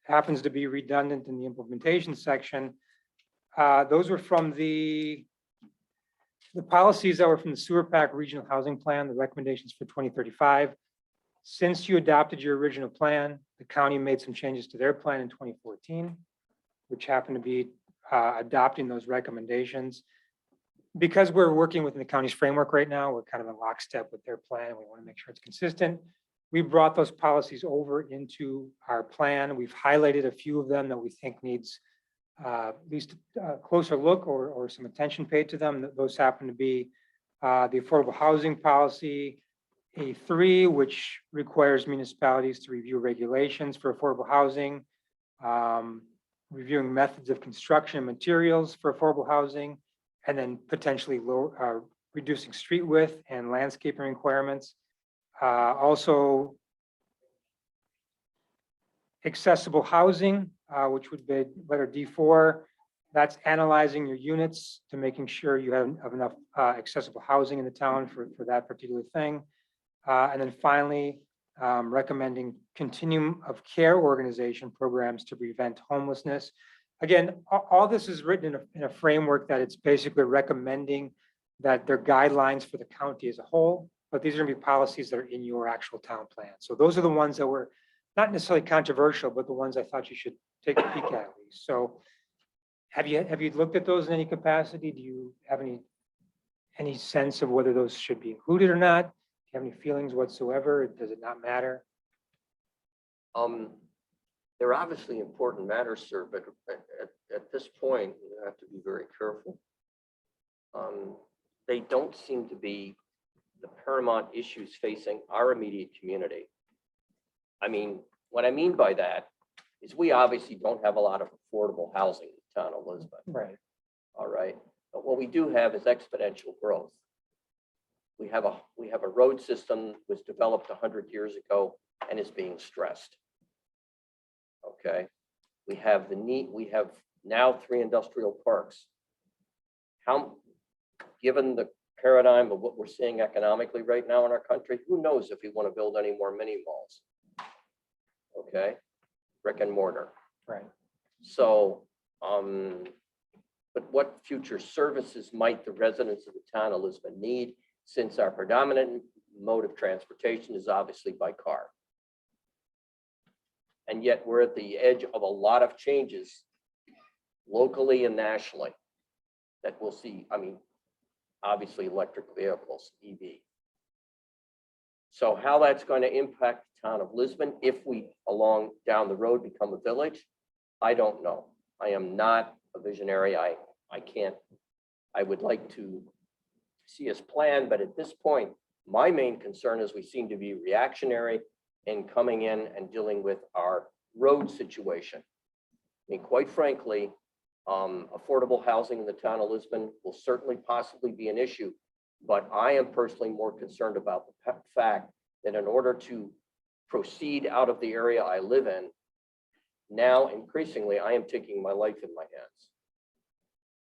happens to be redundant in the implementation section. Those were from the policies that were from the Sewer Pack Regional Housing Plan, the recommendations for 2035. Since you adopted your original plan, the county made some changes to their plan in 2014, which happened to be adopting those recommendations. Because we're working within the county's framework right now, we're kind of in lockstep with their plan. We want to make sure it's consistent. We brought those policies over into our plan. We've highlighted a few of them that we think needs at least a closer look or some attention paid to them. Those happen to be the affordable housing policy, A3, which requires municipalities to review regulations for affordable housing, reviewing methods of construction and materials for affordable housing, and then potentially reducing street width and landscaping requirements. Also, accessible housing, which would be letter D4. That's analyzing your units to making sure you have enough accessible housing in the town for that particular thing. And then finally, recommending continuum of care organization programs to prevent homelessness. Again, all this is written in a framework that it's basically recommending that they're guidelines for the county as a whole, but these are gonna be policies that are in your actual town plan. So those are the ones that were not necessarily controversial, but the ones I thought you should take a peek at least. So have you looked at those in any capacity? Do you have any sense of whether those should be included or not? Do you have any feelings whatsoever? Does it not matter? They're obviously important matters, sir, but at this point, you have to be very careful. They don't seem to be the paramount issues facing our immediate community. I mean, what I mean by that is we obviously don't have a lot of affordable housing in the town of Lisbon. Right. All right. But what we do have is exponential growth. We have a road system that was developed 100 years ago and is being stressed. Okay. We have now 3 industrial parks. Given the paradigm of what we're seeing economically right now in our country, who knows if we want to build any more mini malls? Okay, brick and mortar. Right. So, but what future services might the residents of the town of Lisbon need, since our predominant mode of transportation is obviously by car? And yet we're at the edge of a lot of changes locally and nationally that we'll see. I mean, obviously electric vehicles, EV. So how that's going to impact the town of Lisbon if we along down the road become a village, I don't know. I am not a visionary. I would like to see us plan, but at this point, my main concern is we seem to be reactionary in coming in and dealing with our road situation. I mean, quite frankly, affordable housing in the town of Lisbon will certainly possibly be an issue, but I am personally more concerned about the fact that in order to proceed out of the area I live in, now increasingly, I am taking my life in my hands,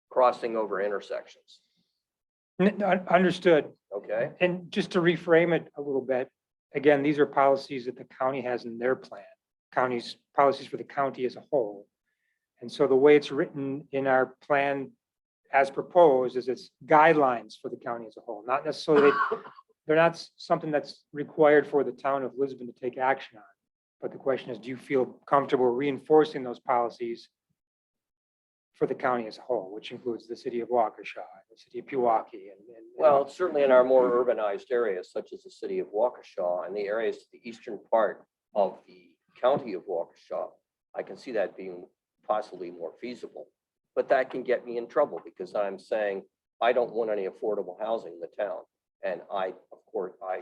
crossing over intersections. Understood. Okay. And just to reframe it a little bit, again, these are policies that the county has in their plan, policies for the county as a whole. And so the way it's written in our plan as proposed is it's guidelines for the county as a whole, not necessarily, they're not something that's required for the town of Lisbon to take action on. But the question is, do you feel comfortable reinforcing those policies for the county as a whole, which includes the city of Waukesha, the city of Pewaukee, and Well, certainly in our more urbanized areas, such as the city of Waukesha and the areas to the eastern part of the county of Waukesha, I can see that being possibly more feasible. But that can get me in trouble because I'm saying I don't want any affordable housing in the town. And of course, I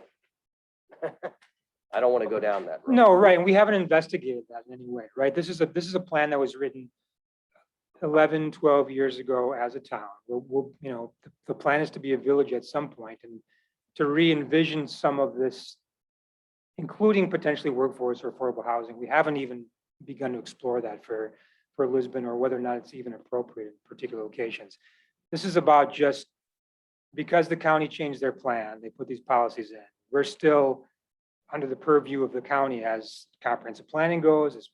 don't want to go down that road. no, right, and we haven't investigated that in any way, right? This is a plan that was written 11, 12 years ago as a town. You know, the plan is to be a village at some point and to re-envision some of this, including potentially workforce or affordable housing. We haven't even begun to explore that for Lisbon or whether or not it's even appropriate in particular locations. This is about just because the county changed their plan, they put these policies in. We're still under the purview of the county as comprehensive planning goes, as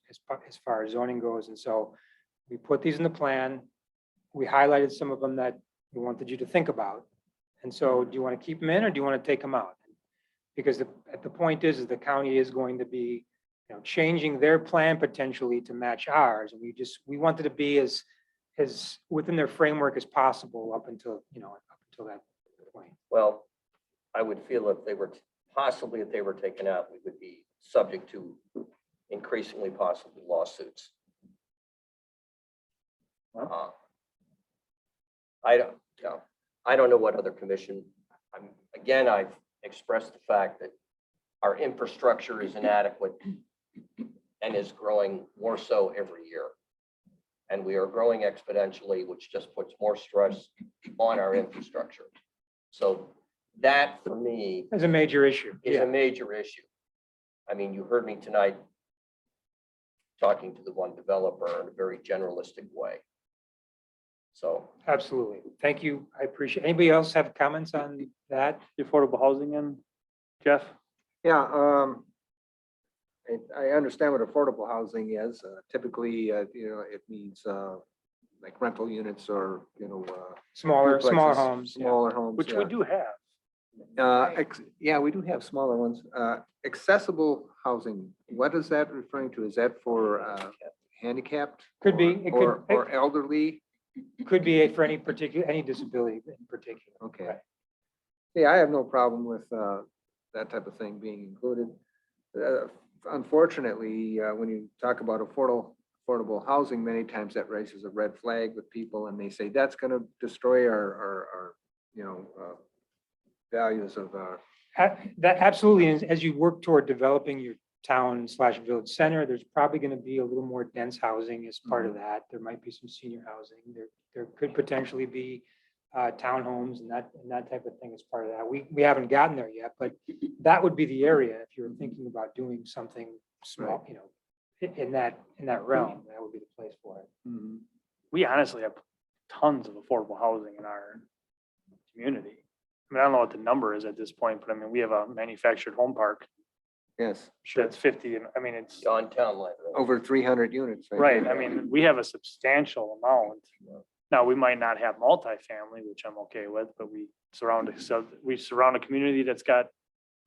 far as zoning goes. And so we put these in the plan. We highlighted some of them that we wanted you to think about. And so do you want to keep them in or do you want to take them out? Because the point is the county is going to be, you know, changing their plan potentially to match ours. And we wanted to be as within their framework as possible up until that point. Well, I would feel if they were taken out, we would be subject to increasingly possibly lawsuits. I don't know what other commission, I've expressed the fact that our infrastructure is inadequate and is growing more so every year. And we are growing exponentially, which just puts more stress on our infrastructure. So that for me It's a major issue. is a major issue. I mean, you heard me tonight talking to the one developer in a very generalistic way. So Absolutely. Thank you. I appreciate, anybody else have comments on that? The affordable housing in, Jeff? Yeah, I understand what affordable housing is. Typically, it means like rental units or, Smaller duplexes, homes. yeah. Smaller homes. Which we do have. Yeah, we do have smaller ones. Accessible housing, what is that referring to? Is that for handicapped? Could be. It Or elderly? could be for any disability in particular. Okay. Right. Yeah, I have no problem with that type of thing being included. Unfortunately, when you talk about affordable housing, many times that raises a red flag with people and they say that's going to destroy our values of That absolutely, and as you work toward developing your town/village center, there's probably going to be a little more dense housing as part of that. There might be some senior housing. There could potentially be townhomes and that type of thing as part of that. We haven't gotten there yet, but that would be the area if you're thinking about doing something small, in that realm, that would be the place for it. We honestly have tons of affordable housing in our community. I mean, I don't know what the number is at this point, but I mean, we have a manufactured home park. yes, That's 50, and I mean, it's, on town line. over 300 units. right, there. I mean, we have a substantial amount. Now, we might not have multifamily, which I'm okay with, but we surround a community that's got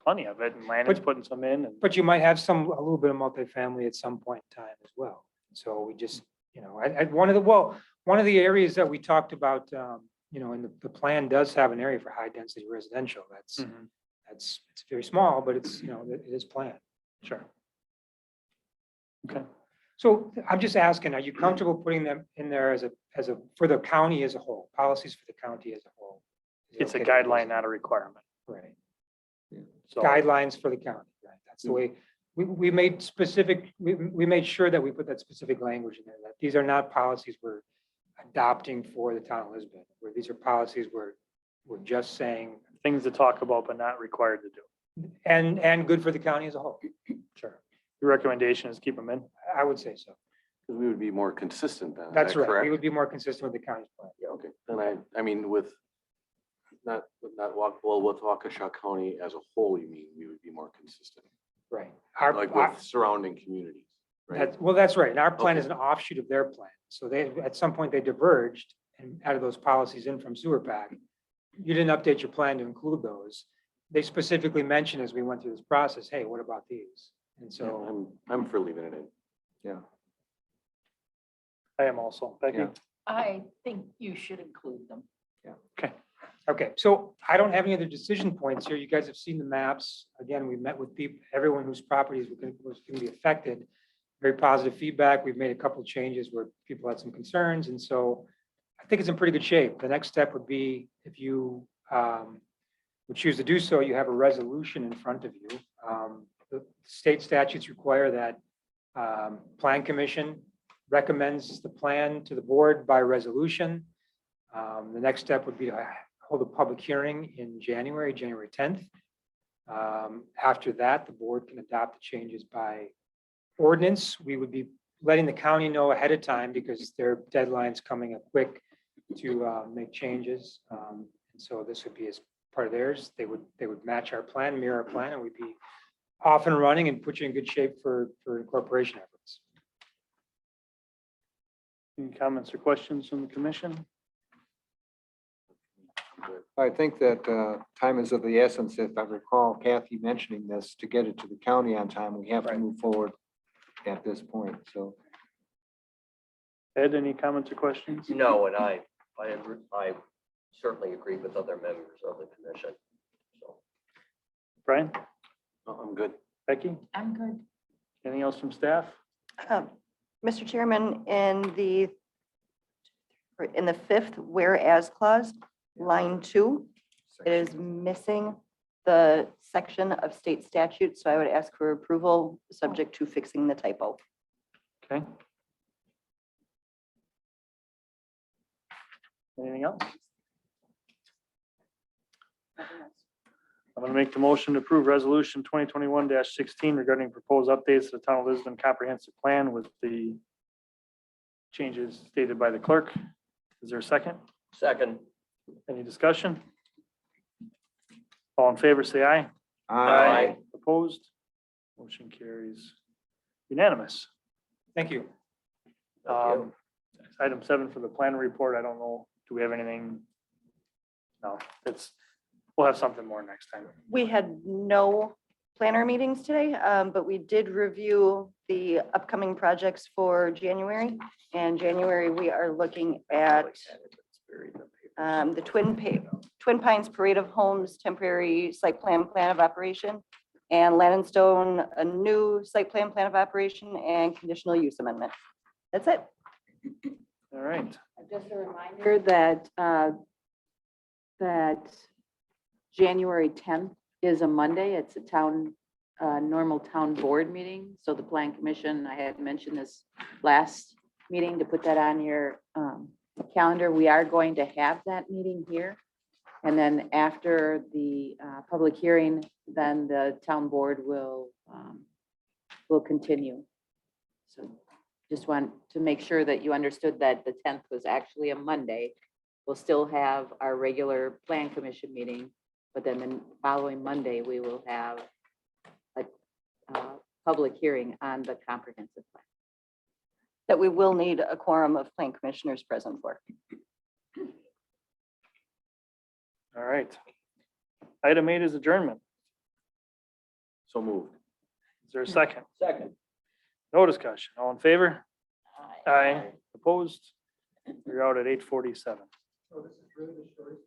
plenty of it, and Landon's putting some in, and But you might have a little bit of multifamily at some point in time as well. So we just, one of the areas that we talked about, and the plan does have an area for high density residential. It's very small, but it's, it is planned. sure. Okay. So I'm just asking, are you comfortable putting them in there for the county as a whole, policies for the county as a whole? Is it It's a okay to- guideline, not a requirement. Right. So Guidelines for the county, right? That's the way, we made we made sure that we put that specific language in there, that these are not policies we're adopting for the town of Lisbon, where these are policies we're just saying, things to talk about, but not required to do. and good for the county as a whole. Sure. Your recommendation is keep them in? I would say so. Because we would be more consistent then. is That's that right. We correct? would be more consistent with the county's plan. Yeah, okay. Then I mean, with Waukesha County as a whole, you mean we would be more consistent, Right. like with surrounding communities. right? Well, that's right. And our plan Okay. is an offshoot of their plan. So they, at some point, they diverged and added those policies in from sewer pack. You didn't update your plan to include those. They specifically mentioned as we went through this process, hey, what about these? And So so, I'm for leaving it in. Yeah. I am also. Becky? Yeah. I think you should include them. okay, so I don't have any other decision points here. You guys have seen the maps. Again, we met with people, everyone whose properties was going to be affected. Very positive feedback. We've made a couple of changes where people had some concerns. And so I think it's in pretty good shape. The next step would be if you would choose to do so, you have a resolution in front of you. The state statutes require that Plan Commission recommends the plan to the board by resolution. The next step would be to hold a public hearing in January 10th. After that, the board can adopt the changes by ordinance. We would be letting the county know ahead of time because their deadline's coming up quick to make changes. And so this would be as part of theirs. They would match our plan, mirror our plan, and we'd be off and running and put you in good shape for incorporation efforts. Any comments or questions from the commission? I think that time is of the essence. If I recall Kathy mentioning this, to get it to the county on time, we have to move forward at this point. So Ed, any comments or questions? No, and I certainly agree with other members of the commission. So, Brian? Oh, I'm good. Becky? I'm good. Anything else from staff? Mr. Chairman, in the fifth whereas clause, line 2, it is missing the section of state statute, so I would ask for approval, subject to fixing the typo. Okay. Anything else? I'm going to make the motion to approve resolution 2021-16 regarding proposed updates to the Town of Lisbon Comprehensive Plan with the changes stated by the clerk. Is there a second? second, Any discussion? All in favor, say aye. Aye. Opposed? Motion carries unanimous. Thank you. thank you. Item 7 for the plan report, I don't know, do we have anything? No, we'll have something more next time. We had no planner meetings today, but we did review the upcoming projects for January. And January, we are looking at the Twin Pines Parade of Homes temporary site plan of operation, and Land and Stone, a new site plan of operation and conditional use amendment. That's it. All right. Just a reminder that January 10th is a Monday. It's a normal town board meeting. So the Plan Commission, I had mentioned this last meeting to put that on your calendar. We are going to have that meeting here. And then after the public hearing, then the town board will continue. So just want to make sure that you understood that the 10th was actually a Monday. We'll still have our regular Plan Commission meeting, but then the following Monday, we will have a public hearing on the comprehensive plan. That we will need a quorum of plan commissioners present for. All right. Item 8 is adjournment. So moved. Is there a second? Second. No discussion. All in favor? Aye. Aye. Opposed? We're out at 8:47. So this is really the shortest